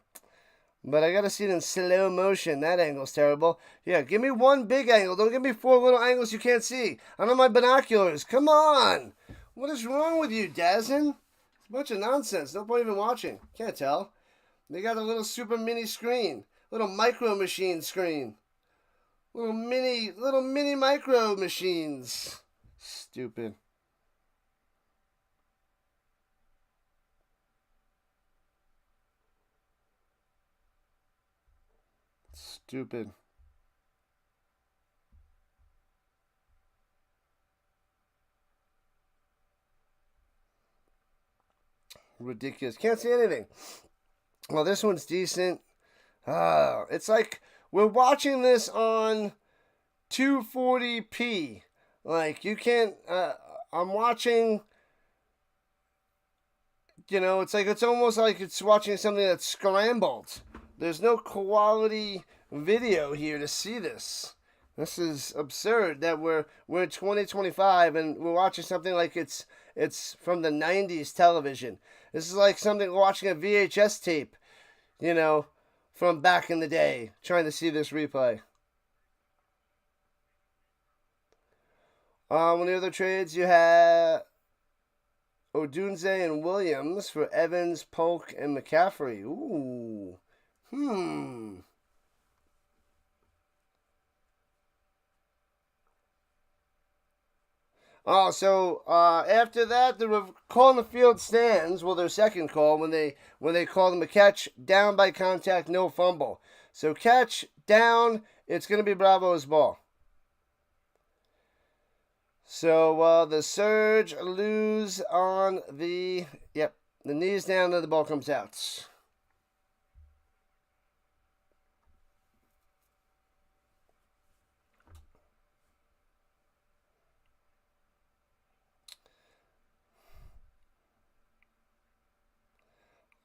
But I got to see it in slow motion. That angle's terrible. Yeah, give me one big angle. Don't give me four little angles you can't see. I don't have my binoculars. Come on. What is wrong with you, Dazin? It's a bunch of nonsense. No point even watching. Can't tell. They got a little super mini screen. Little micro machine screen. Little mini micro machines. Stupid. Stupid. Ridiculous. Can't see anything. Well, this one's decent. It's like we're watching this on 240p. Like, you can't... I'm watching... You know, it's almost like it's watching something that's scrambled. There's no quality video here to see this. This is absurd that we're in 2025 and we're watching something like it's from the 90s television. This is like something watching a VHS tape, you know, from back in the day, trying to see this replay. One of the other trades you have Odunze and Williams for Evans, Polk, and McCaffrey. Ooh. Oh, so after that, they were calling the field stands. Well, their second call when they called them a catch, down by contact, no fumble. So catch, down, it's going to be Bravo's ball. So the Surge lose on the, the knees down and the ball comes out.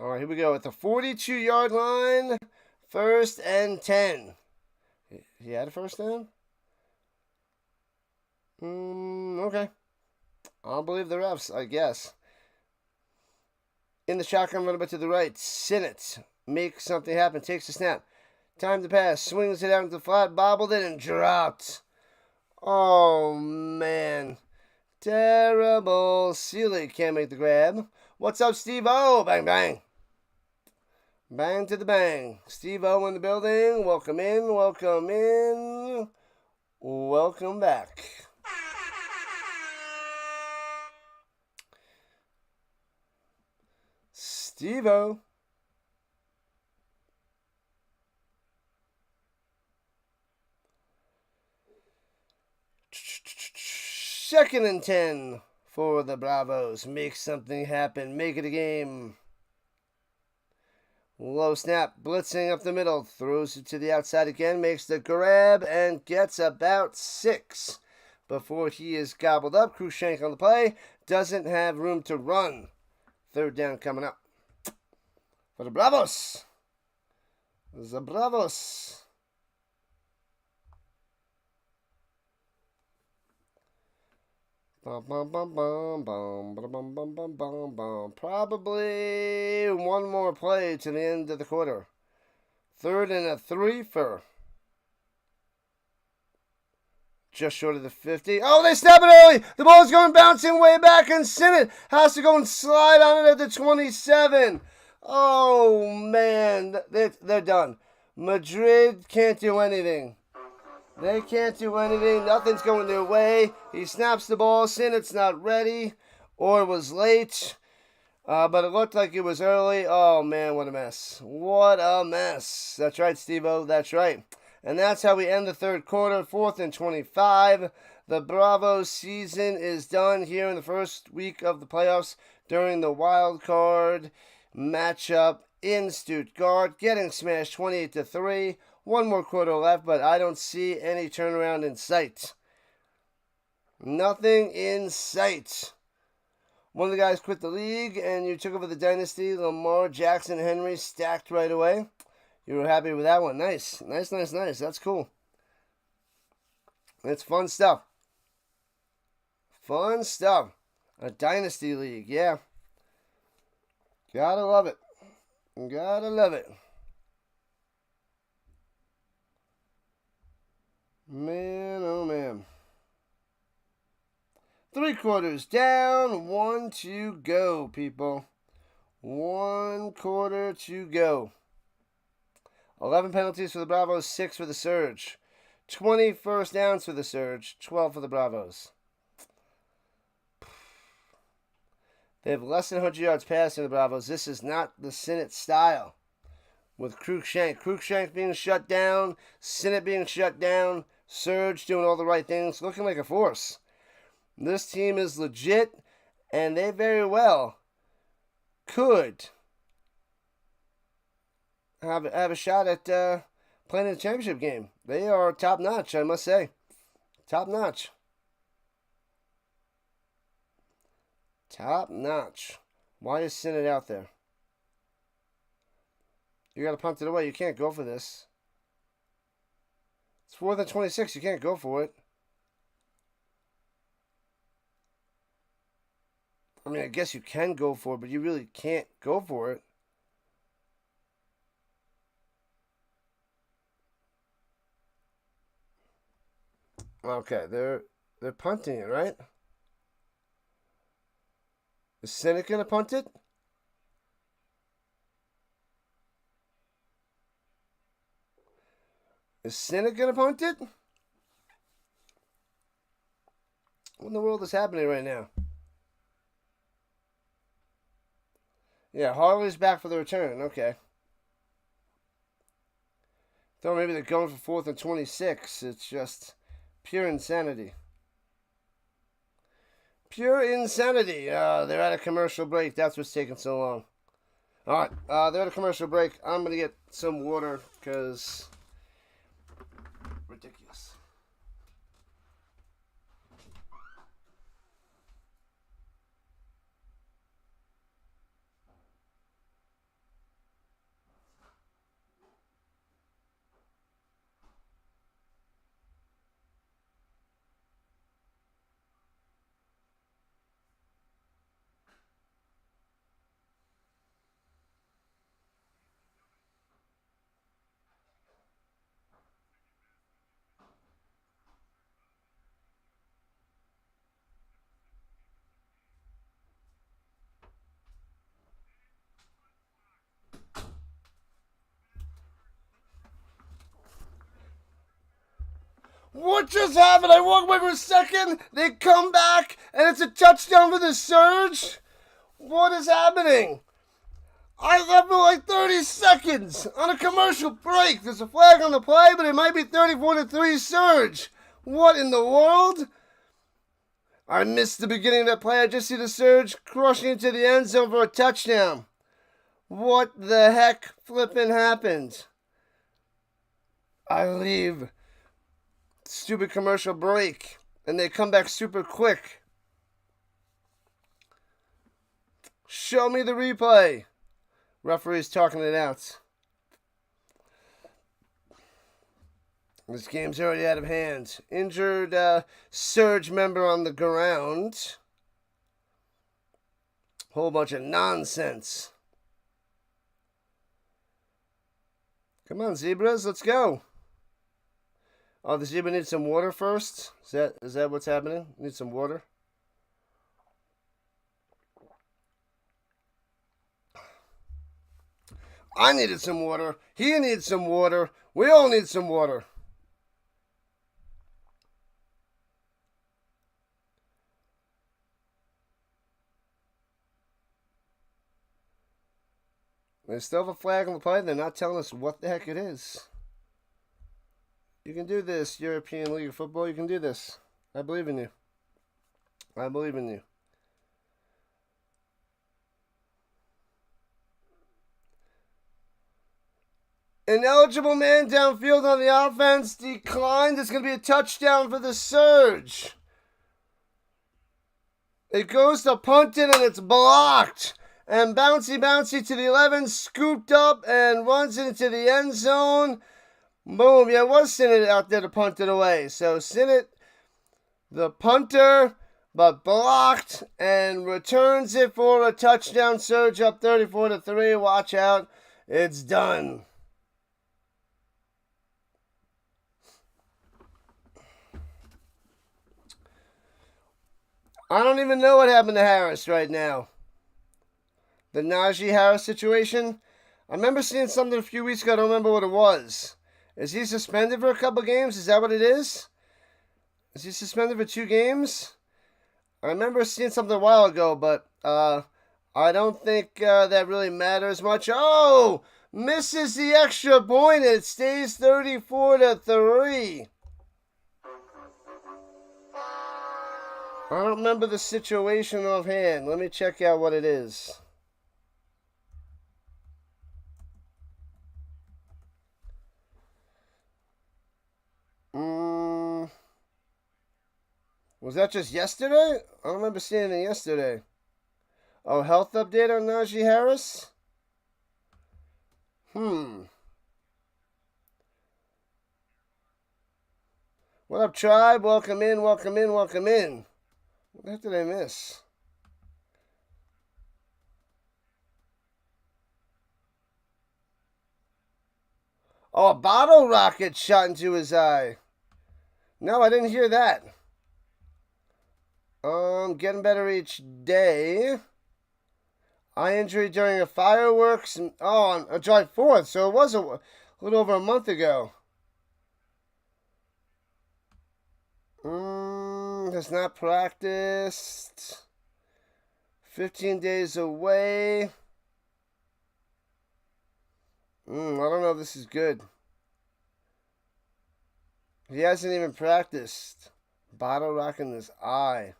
All right, here we go at the 42-yard line. 1st and 10. He had a first down? Okay. I'll believe the refs, I guess. In the shotgun, run a bit to the right. Sinnott makes something happen. Takes the snap. Time to pass. Swings it out into the flat. Bobbled it and dropped. Oh, man. Terrible. Sealy can't make the grab. What's up, Steve-O? Bang, bang. Bang to the bang. Steve-O in the building. Welcome in. Welcome in. Welcome back. Steve-O. Second and 10 for the Bravos. Make something happen. Make it a game. Low snap. Blitzing up the middle. Throws it to the outside again. Makes the grab and gets about 6 before he is gobbled up. Cruikshank on the play. Doesn't have room to run. 3rd down coming up for the Bravos. The Bravos. Probably one more play to the end of the quarter. 3rd and 3 for just short of the 50. Oh, they snap it early. The ball's going bouncing way back, and Sinnott has to go and slide on it at the 27. Oh, man. They're done. Madrid can't do anything. They can't do anything. Nothing's going their way. He snaps the ball. Sinnott's not ready or was late. But it looked like it was early. Oh, man, what a mess. What a mess. That's right, Steve-O. That's right. And that's how we end the 3rd quarter. 4th and 25. The Braavos season is done here in the first week of the playoffs during the wild card matchup in Stuttgart. Getting smashed 28-3. One more quarter left, but I don't see any turnaround in sight. Nothing in sight. One of the guys quit the league, and you took over the dynasty. Lamar, Jackson, Henry stacked right away. You were happy with that one. Nice. Nice. That's cool. It's fun stuff. Fun stuff. A dynasty league, yeah. Gotta love it. Gotta love it. Man, oh man. 3 quarters down, 1 to go, people. 1 quarter to go. 11 penalties for the Bravos, 6 for the Surge. 20 first downs for the Surge, 12 for the Bravos. They have less than 100 yards passing the Bravos. This is not the Sinnott style. With Cruikshank being shut down, Sinnott being shut down, Surge doing all the right things, looking like a force. This team is legit, and they very well could have a shot at playing in the championship game. They are top notch, I must say. Top notch. Top notch. Why is Sinnott out there? You got to punt it away. You can't go for this. It's 4th and 26. You can't go for it. I mean, I guess you can go for it, but you really can't go for it. Okay, they're punting it, right? Is Sinnott going to punt it? Is Sinnott going to punt it? What in the world is happening right now? Yeah, Harley's back for the return. Okay. Thought maybe they're going for 4th and 26. It's just pure insanity. Pure insanity. They're at a commercial break. That's what's taking so long. All right, they're at a commercial break. I'm going to get some water because ridiculous. What just happened? I walked away for a second. They come back, and it's a touchdown for the Surge. What is happening? I left for like 30 seconds on a commercial break. There's a flag on the play, but it might be 34-3 Surge. What in the world? I missed the beginning of that play. I just see the Surge crushing into the end zone for a touchdown. What the heck flippin' happened? I leave. Stupid commercial break, and they come back super quick. Show me the replay. Referee's talking it out. This game's already out of hand. Injured Surge member on the ground. Whole bunch of nonsense. Come on, zebras, let's go. Oh, the zebra needs some water first? Is that what's happening? Need some water? I needed some water. He needs some water. We all need some water. They still have a flag on the play. They're not telling us what the heck it is. You can do this, European League of Football. You can do this. I believe in you. I believe in you. Ineligible man downfield on the offense. Declined. It's going to be a touchdown for the Surge. It goes to punt it, and it's blocked. And bouncy to the 11. Scooped up and runs it into the end zone. Boom. Yeah, it was Sinnott out there to punt it away. So Sinnott, the punter, but blocked and returns it for a touchdown. Surge up 34-3. Watch out. It's done. I don't even know what happened to Harris right now. The Najee Harris situation. I remember seeing something a few weeks ago. I don't remember what it was. Is he suspended for a couple games? Is that what it is? Is he suspended for 2 games? I remember seeing something a while ago, but I don't think that really matters much. Oh! Misses the extra point. It stays 34-3. I don't remember the situation offhand. Let me check out what it is. Was that just yesterday? I don't remember seeing it yesterday. Oh, health update on Najee Harris? What up, tribe? Welcome in, welcome in, welcome in. What the heck did I miss? Oh, a bottle rocket shot into his eye. No, I didn't hear that. Getting better each day. Eye injury during a fireworks. On July 4th, so it was a little over a month ago. Has not practiced. 15 days away. I don't know if this is good. He hasn't even practiced. Bottle rocking his eye.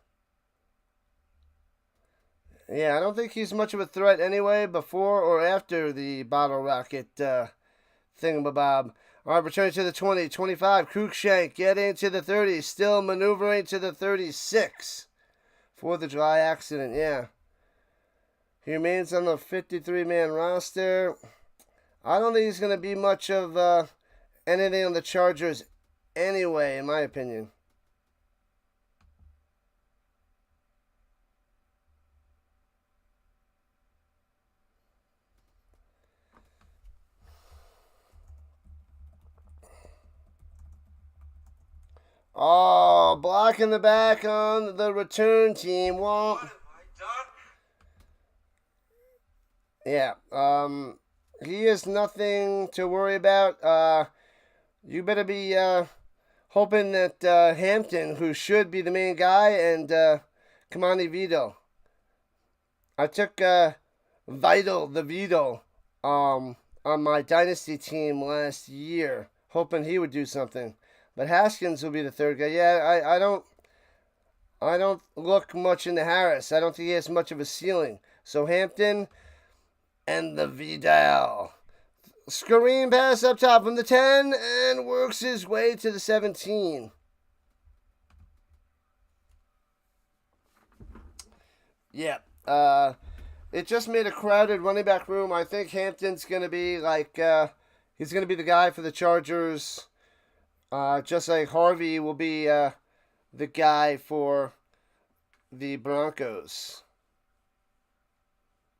Yeah, I don't think he's much of a threat anyway, before or after the bottle rocket thingamabob. All right, returning to the 20, 25. Cruikshank getting to the 30, still maneuvering to the 36 for the dry accident. Yeah. He remains on the 53-man roster. I don't think he's going to be much of anything on the Chargers anyway, in my opinion. Oh, blocking the back on the return team. What Well, have I done? yeah. He is nothing to worry about. You better be hoping that Hampton, who should be the main guy, and Kamani Vito. I took Vital, the Vito, on my dynasty team last year, hoping he would do something. But Haskins will be the third guy. Yeah, I don't look much into Harris. I don't think he has much of a ceiling. So Hampton and the Vidal. Screen pass up top from the 10 and works his way to the 17. Yeah. It just made a crowded running back room. I think Hampton's going to be like, he's going to be the guy for the Chargers. Just like Harvey will be the guy for the Broncos.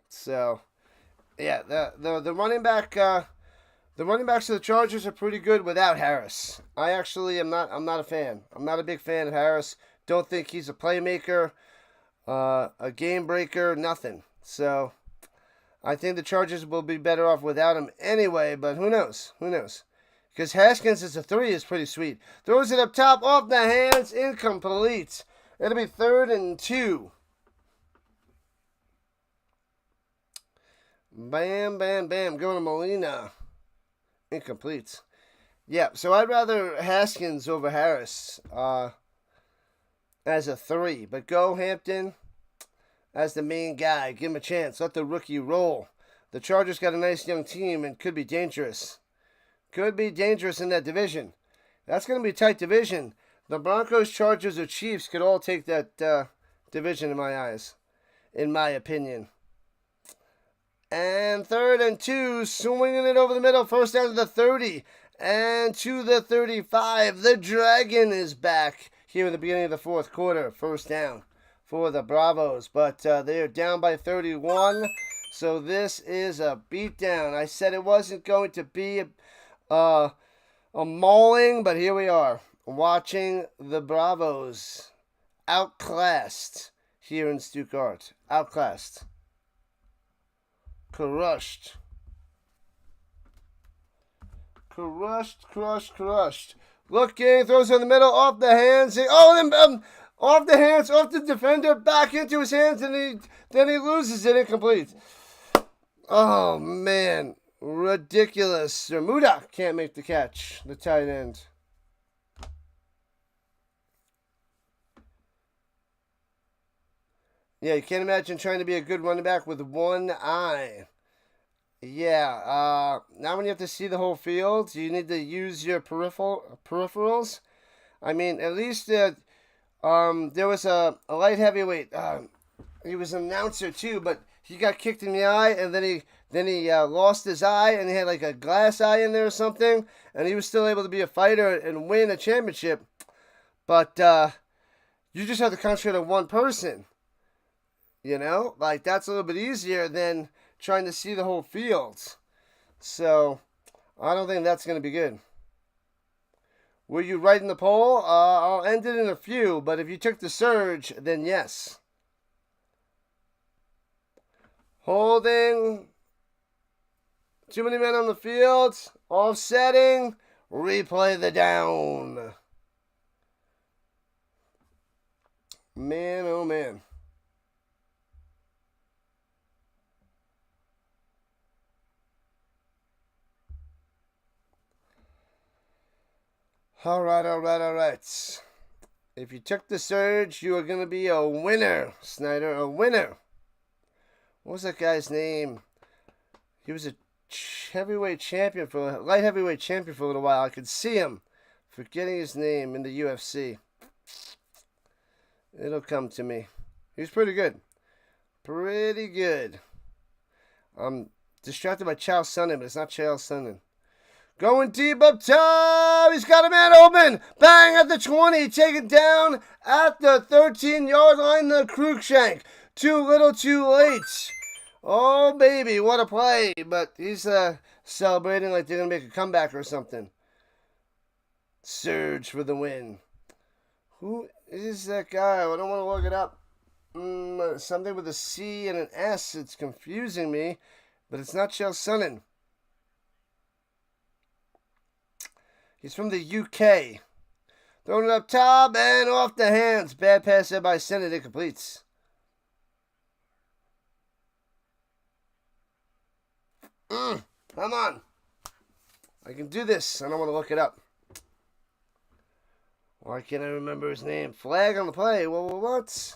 So, yeah, the running back, the running backs of the Chargers are pretty good without Harris. I actually am not. I'm not a fan. I'm not a big fan of Harris. Don't think he's a playmaker, a game breaker, nothing. So, I think the Chargers will be better off without him anyway. But who knows? Who knows? Because Haskins as a 3 is pretty sweet. Throws it up top, off the hands, incomplete. It'll be 3rd and 2. Bam, bam, bam. Going to Molina. Incomplete. Yeah, so I'd rather Haskins over Harris as a 3. But go Hampton as the main guy. Give him a chance. Let the rookie roll. The Chargers got a nice young team and could be dangerous. Could be dangerous in that division. That's going to be a tight division. The Broncos, Chargers, or Chiefs could all take that division in my eyes, in my opinion. And 3rd and 2, swinging it over the middle. First down to the 30 and to the 35. The Dragon is back here in the beginning of the 4th quarter. First down for the Bravos, but they're down by 31. So this is a beatdown. I said it wasn't going to be a mauling, but here we are, watching the Bravos outclassed here in Stuttgart. Outclassed. Crushed. Looking, throws in the middle, off the hands. Off the hands, off the defender, back into his hands, and then he loses it, incomplete. Oh, man. Ridiculous. Muda can't make the catch, the tight end. Yeah, you can't imagine trying to be a good running back with one eye. Yeah, now when you have to see the whole field, you need to use your peripherals. I mean, at least there was a light heavyweight. He was an announcer too, but he got kicked in the eye, and then he lost his eye, and he had like a glass eye in there or something, and he was still able to be a fighter and win a championship. But you just have to concentrate on one person. You know, like that's a little bit easier than trying to see the whole field. So I don't think that's going to be good. Were you right in the poll? I'll end it in a few, but if you took the Surge, then yes. Holding. Too many men on the field. Offsetting. Replay the down. Man, oh man. All right, all right, all right. If you took the Surge, you are going to be a winner, Snyder, a winner. What was that guy's name? He was a heavyweight champion light heavyweight champion for a little while. I could see him. Forgetting his name in the UFC. It'll come to me. He's pretty good. Pretty good. I'm distracted by Chael Sonnen, but it's not Chael Sonnen. Going deep up top. He's got a man open. Bang at the 20. Taken down at the 13-yard line. The Cruikshank. Too little, too late. Oh, baby. What a play. But he's celebrating like they're going to make a comeback or something. Surge for the win. Who is that guy? I don't want to look it up. Something with a C and an S. It's confusing me. But it's not Chael Sonnen. He's from the UK. Throwing it up top and off the hands. Bad pass there by Sennett. It completes. Come on. I can do this. I don't want to look it up. Why can't I remember his name? Flag on the play. What?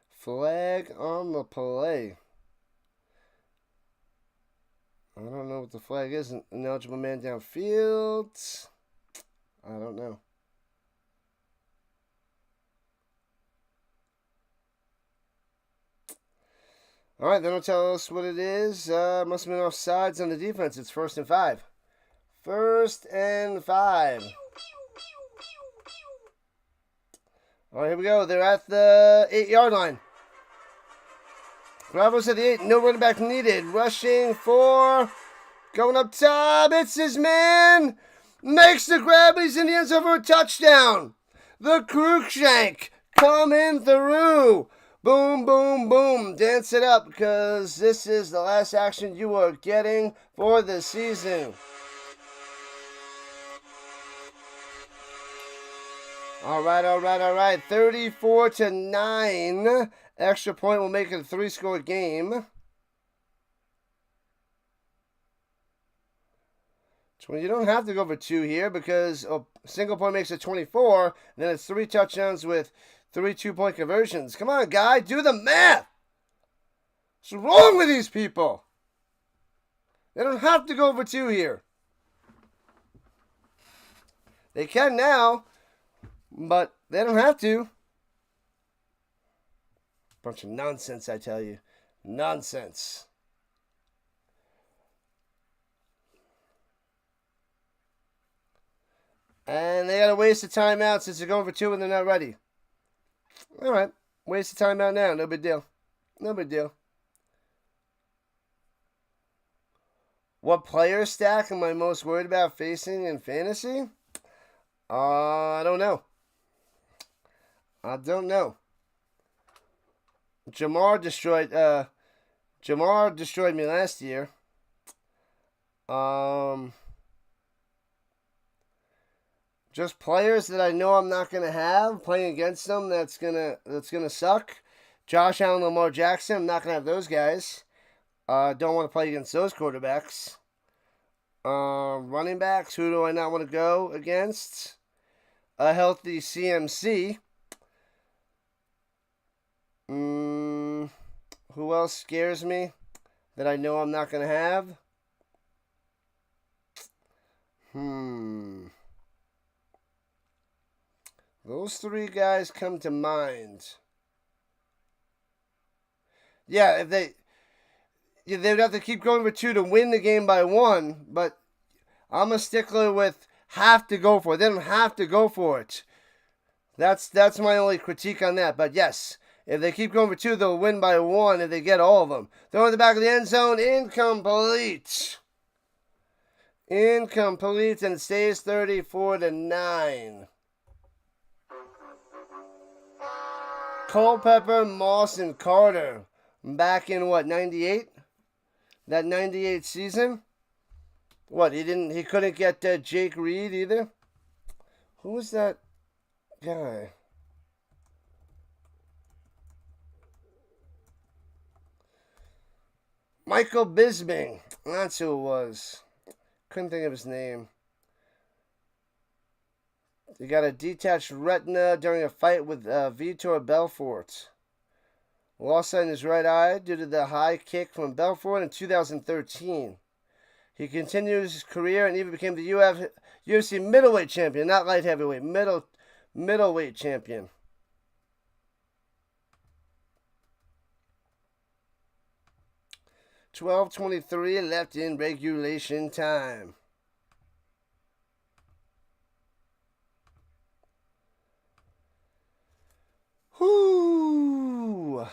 Flag on the play. I don't know what the flag is. An ineligible man downfield. I don't know. All right, they don't tell us what it is. Must have been offsides on the defense. It's 1st and 5. 1st and 5. All right, here we go. They're at the 8-yard line. Braavos at the 8. No running back needed. Rushing for. Going up top. It's his man. Makes the grab. He's in the end zone for a touchdown. The Cruikshank coming through. Boom, boom, boom. Dance it up because this is the last action you are getting for the season. All right, all right, all right. 34-9. Extra point will make it a 3-score game. You don't have to go for 2 here because a single point makes it 24. And then it's 3 touchdowns with 3 2-point conversions. Come on, guy. Do the math. What's wrong with these people? They don't have to go for 2 here. They can now, but they don't have to. Bunch of nonsense, I tell you. Nonsense. And they got to waste a timeout since they're going for 2 and they're not ready. All right. Waste a timeout now. No big deal. No big deal. What player stack am I most worried about facing in fantasy? I don't know. I don't know. Jamar destroyed me last year. Just players that I know I'm not gonna have playing against them. That's gonna suck. Josh Allen, Lamar Jackson. I'm not gonna have those guys. Don't want to play against those quarterbacks. Running backs. Who do I not want to go against? A healthy CMC. Who else scares me that I know I'm not gonna have? Those 3 guys come to mind. Yeah, they would have to keep going for 2 to win the game by 1, but I'm a stickler with have to go for it. They don't have to go for it. That's my only critique on that. But yes, if they keep going for 2, they'll win by 1 if they get all of them. Throw in the back of the end zone, incomplete. Incomplete, and it stays 34-9. Culpepper, Moss, and Carter. Back in what, 98? That 98 season? What, he couldn't get Jake Reed either? Who was that guy? Michael Bisping. That's who it was. Couldn't think of his name. He got a detached retina during a fight with Vitor Belfort. Lost sight in his right eye due to the high kick from Belfort in 2013. He continued his career and even became the UFC middleweight champion, not light heavyweight, middleweight champion. $12:23 left in regulation time. Whoo!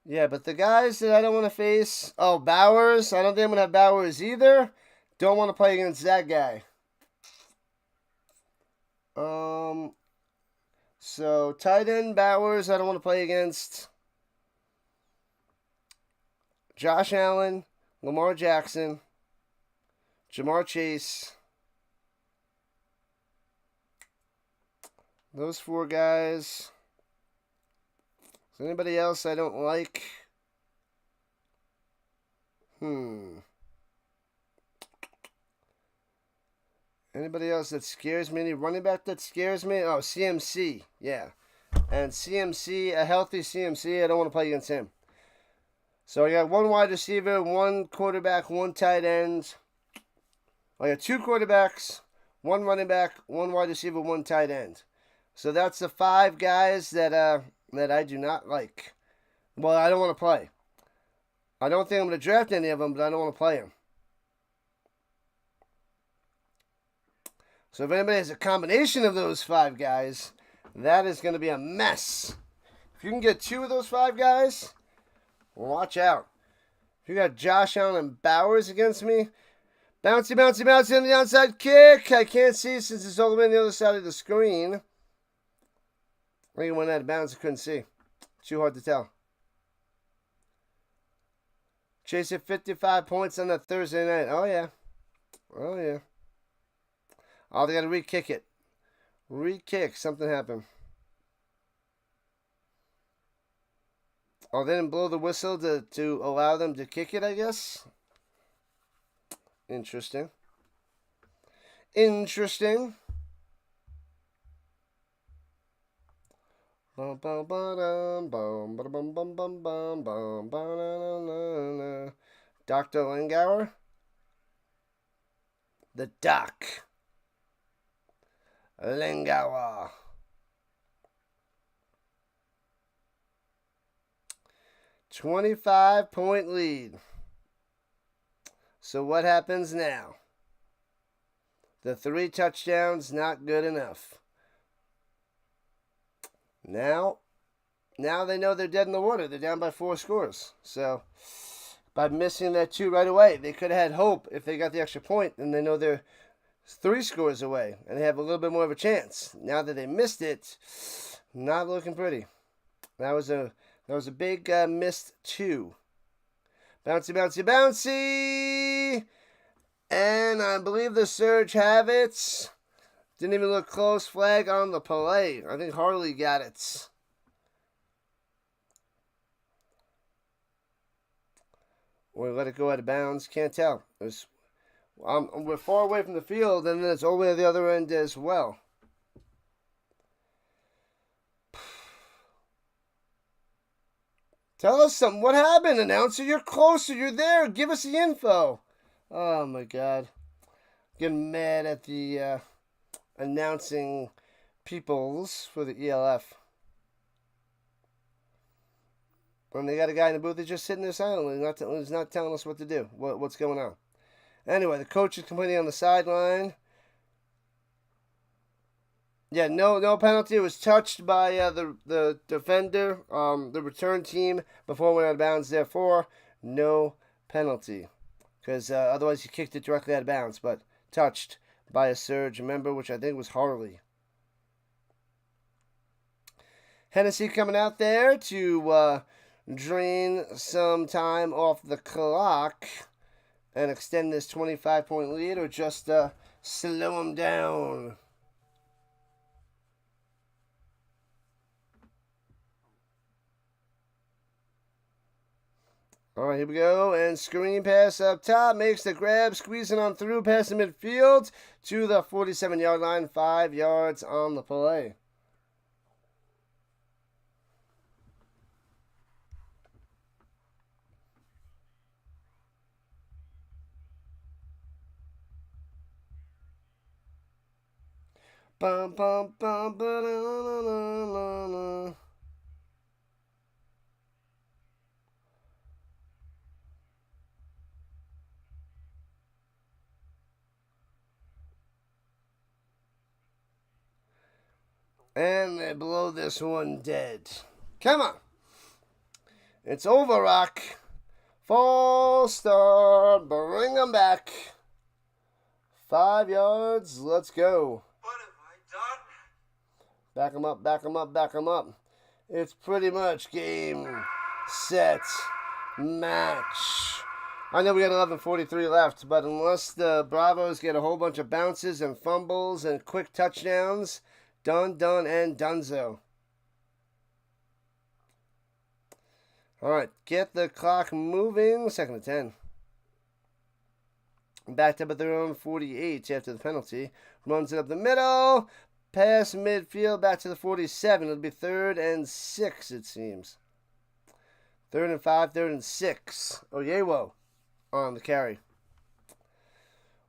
Yeah, but the guys that I don't want to face... Oh, Bowers. I don't think I'm going to have Bowers either. Don't want to play against that guy. So, tight end Bowers, I don't want to play against. Josh Allen, Lamar Jackson, Jamar Chase. Those four guys. Is there anybody else I don't like? Anybody else that scares me? Any running back that scares me? Oh, CMC. Yeah. And CMC, a healthy CMC, I don't want to play against him. So I got one wide receiver, one quarterback, one tight end. I got two quarterbacks, one running back, one wide receiver, one tight end. So that's the five guys that I do not like. Well, I don't want to play. I don't think I'm going to draft any of them, but I don't want to play them. So if anybody has a combination of those five guys, that is going to be a mess. If you can get two of those five guys, watch out. If you got Josh Allen and Bowers against me, bouncy, bouncy, bouncy on the outside kick. I can't see since it's all the way on the other side of the screen. I think it went out of bounds. I couldn't see. Too hard to tell. Chase at 55 points on that Thursday night. Oh, yeah. Oh, yeah. Oh, they got to re-kick it. Re-kick. Something happened. Oh, they didn't blow the whistle to allow them to kick it, I guess. Interesting. Interesting. Dr. Lingauer. The Doc. Lingauer. 25-point lead. So what happens now? The 3 touchdowns, not good enough. Now they know they're dead in the water. They're down by 4 scores. So by missing that 2 right away, they could have had hope if they got the extra point, and they know they're 3 scores away and they have a little bit more of a chance. Now that they missed it, not looking pretty. That was a big missed 2. Bouncy, bouncy, bouncy. And I believe the Surge have it. Didn't even look close. Flag on the play. I think Harley got it. Or let it go out of bounds. Can't tell. We're far away from the field, and then it's all the way to the other end as well. Tell us something. What happened, announcer? You're closer. You're there. Give us the info. Oh, my God. Getting mad at the announcing peoples for the ELF. When they got a guy in the booth, he's just sitting there silently. He's not telling us what to do. What's going on. Anyway, the coach is complaining on the sideline. Yeah, no penalty. It was touched by the defender, the return team, before it went out of bounds. Therefore, no penalty. Because otherwise he kicked it directly out of bounds. But touched by a Surge member, which I think was Harley. Hennessy coming out there to drain some time off the clock and extend this 25-point lead, or just slow him down. All right, here we go. And screen pass up top. Makes the grab. Squeezing on through past the midfield to the 47-yard line. 5 yards on the play. Bum, bum, bum, ba-da-na-na-na-na. And they blow this one dead. Come on. It's over, Rock. False start. Bring them back. 5 yards. Let's go. What have I done? Back them up, back them up, back them up. It's pretty much game, set, match. I know we got 11:43 left, but unless the Braavos get a whole bunch of bounces and fumbles and quick touchdowns, done, and donezo. All right, get the clock moving. 2nd and 10. Backed up at their own 48 after the penalty. Runs it up the middle. Pass midfield back to the 47. It'll be 3rd and 6, it seems. 3rd and 5, 3rd and 6. Oyewo on the carry.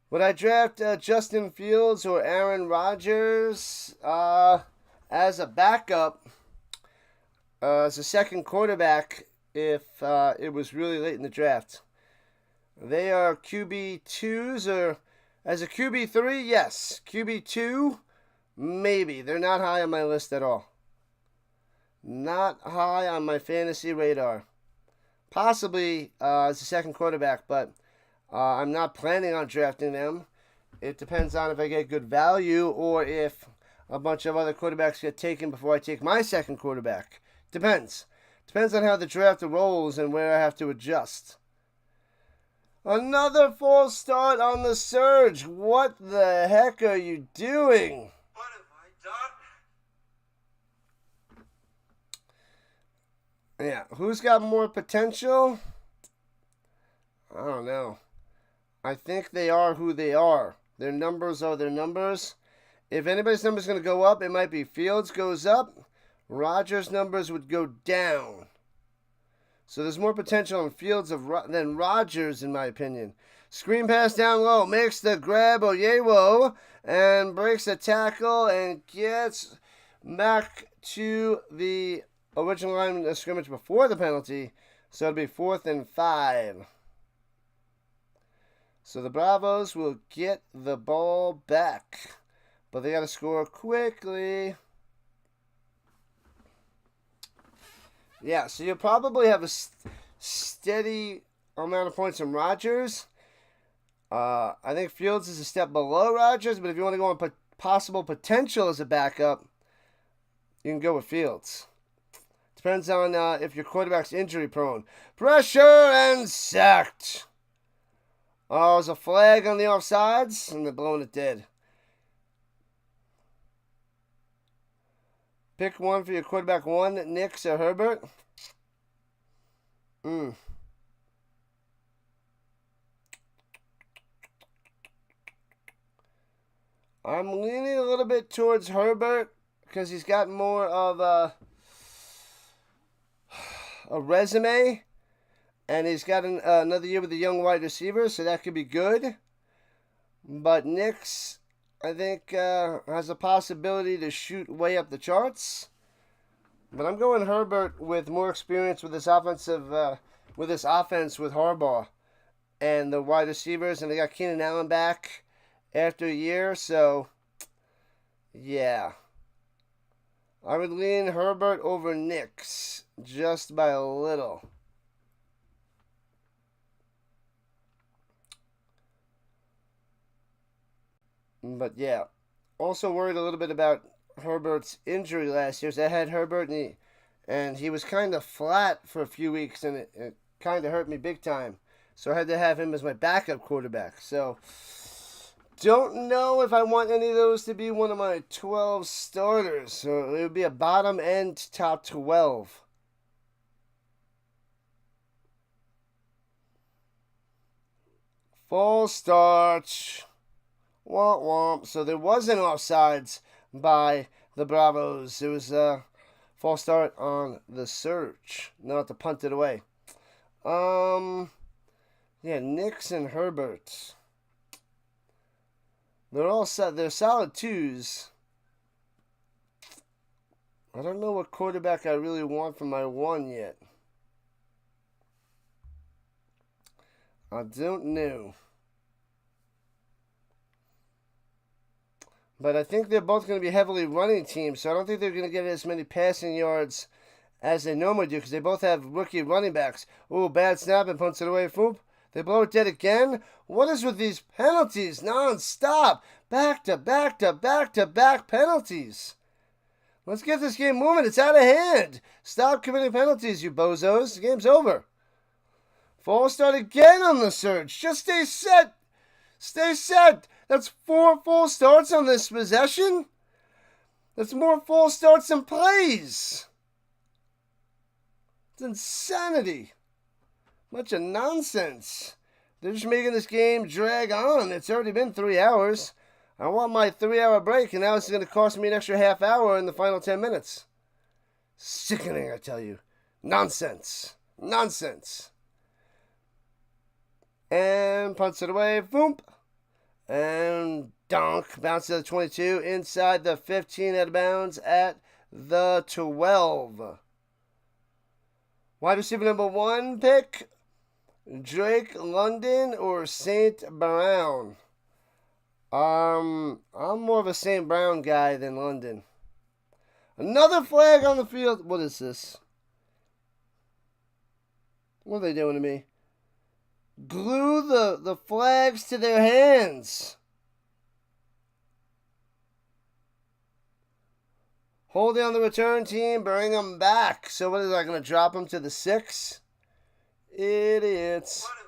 Would I draft Justin Fields or Aaron Rodgers as a backup, as a second quarterback if it was really late in the draft? They are QB2s, or as a QB3, yes. QB2, maybe. They're not high on my list at all. Not high on my fantasy radar. Possibly as a second quarterback, but I'm not planning on drafting them. It depends on if I get good value or if a bunch of other quarterbacks get taken before I take my second quarterback. Depends. Depends on how the draft rolls and where I have to adjust. Another false start on the Surge. What the heck are you doing? What have I done? Yeah, who's got more potential? I don't know. I think they are who they are. Their numbers are their numbers. If anybody's number is going to go up, it might be Fields goes up. Rodgers' numbers would go down. So there's more potential in Fields than Rodgers, in my opinion. Screen pass down low. Makes the grab, Oyewo, and breaks the tackle and gets back to the original line of scrimmage before the penalty. So it'll be 4th and 5. So the Braavos will get the ball back. But they got to score quickly. Yeah, so you'll probably have a steady amount of points from Rodgers. I think Fields is a step below Rodgers, but if you want to go on possible potential as a backup, you can go with Fields. Depends on if your quarterback's injury prone. Pressure and sacked. Oh, there's a flag on the offsides, and they're blowing it dead. Pick one for your quarterback one, Nix or Herbert. I'm leaning a little bit towards Herbert because he's got more of a resume, and he's got another year with a young wide receiver, so that could be good. But Nix, I think, has a possibility to shoot way up the charts. But I'm going Herbert with more experience with this offense with Harbaugh and the wide receivers, and they got Keenan Allen back after a year, so yeah. I would lean Herbert over Nix just by a little. But yeah, also worried a little bit about Herbert's injury last year. So I had Herbert, and he was kind of flat for a few weeks, and it kind of hurt me big time. So I had to have him as my backup quarterback. So don't know if I want any of those to be one of my 12 starters. So it would be a bottom end top 12. Full start. Womp womp. So there wasn't offsides by the Bravos. It was a false start on the Surge. Not to punt it away. Yeah, Nix and Herbert. They're solid twos. I don't know what quarterback I really want for my one yet. I don't know. But I think they're both going to be heavily running teams, so I don't think they're going to get as many passing yards as they normally do, because they both have rookie running backs. Ooh, bad snap and punts it away. Foop. They blow it dead again. What is with these penalties non-stop? Back to back to back to back penalties. Let's get this game moving. It's out of hand. Stop committing penalties, you bozos. The game's over. False start again on the Surge. Just stay set. Stay set. That's 4 false starts on this possession. That's more false starts than plays. It's insanity. Bunch of nonsense. They're just making this game drag on. It's already been 3 hours. I want my 3-hour break, and now it's going to cost me an extra half hour in the final 10 minutes. Sickening, I tell you. Nonsense. Nonsense. And punts it away. Boom. And donk. Bounce to the 22. Inside the 15, out of bounds at the 12. Wide receiver number 1 pick. Drake London or St. Brown? I'm more of a St. Brown guy than London. Another flag on the field. What is this? What are they doing to me? Glue the flags to their hands. Holding on the return team, bring them back. So what is that, going to drop them to the 6? Idiots. What have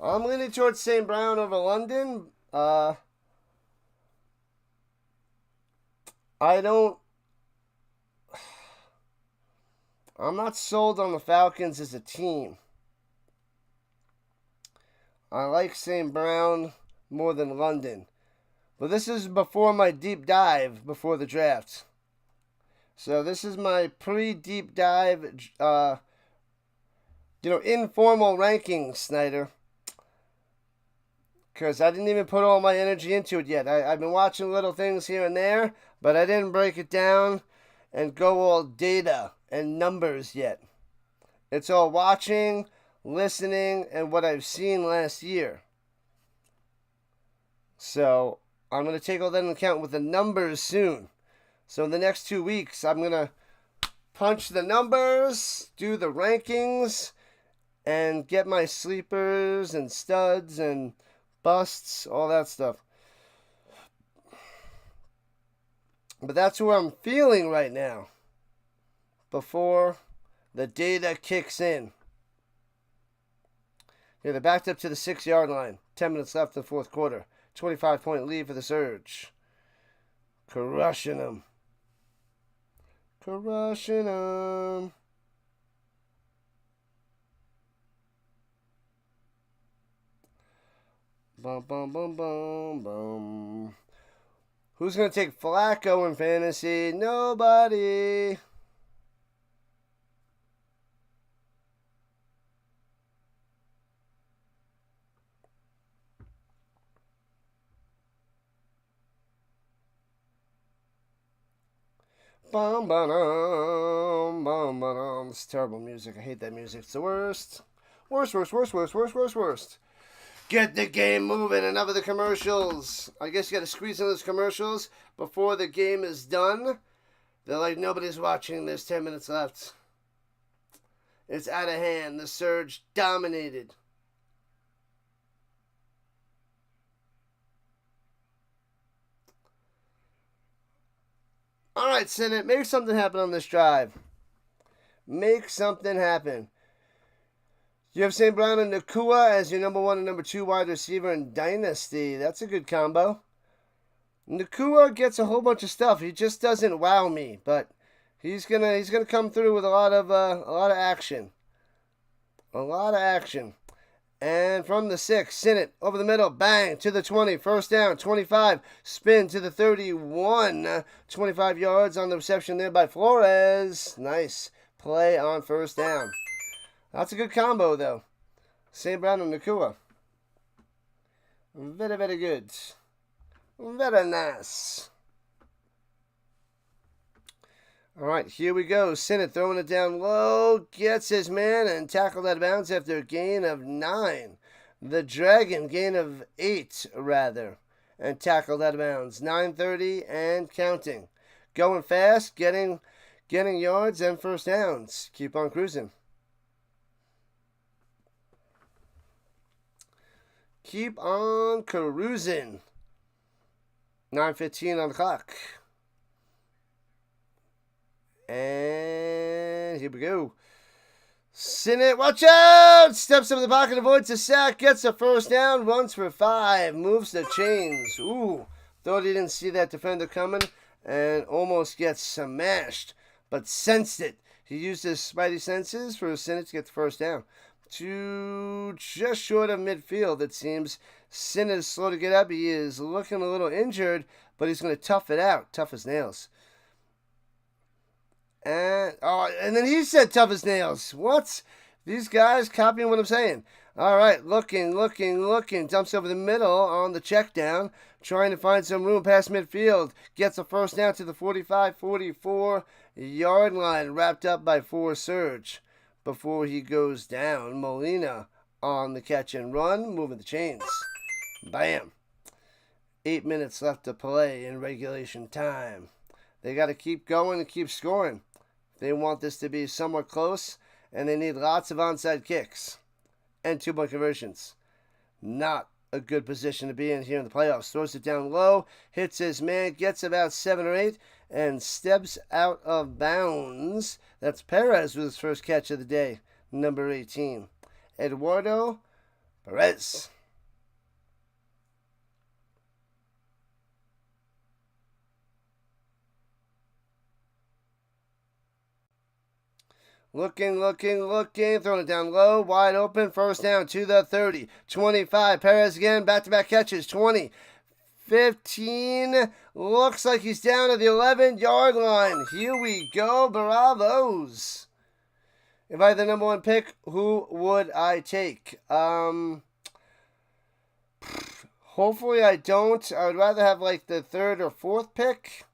I done? I'm leaning towards St. Brown over London. I'm not sold on the Falcons as a team. I like St. Brown more than London. But this is before my deep dive before the draft. So this is my pre-deep dive, informal rankings, Snyder. Because I didn't even put all my energy into it yet. I've been watching little things here and there, but I didn't break it down and go all data and numbers yet. It's all watching, listening, and what I've seen last year. So I'm going to take all that into account with the numbers soon. So in the next 2 weeks, I'm going to punch the numbers, do the rankings, and get my sleepers and studs and busts, all that stuff. But that's where I'm feeling right now before the data kicks in. Yeah, they're backed up to the 6-yard line. 10 minutes left in the fourth quarter. 25-point lead for the Surge. Crushing them. Crushing them. Bum, bum, bum, bum, bum. Who's going to take Flacco in fantasy? Nobody. Bum, ba-dum, bum, ba-dum. It's terrible music. I hate that music. It's the worst. Worst. Get the game moving. Enough of the commercials. I guess you got to squeeze in those commercials before the game is done. They're like, nobody's watching. There's 10 minutes left. It's out of hand. The Surge dominated. All right, Senate, make something happen on this drive. Make something happen. You have St. Brown and Nakua as your number 1 and number 2 wide receiver in Dynasty. That's a good combo. Nakua gets a whole bunch of stuff. He just doesn't wow me, but he's gonna come through with a lot of action. A lot of action. And from the 6, Sinnott over the middle, bang, to the 20, first down, 25, spin to the 31, 25 yards on the reception there by Flores. Nice play on first down. That's a good combo, though. St. Brown and Nakua. Very, very good. Very nice. All right, here we go. Sinnott throwing it down low. Gets his man and tackled out of bounds after a gain of 9. The Dragon, gain of 8, rather. And tackled out of bounds. 9:30 and counting. Going fast, getting yards and first downs. Keep on cruising. Keep on cruising. 9:15 on the clock. And here we go. Sinnott, watch out! Steps up in the pocket, avoids a sack, gets a first down, runs for 5, moves the chains. Ooh, thought he didn't see that defender coming and almost gets smashed, but sensed it. He used his spidey senses for Sinnott to get the first down. To just short of midfield, it seems. Sinnott is slow to get up. He is looking a little injured, but he's going to tough it out. Tough as nails. And then he said tough as nails. What? These guys copying what I'm saying. All right, looking. Dumps over the middle on the check down. Trying to find some room past midfield. Gets a first down to the 45-44 yard line. Wrapped up by 4 Surge. Before he goes down, Molina on the catch and run. Moving the chains. Bam. 8 minutes left to play in regulation time. They got to keep going and keep scoring. They want this to be somewhat close, and they need lots of onside kicks and 2-point conversions. Not a good position to be in here in the playoffs. Throws it down low, hits his man, gets about 7 or 8, and steps out of bounds. That's Perez with his first catch of the day, number 18. Eduardo Perez. Looking, throwing it down low, wide open, first down to the 30, 25, Perez again, back-to-back catches, 20, 15, looks like he's down at the 11-yard line. Here we go, Braavos. If I had the number 1 pick, who would I take? Hopefully I don't. I would rather have like the 3rd or 4th pick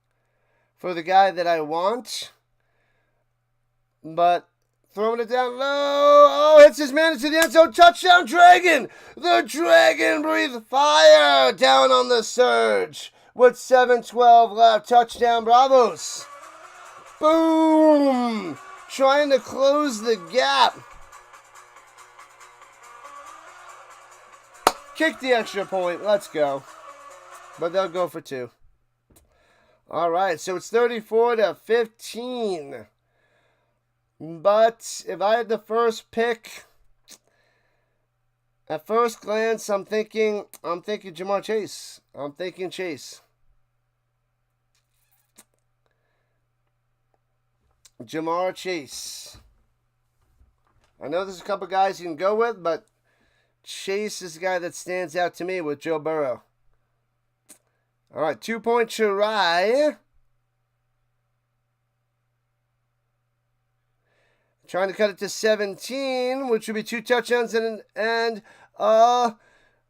for the guy that I want. But throwing it down low. Oh, hits his man into the end zone. Touchdown, Dragon. The Dragon breathed fire down on the Surge. With 7:12 left. Touchdown, Braavos. Boom. Trying to close the gap. Kick the extra point. Let's go. But they'll go for 2. All right, so it's 34-15. But if I had the first pick, at first glance, I'm thinking Jamar Chase. I'm thinking Chase. Jamar Chase. I know there's a couple guys you can go with, but Chase is the guy that stands out to me with Joe Burrow. All right, 2-point try. Trying to cut it to 17, which would be 2 touchdowns and a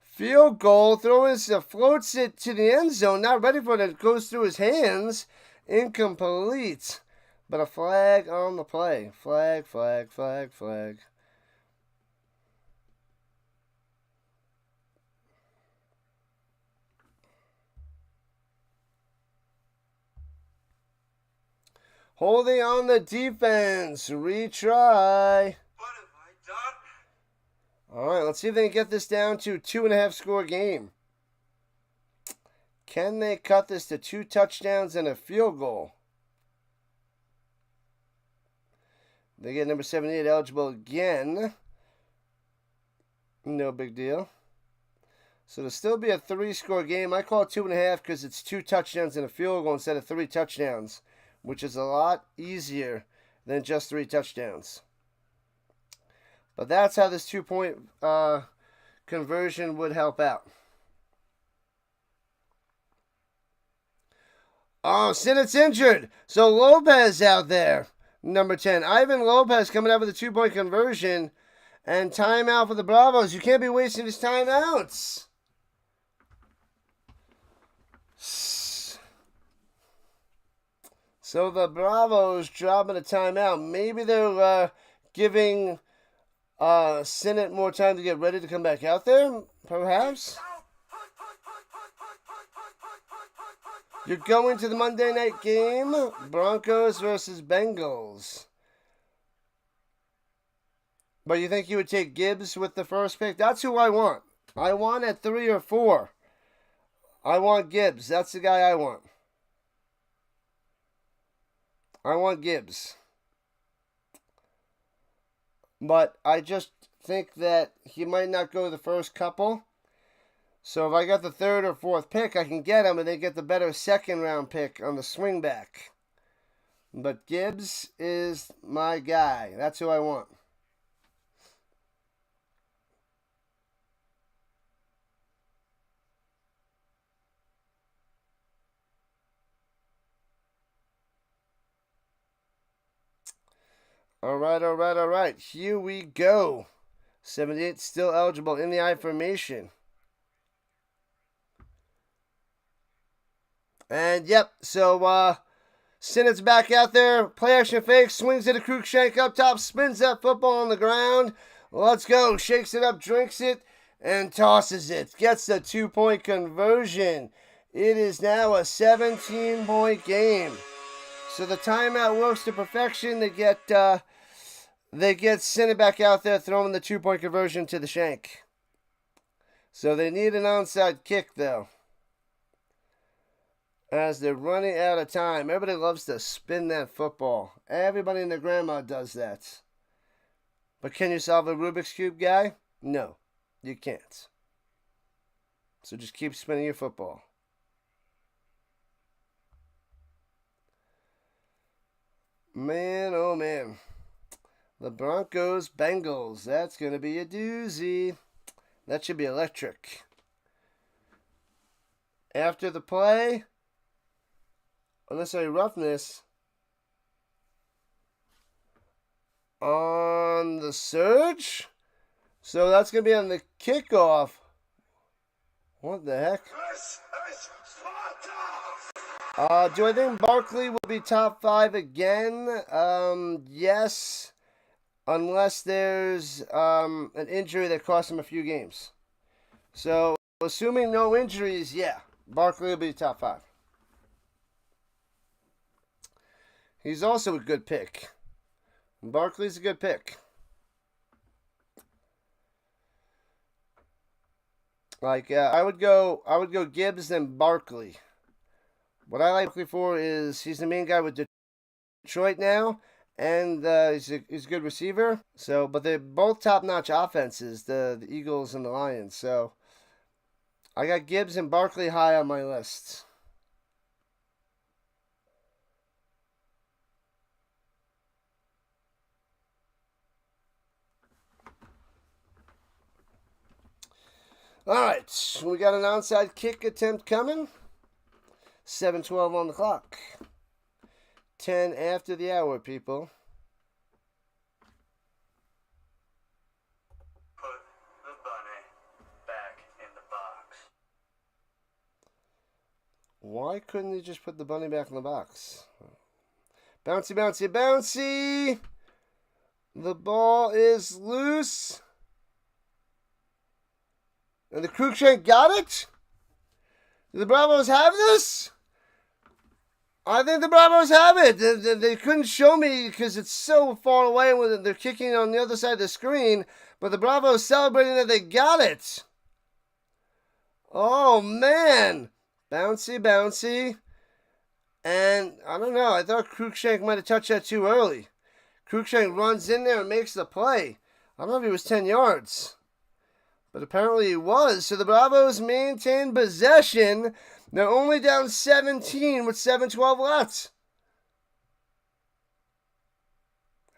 field goal. Floats it to the end zone. Not ready for it. It goes through his hands. Incomplete. But a flag on the play. Flag. Holding on the defense. Retry. What have I done? All right, let's see if they can get this down to 2.5 score game. Can they cut this to 2 touchdowns and a field goal? They get number 78 eligible again. No big deal. So it'll still be a 3-score game. I call it 2.5 because it's 2 touchdowns and a field goal instead of 3 touchdowns, which is a lot easier than just 3 touchdowns. But that's how this 2-point conversion would help out. Oh, Sinnett's injured. So Lopez out there. Number 10. Ivan Lopez coming out with a 2-point conversion. And timeout for the Braavos. You can't be wasting these timeouts. So the Braavos dropping a timeout. Maybe they're giving Sinnett more time to get ready to come back out there, perhaps. You're going to the Monday night game, Broncos versus Bengals. But you think you would take Gibbs with the first pick? That's who I want. I want at 3 or 4. I want Gibbs. That's the guy I want. I want Gibbs. But I just think that he might not go the first couple. So if I got the 3rd or 4th pick, I can get him and then get the better 2nd round pick on the swing back. But Gibbs is my guy. That's who I want. All right. Here we go. 78 still eligible in the I formation. And yep, so Sinnett's back out there. Play action fake, swings it to Cruikshank up top, spins that football on the ground. Let's go. Shakes it up, drinks it, and tosses it. Gets the 2-point conversion. It is now a 17-point game. So the timeout works to perfection. They get Sinnett back out there throwing the 2-point conversion to the shank. So they need an onside kick, though, as they're running out of time. Everybody loves to spin that football. Everybody and their grandma does that. But can you solve a Rubik's Cube, guy? No, you can't. So just keep spinning your football. Man, oh man. The Broncos, Bengals. That's going to be a doozy. That should be electric. After the play, unnecessary roughness on the Surge. So that's going to be on the kickoff. What the heck? Do I think Barkley will be top 5 again? Yes. Unless there's an injury that costs him a few games. So, assuming no injuries, yeah. Barkley will be top 5. He's also a good pick. Barkley's a good pick. Like, I would go Gibbs then Barkley. What I like Barkley for is he's the main guy with Detroit now, and he's a good receiver. So, but they're both top-notch offenses, the Eagles and the Lions. So, I got Gibbs and Barkley high on my list. All right, we got an onside kick attempt coming. 7:12 on the clock. 10 after the hour, people. Put the bunny back in the box. Why couldn't he just put the bunny back in the box? Bouncy, bouncy, bouncy. The ball is loose. And the Cruikshank got it? Do the Braavos have this? I think the Braavos have it. They couldn't show me because it's so far away when they're kicking on the other side of the screen. But the Braavos celebrating that they got it. Oh, man. Bouncy, bouncy. And I don't know. I thought Cruikshank might have touched that too early. Cruikshank runs in there and makes the play. I don't know if he was 10 yards. But apparently he was. So the Braavos maintain possession. They're only down 17 with 7:12 left.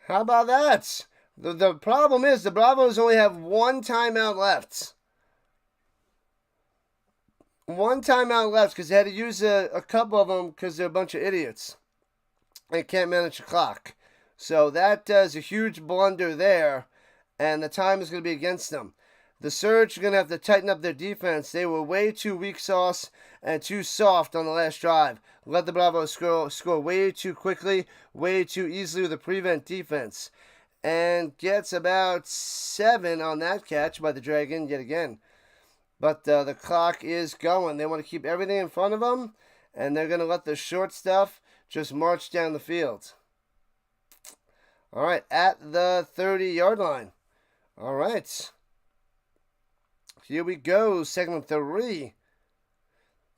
How about that? The problem is the Braavos only have one timeout left. One timeout left because they had to use a couple of them because they're a bunch of idiots and can't manage the clock. So that is a huge blunder there, and the time is going to be against them. The Surge are going to have to tighten up their defense. They were way too weak sauce and too soft on the last drive. Let the Braavos score way too quickly, way too easily with a prevent defense. And gets about 7 on that catch by the Dragon yet again. But the clock is going. They want to keep everything in front of them, and they're going to let the short stuff just march down the field. All right, at the 30-yard line. All right. Here we go, segment 3.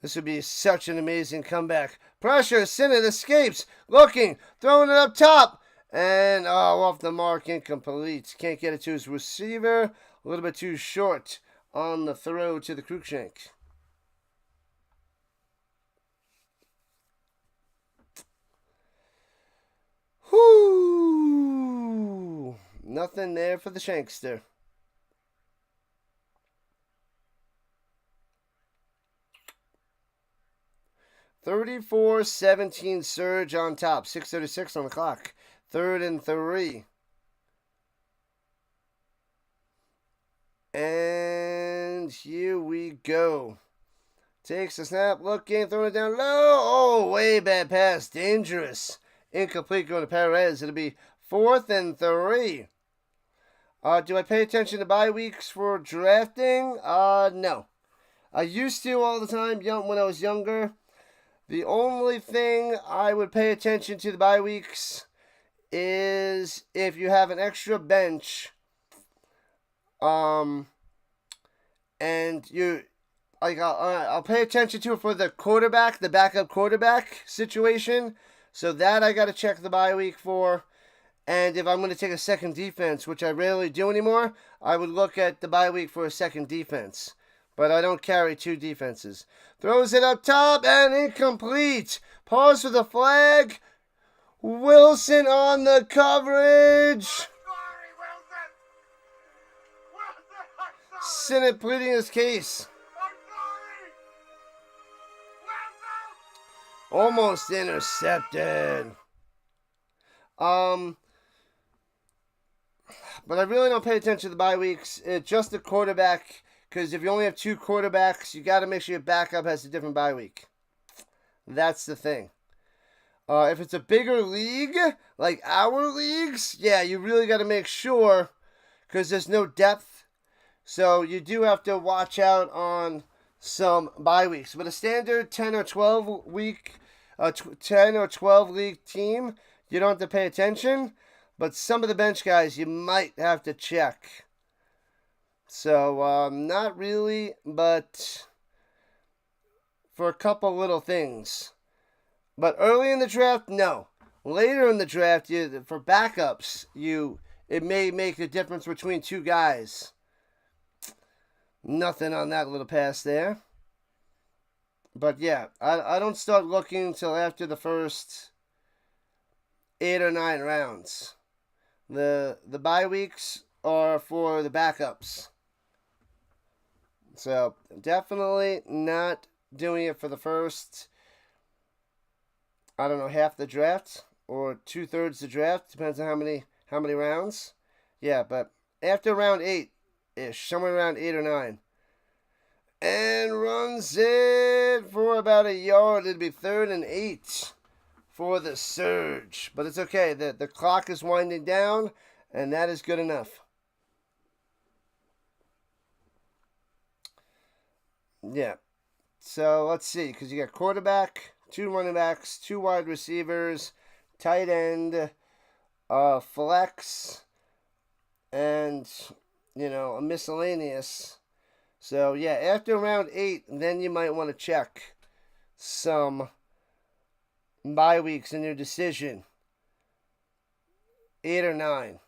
This would be such an amazing comeback. Pressure, Sinnott escapes, looking, throwing it up top, and off the mark, incomplete. Can't get it to his receiver. A little bit too short on the throw to the Cruikshank. Whoo! Nothing there for the Shankster. (34-17) Surge on top. 6:36 on the clock. 3rd and 3. And here we go. Takes the snap, looking, throwing it down low. Oh, way bad pass. Dangerous. Incomplete going to Perez. It'll be 4th and 3. Do I pay attention to bye weeks for drafting? No. I used to all the time when I was younger. The only thing I would pay attention to the bye weeks is if you have an extra bench, and you, like, I'll pay attention to it for the quarterback, the backup quarterback situation. So that I got to check the bye week for. And if I'm going to take a second defense, which I rarely do anymore, I would look at the bye week for a second defense. But I don't carry 2 defenses. Throws it up top and incomplete. Pause for the flag. Wilson on the coverage. Sinnott pleading his case. Almost intercepted. But I really don't pay attention to the bye weeks. It's just the quarterback. Because if you only have 2 quarterbacks, you got to make sure your backup has a different bye week. That's the thing. If it's a bigger league, like our leagues, yeah, you really got to make sure, because there's no depth. So you do have to watch out on some bye weeks. But a standard 10 or 12 week, 10 or 12 league team, you don't have to pay attention. But some of the bench guys, you might have to check. So, not really, but for a couple little things. But early in the draft, no. Later in the draft, for backups, it may make a difference between 2 guys. Nothing on that little pass there. But yeah, I don't start looking until after the first 8 or 9 rounds. The bye weeks are for the backups. So, definitely not doing it for the first, I don't know, half the draft or 2/3 the draft. Depends on how many rounds. Yeah, but after round 8-ish, somewhere around 8 or 9. And runs it for about a yard. It'd be 3rd and 8 for the Surge. But it's okay. The clock is winding down, and that is good enough. Yeah. So let's see, because you got quarterback, 2 running backs, 2 wide receivers, tight end, flex, and, a miscellaneous. So yeah, after round 8, then you might want to check some bye weeks in your decision. 8 or 9.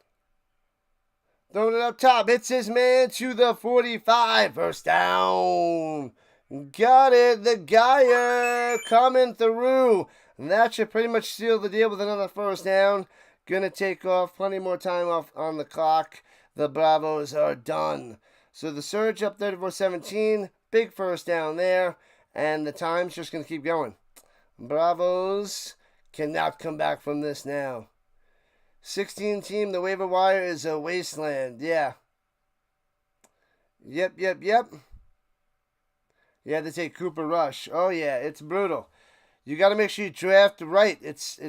Throwing it up top. Hits his man to the 45. First down. Got it. The Geyer coming through. And that should pretty much seal the deal with another first down. Gonna take off. Plenty more time off on the clock. The Bravos are done. So the Surge up 34-17. Big first down there, and the time's just going to keep going. Braavos cannot come back from this now. 16 team, the waiver wire is a wasteland. Yeah. Yep. You had to take Cooper Rush. Oh yeah, it's brutal. You got to make sure you draft right. It's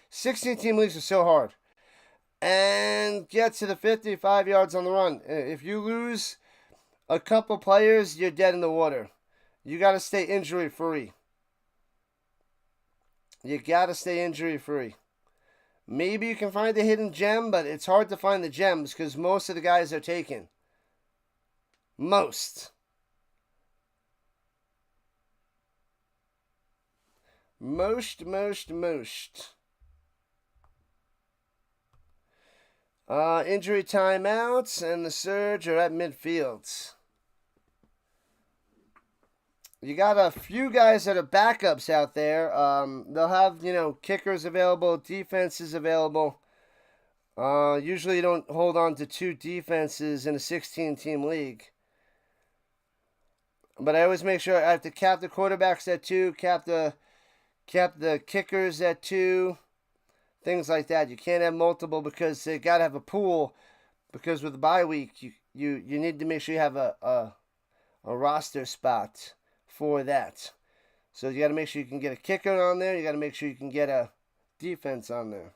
16 team leagues are so hard. And get to the 55 yards on the run. If you lose a couple players, you're dead in the water. You got to stay injury free. You got to stay injury free. Maybe you can find a hidden gem, but it's hard to find the gems because most of the guys are taken. Most. Injury timeouts and the Surge are at midfield. You got a few guys that are backups out there. They'll have, kickers available, defenses available. Usually you don't hold on to two defenses in a 16-team league. But I always make sure I have to cap the quarterbacks at 2, cap the kickers at 2, things like that. You can't have multiple because they got to have a pool. Because with the bye week, you need to make sure you have a roster spot for that. So you got to make sure you can get a kicker on there. You got to make sure you can get a defense on there.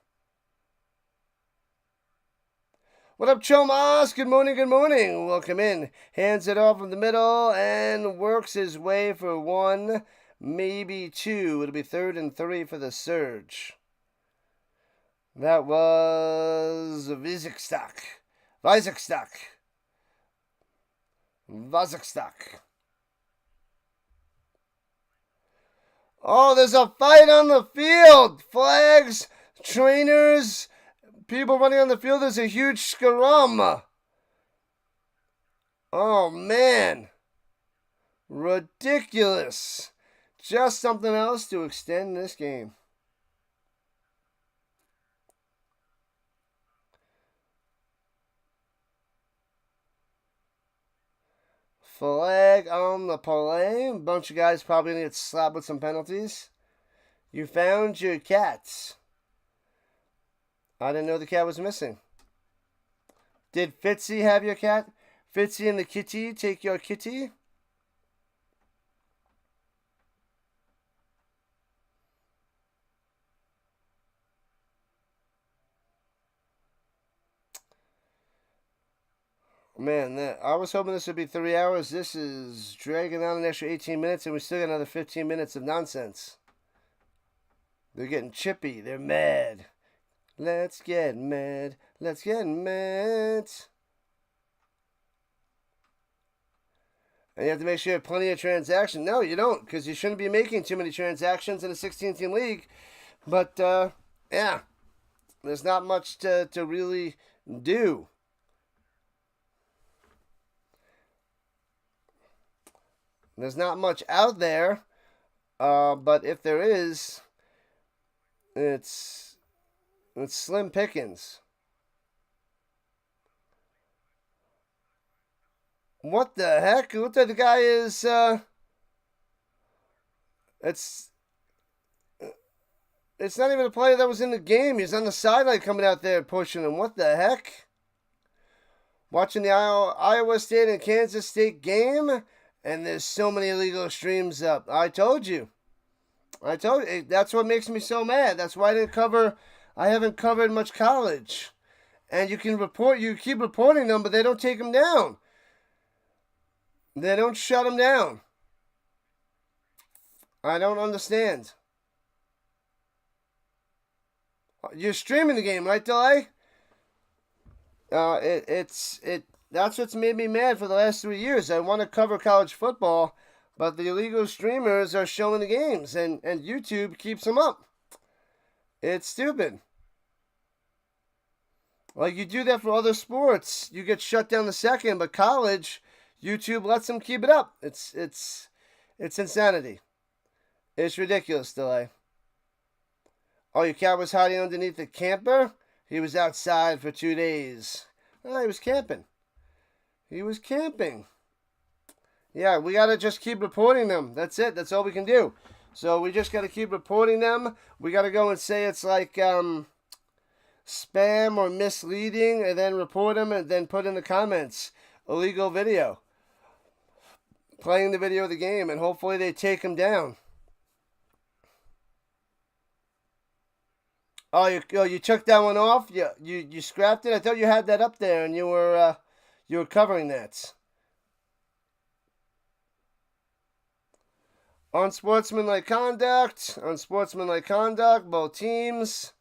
What up, Chomas? Good morning. Welcome in. Hands it off in the middle and works his way for 1, maybe 2. It'll be 3rd and 3 for the Surge. That was Vizikstock. Oh, there's a fight on the field. Flags, trainers, people running on the field. There's a huge scrum. Oh, man. Ridiculous. Just something else to extend this game. Flag on the play. A bunch of guys probably going to get slapped with some penalties. You found your cats. I didn't know the cat was missing. Did Fitzy have your cat? Fitzy and the kitty take your kitty? Man, I was hoping this would be 3 hours. This is dragging on an extra 18 minutes, and we still got another 15 minutes of nonsense. They're getting chippy. They're mad. Let's get mad. And you have to make sure you have plenty of transactions. No, you don't, because you shouldn't be making too many transactions in a 16-team league. But, yeah, there's not much to really do. There's not much out there, but if there is, it's slim pickings. What the heck? Look at the guy is, it's not even a player that was in the game. He's on the sideline coming out there pushing him. What the heck? Watching the Iowa State and Kansas State game, and there's so many illegal streams up. I told you. That's what makes me so mad. That's why I haven't covered much college. And you keep reporting them, but they don't take them down. They don't shut them down. I don't understand. You're streaming the game, right, Delay? That's what's made me mad for the last 3 years. I want to cover college football, but the illegal streamers are showing the games, and YouTube keeps them up. It's stupid. Like, you do that for other sports, you get shut down the second, but college, YouTube lets them keep it up. It's insanity. It's ridiculous, Delay. Oh, your cat was hiding underneath the camper? He was outside for 2 days. Oh, he was camping. Yeah, we got to just keep reporting them. That's it. That's all we can do. So we just got to keep reporting them. We got to go and say it's like spam or misleading, and then report them, and then put in the comments illegal video, playing the video of the game, and hopefully they take them down. Oh, you took that one off? You scrapped it? I thought you had that up there and you were covering that. Unsportsmanlike conduct, both teams.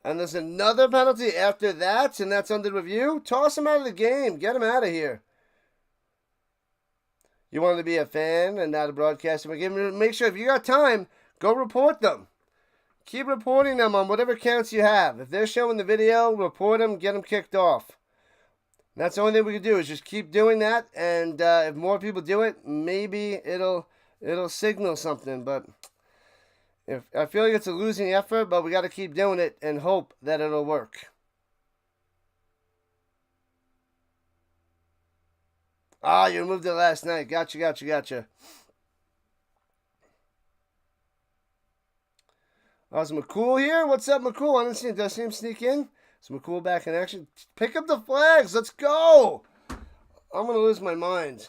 And there's another penalty after that, and that's under review. Toss him out of the game. Get him out of here. You want to be a fan and not a broadcaster. Make sure if you got time, go report them. Keep reporting them on whatever counts you have. If they're showing the video, report them, get them kicked off. That's the only thing we can do is just keep doing that. And if more people do it, maybe it'll signal something. But I feel like it's a losing effort, but we got to keep doing it and hope that it'll work. Ah, you removed it last night. Gotcha. Oh, is McCool here? What's up, McCool? I didn't see him sneak in. Is McCool back in action? Pick up the flags. Let's go. I'm going to lose my mind.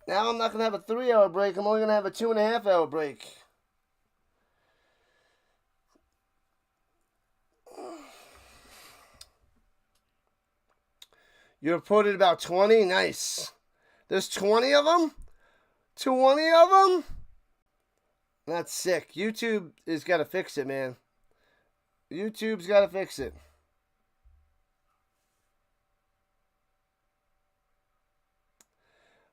Now I'm not going to have a 3-hour break. I'm only going to have a 2.5-hour break. You reported about 20? Nice. There's 20 of them? 20 of them? That's sick. YouTube has got to fix it, man. YouTube's got to fix it.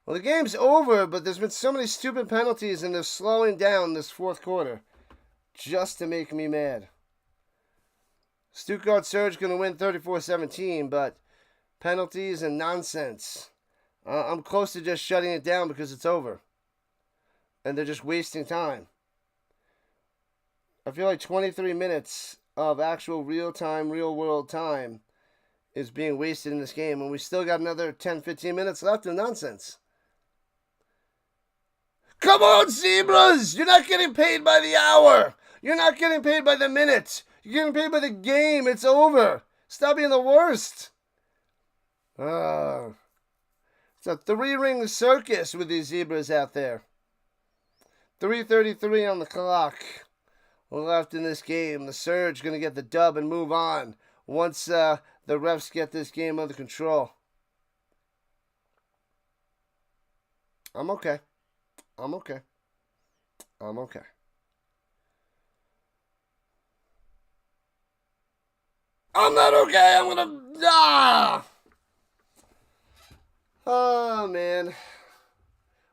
Well, the game's over, but there's been so many stupid penalties, and they're slowing down this fourth quarter just to make me mad. Stuttgart Surge going to win 34-17, but penalties and nonsense. I'm close to just shutting it down because it's over. And they're just wasting time. I feel like 23 minutes of actual real-time, real-world time is being wasted in this game, and we still got another 10-15 minutes left of nonsense. Come on, Zebras! You're not getting paid by the hour! You're not getting paid by the minute! You're getting paid by the game! It's over! Stop being the worst! It's a 3-ring circus with these Zebras out there. 3:33 on the clock left in this game. The Surge going to get the dub and move on once the refs get this game under control. I'm okay. I'm not okay. I'm going to... Oh, man.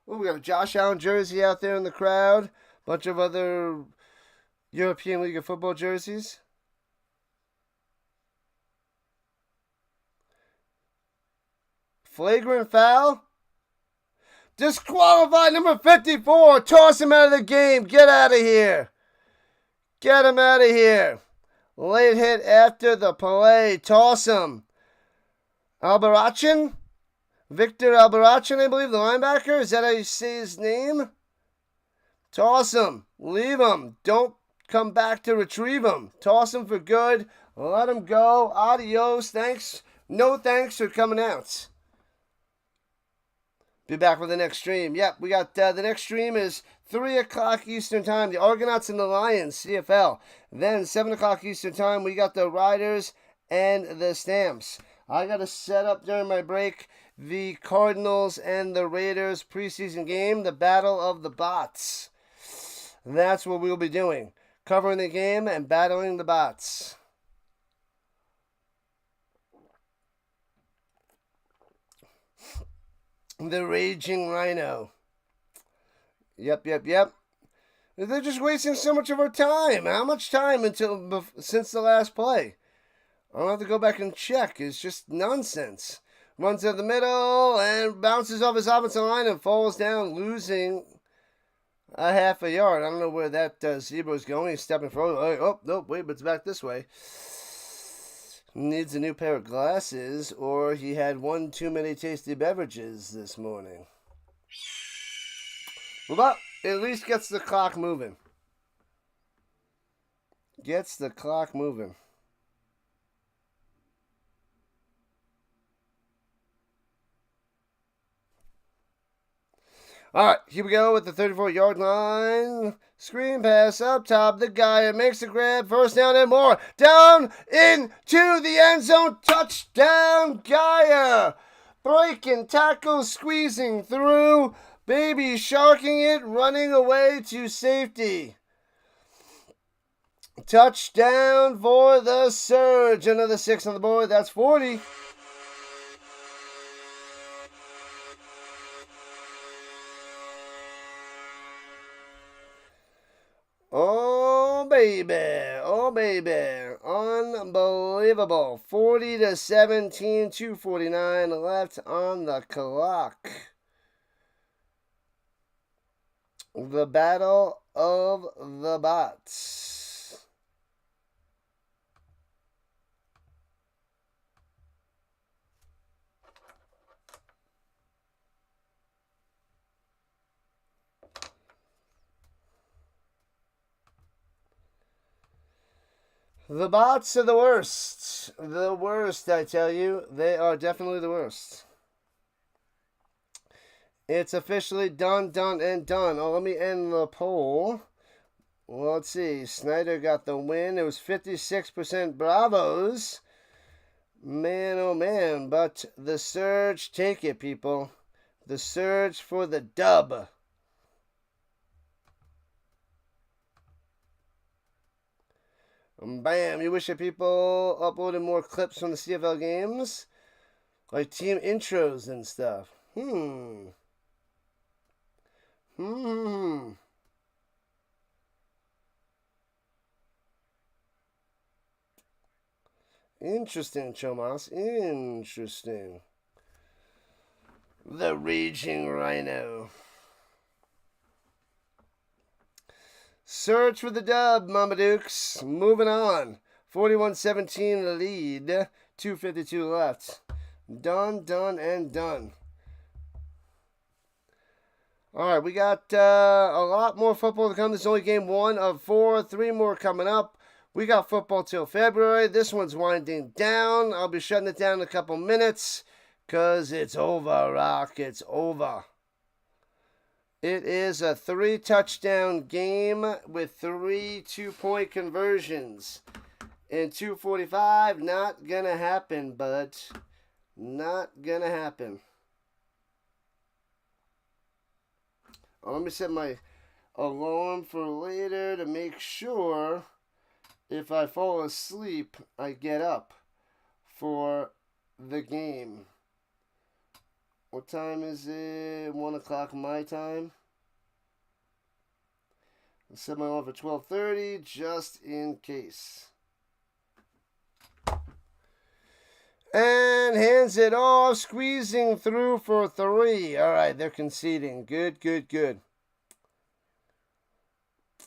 Well, we got a Josh Allen jersey out there in the crowd. Bunch of other European League of Football jerseys. Flagrant foul. Disqualified number 54. Toss him out of the game. Get out of here. Get him out of here. Late hit after the play. Toss him. Albarracin? Victor Albarracin, I believe, the linebacker. Is that how you say his name? Toss him. Leave him. Don't come back to retrieve him. Toss him for good. Let him go. Adios. Thanks. No thanks for coming out. Be back with the next stream. Yep, we got the next stream is 3 o'clock Eastern Time. The Argonauts and the Lions, CFL. Then 7 o'clock Eastern Time, we got the Riders and the Stamps. I got to set up during my break the Cardinals and the Raiders preseason game, the Battle of the Bots. That's what we'll be doing. Covering the game and battling the bots. The Raging Rhino. Yep. They're just wasting so much of our time. How much time since the last play? I'll have to go back and check. It's just nonsense. Runs to the middle and bounces off his offensive line and falls down, losing a half a yard. I don't know where that zebra is going. He's stepping forward. Oh, nope, wait, but it's back this way. Needs a new pair of glasses, or he had one too many tasty beverages this morning. Well, at least gets the clock moving. Gets the clock moving. All right, here we go with the 34-yard line. Screen pass up top. The guy makes a grab. First down and more. Down into the end zone. Touchdown, Gaia. Breaking tackle, squeezing through. Baby sharking it, running away to safety. Touchdown for the Surge. Another 6 on the board. That's 40. Oh, baby. Oh, baby. Unbelievable. 40-17, 2:49 left on the clock. The Battle of the Bots. The bots are the worst. The worst, I tell you. They are definitely the worst. It's officially done, and done. Oh, let me end the poll. Well, let's see. Snyder got the win. It was 56% Braavos. Man, oh man. But the Surge, take it, people. The Surge for the dub. Bam. You wish that people uploaded more clips from the CFL games? Like team intros and stuff. Interesting, Chomas. Interesting. The Raging Rhino. Search for the dub, Mama Dukes. Moving on. 41-17 lead. 2:52 left. Done, and done. All right, we got a lot more football to come. This is only game 1 of 4. 3 more coming up. We got football till February. This one's winding down. I'll be shutting it down in a couple minutes because it's over, Rock. It's over. It is a 3-touchdown game with 3 2-point conversions. In 2:45, not gonna happen, bud. Not gonna happen. Oh, let me set my alarm for later to make sure if I fall asleep, I get up for the game. What time is it? 1 o'clock my time. I'll set my alarm for 12:30 just in case. And hands it off, squeezing through for 3. All right, they're conceding. Good.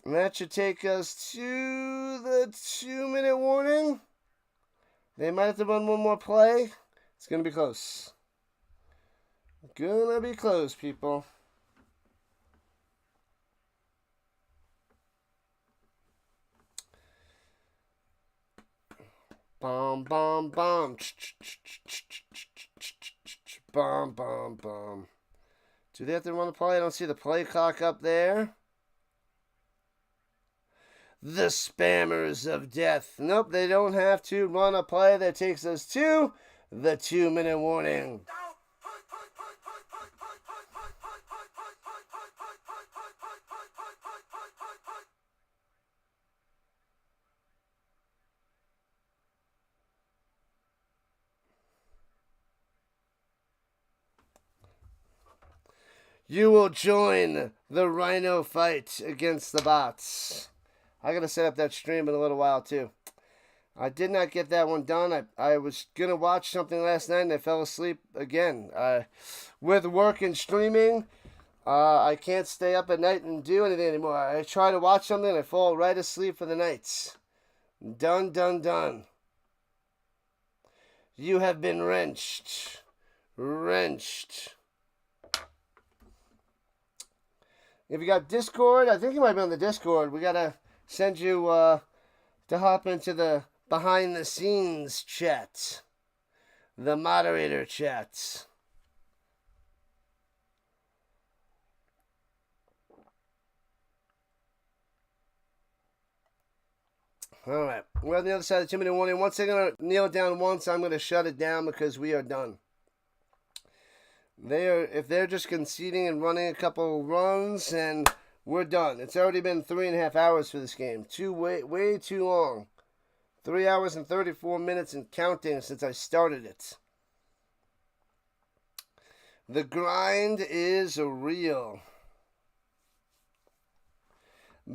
And that should take us to the 2-minute warning. They might have to run one more play. It's going to be close. Gonna be close, people. Bum, bum, bum. Bum, bum, bum. Do they have to run a play? I don't see the play clock up there. The spammers of death. Nope, they don't have to run a play. That takes us to the 2-minute warning. You will join the Rhino fight against the bots. I gotta set up that stream in a little while too. I did not get that one done. I was gonna watch something last night and I fell asleep again. With work and streaming, I can't stay up at night and do anything anymore. I try to watch something and I fall right asleep for the nights. Done, done, done. You have been wrenched. Wrenched. If you got Discord, I think you might be on the Discord. We gotta send you to hop into the behind the scenes chat. The moderator chat. Alright, we're on the other side of the 2-minute warning. Once they're going to kneel down once, I'm going to shut it down because we are done. If they're just conceding and running a couple runs, and we're done. It's already been 3.5 hours for this game. Way too long. 3 hours and 34 minutes and counting since I started it. The grind is real.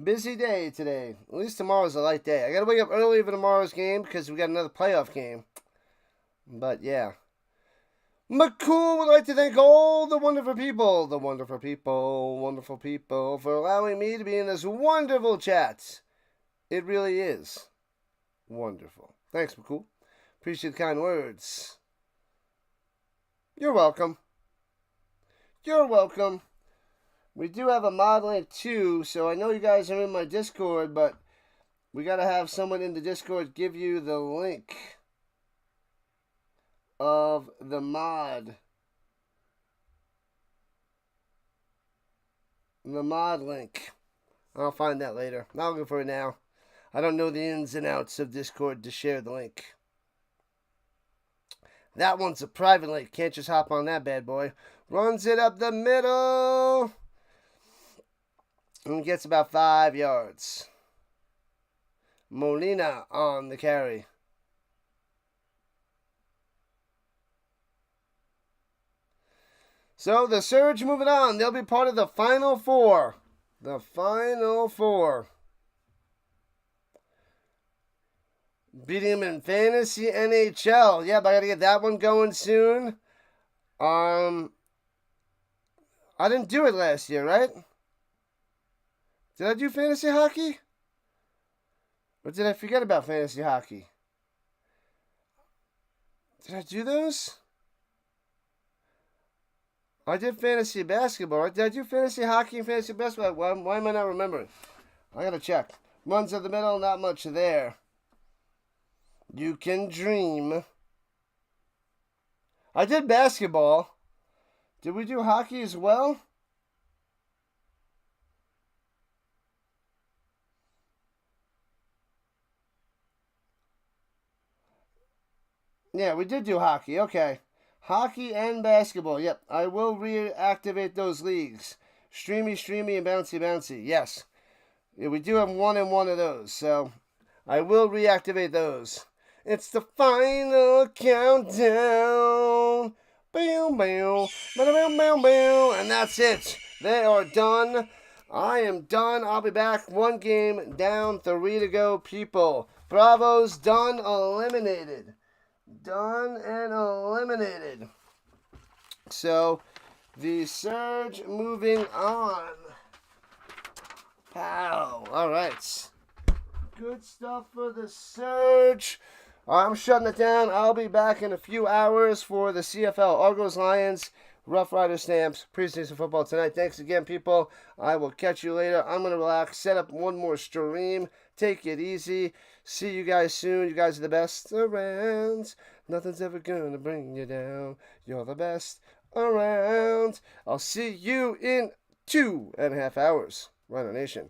Busy day today. At least tomorrow's a light day. I gotta wake up early for tomorrow's game because we got another playoff game. But yeah. McCool would like to thank all the wonderful people, wonderful people, for allowing me to be in this wonderful chat. It really is wonderful. Thanks, McCool. Appreciate the kind words. You're welcome. You're welcome. We do have a mod link too, so I know you guys are in my Discord, but we gotta have someone in the Discord give you the link of the mod. The mod link. I'll find that later. Not looking for it now. I don't know the ins and outs of Discord to share the link. That one's a private link. Can't just hop on that bad boy. Runs it up the middle. And gets about 5 yards. Molina on the carry. So the Surge moving on. They'll be part of the Final Four. The Final Four. Beating him in Fantasy NHL. Yep, I gotta get that one going soon. I didn't do it last year, right? Did I do fantasy hockey? Or did I forget about fantasy hockey? Did I do those? I did fantasy basketball, right? Did I do fantasy hockey and fantasy basketball? Why am I not remembering? I gotta check. Runs in the middle, not much there. You can dream. I did basketball. Did we do hockey as well? Yeah, we did do hockey. Okay. Hockey and basketball. Yep, I will reactivate those leagues. Streamy, and bouncy. Yes. Yeah, we do have 1 and 1 of those, so I will reactivate those. It's the final countdown. Boom, boom, boom, boom, boom. And that's it. They are done. I am done. I'll be back. 1 game down, 3 to go, people. Braavos done, eliminated. Done and eliminated. So, the Surge moving on. Pow. All right. Good stuff for the Surge. I'm shutting it down. I'll be back in a few hours for the CFL. Argos Lions, Rough Rider Stamps, preseason football tonight. Thanks again, people. I will catch you later. I'm going to relax, set up one more stream. Take it easy. See you guys soon. You guys are the best around. Nothing's ever going to bring you down. You're the best around. I'll see you in 2.5 hours. Rhino Nation.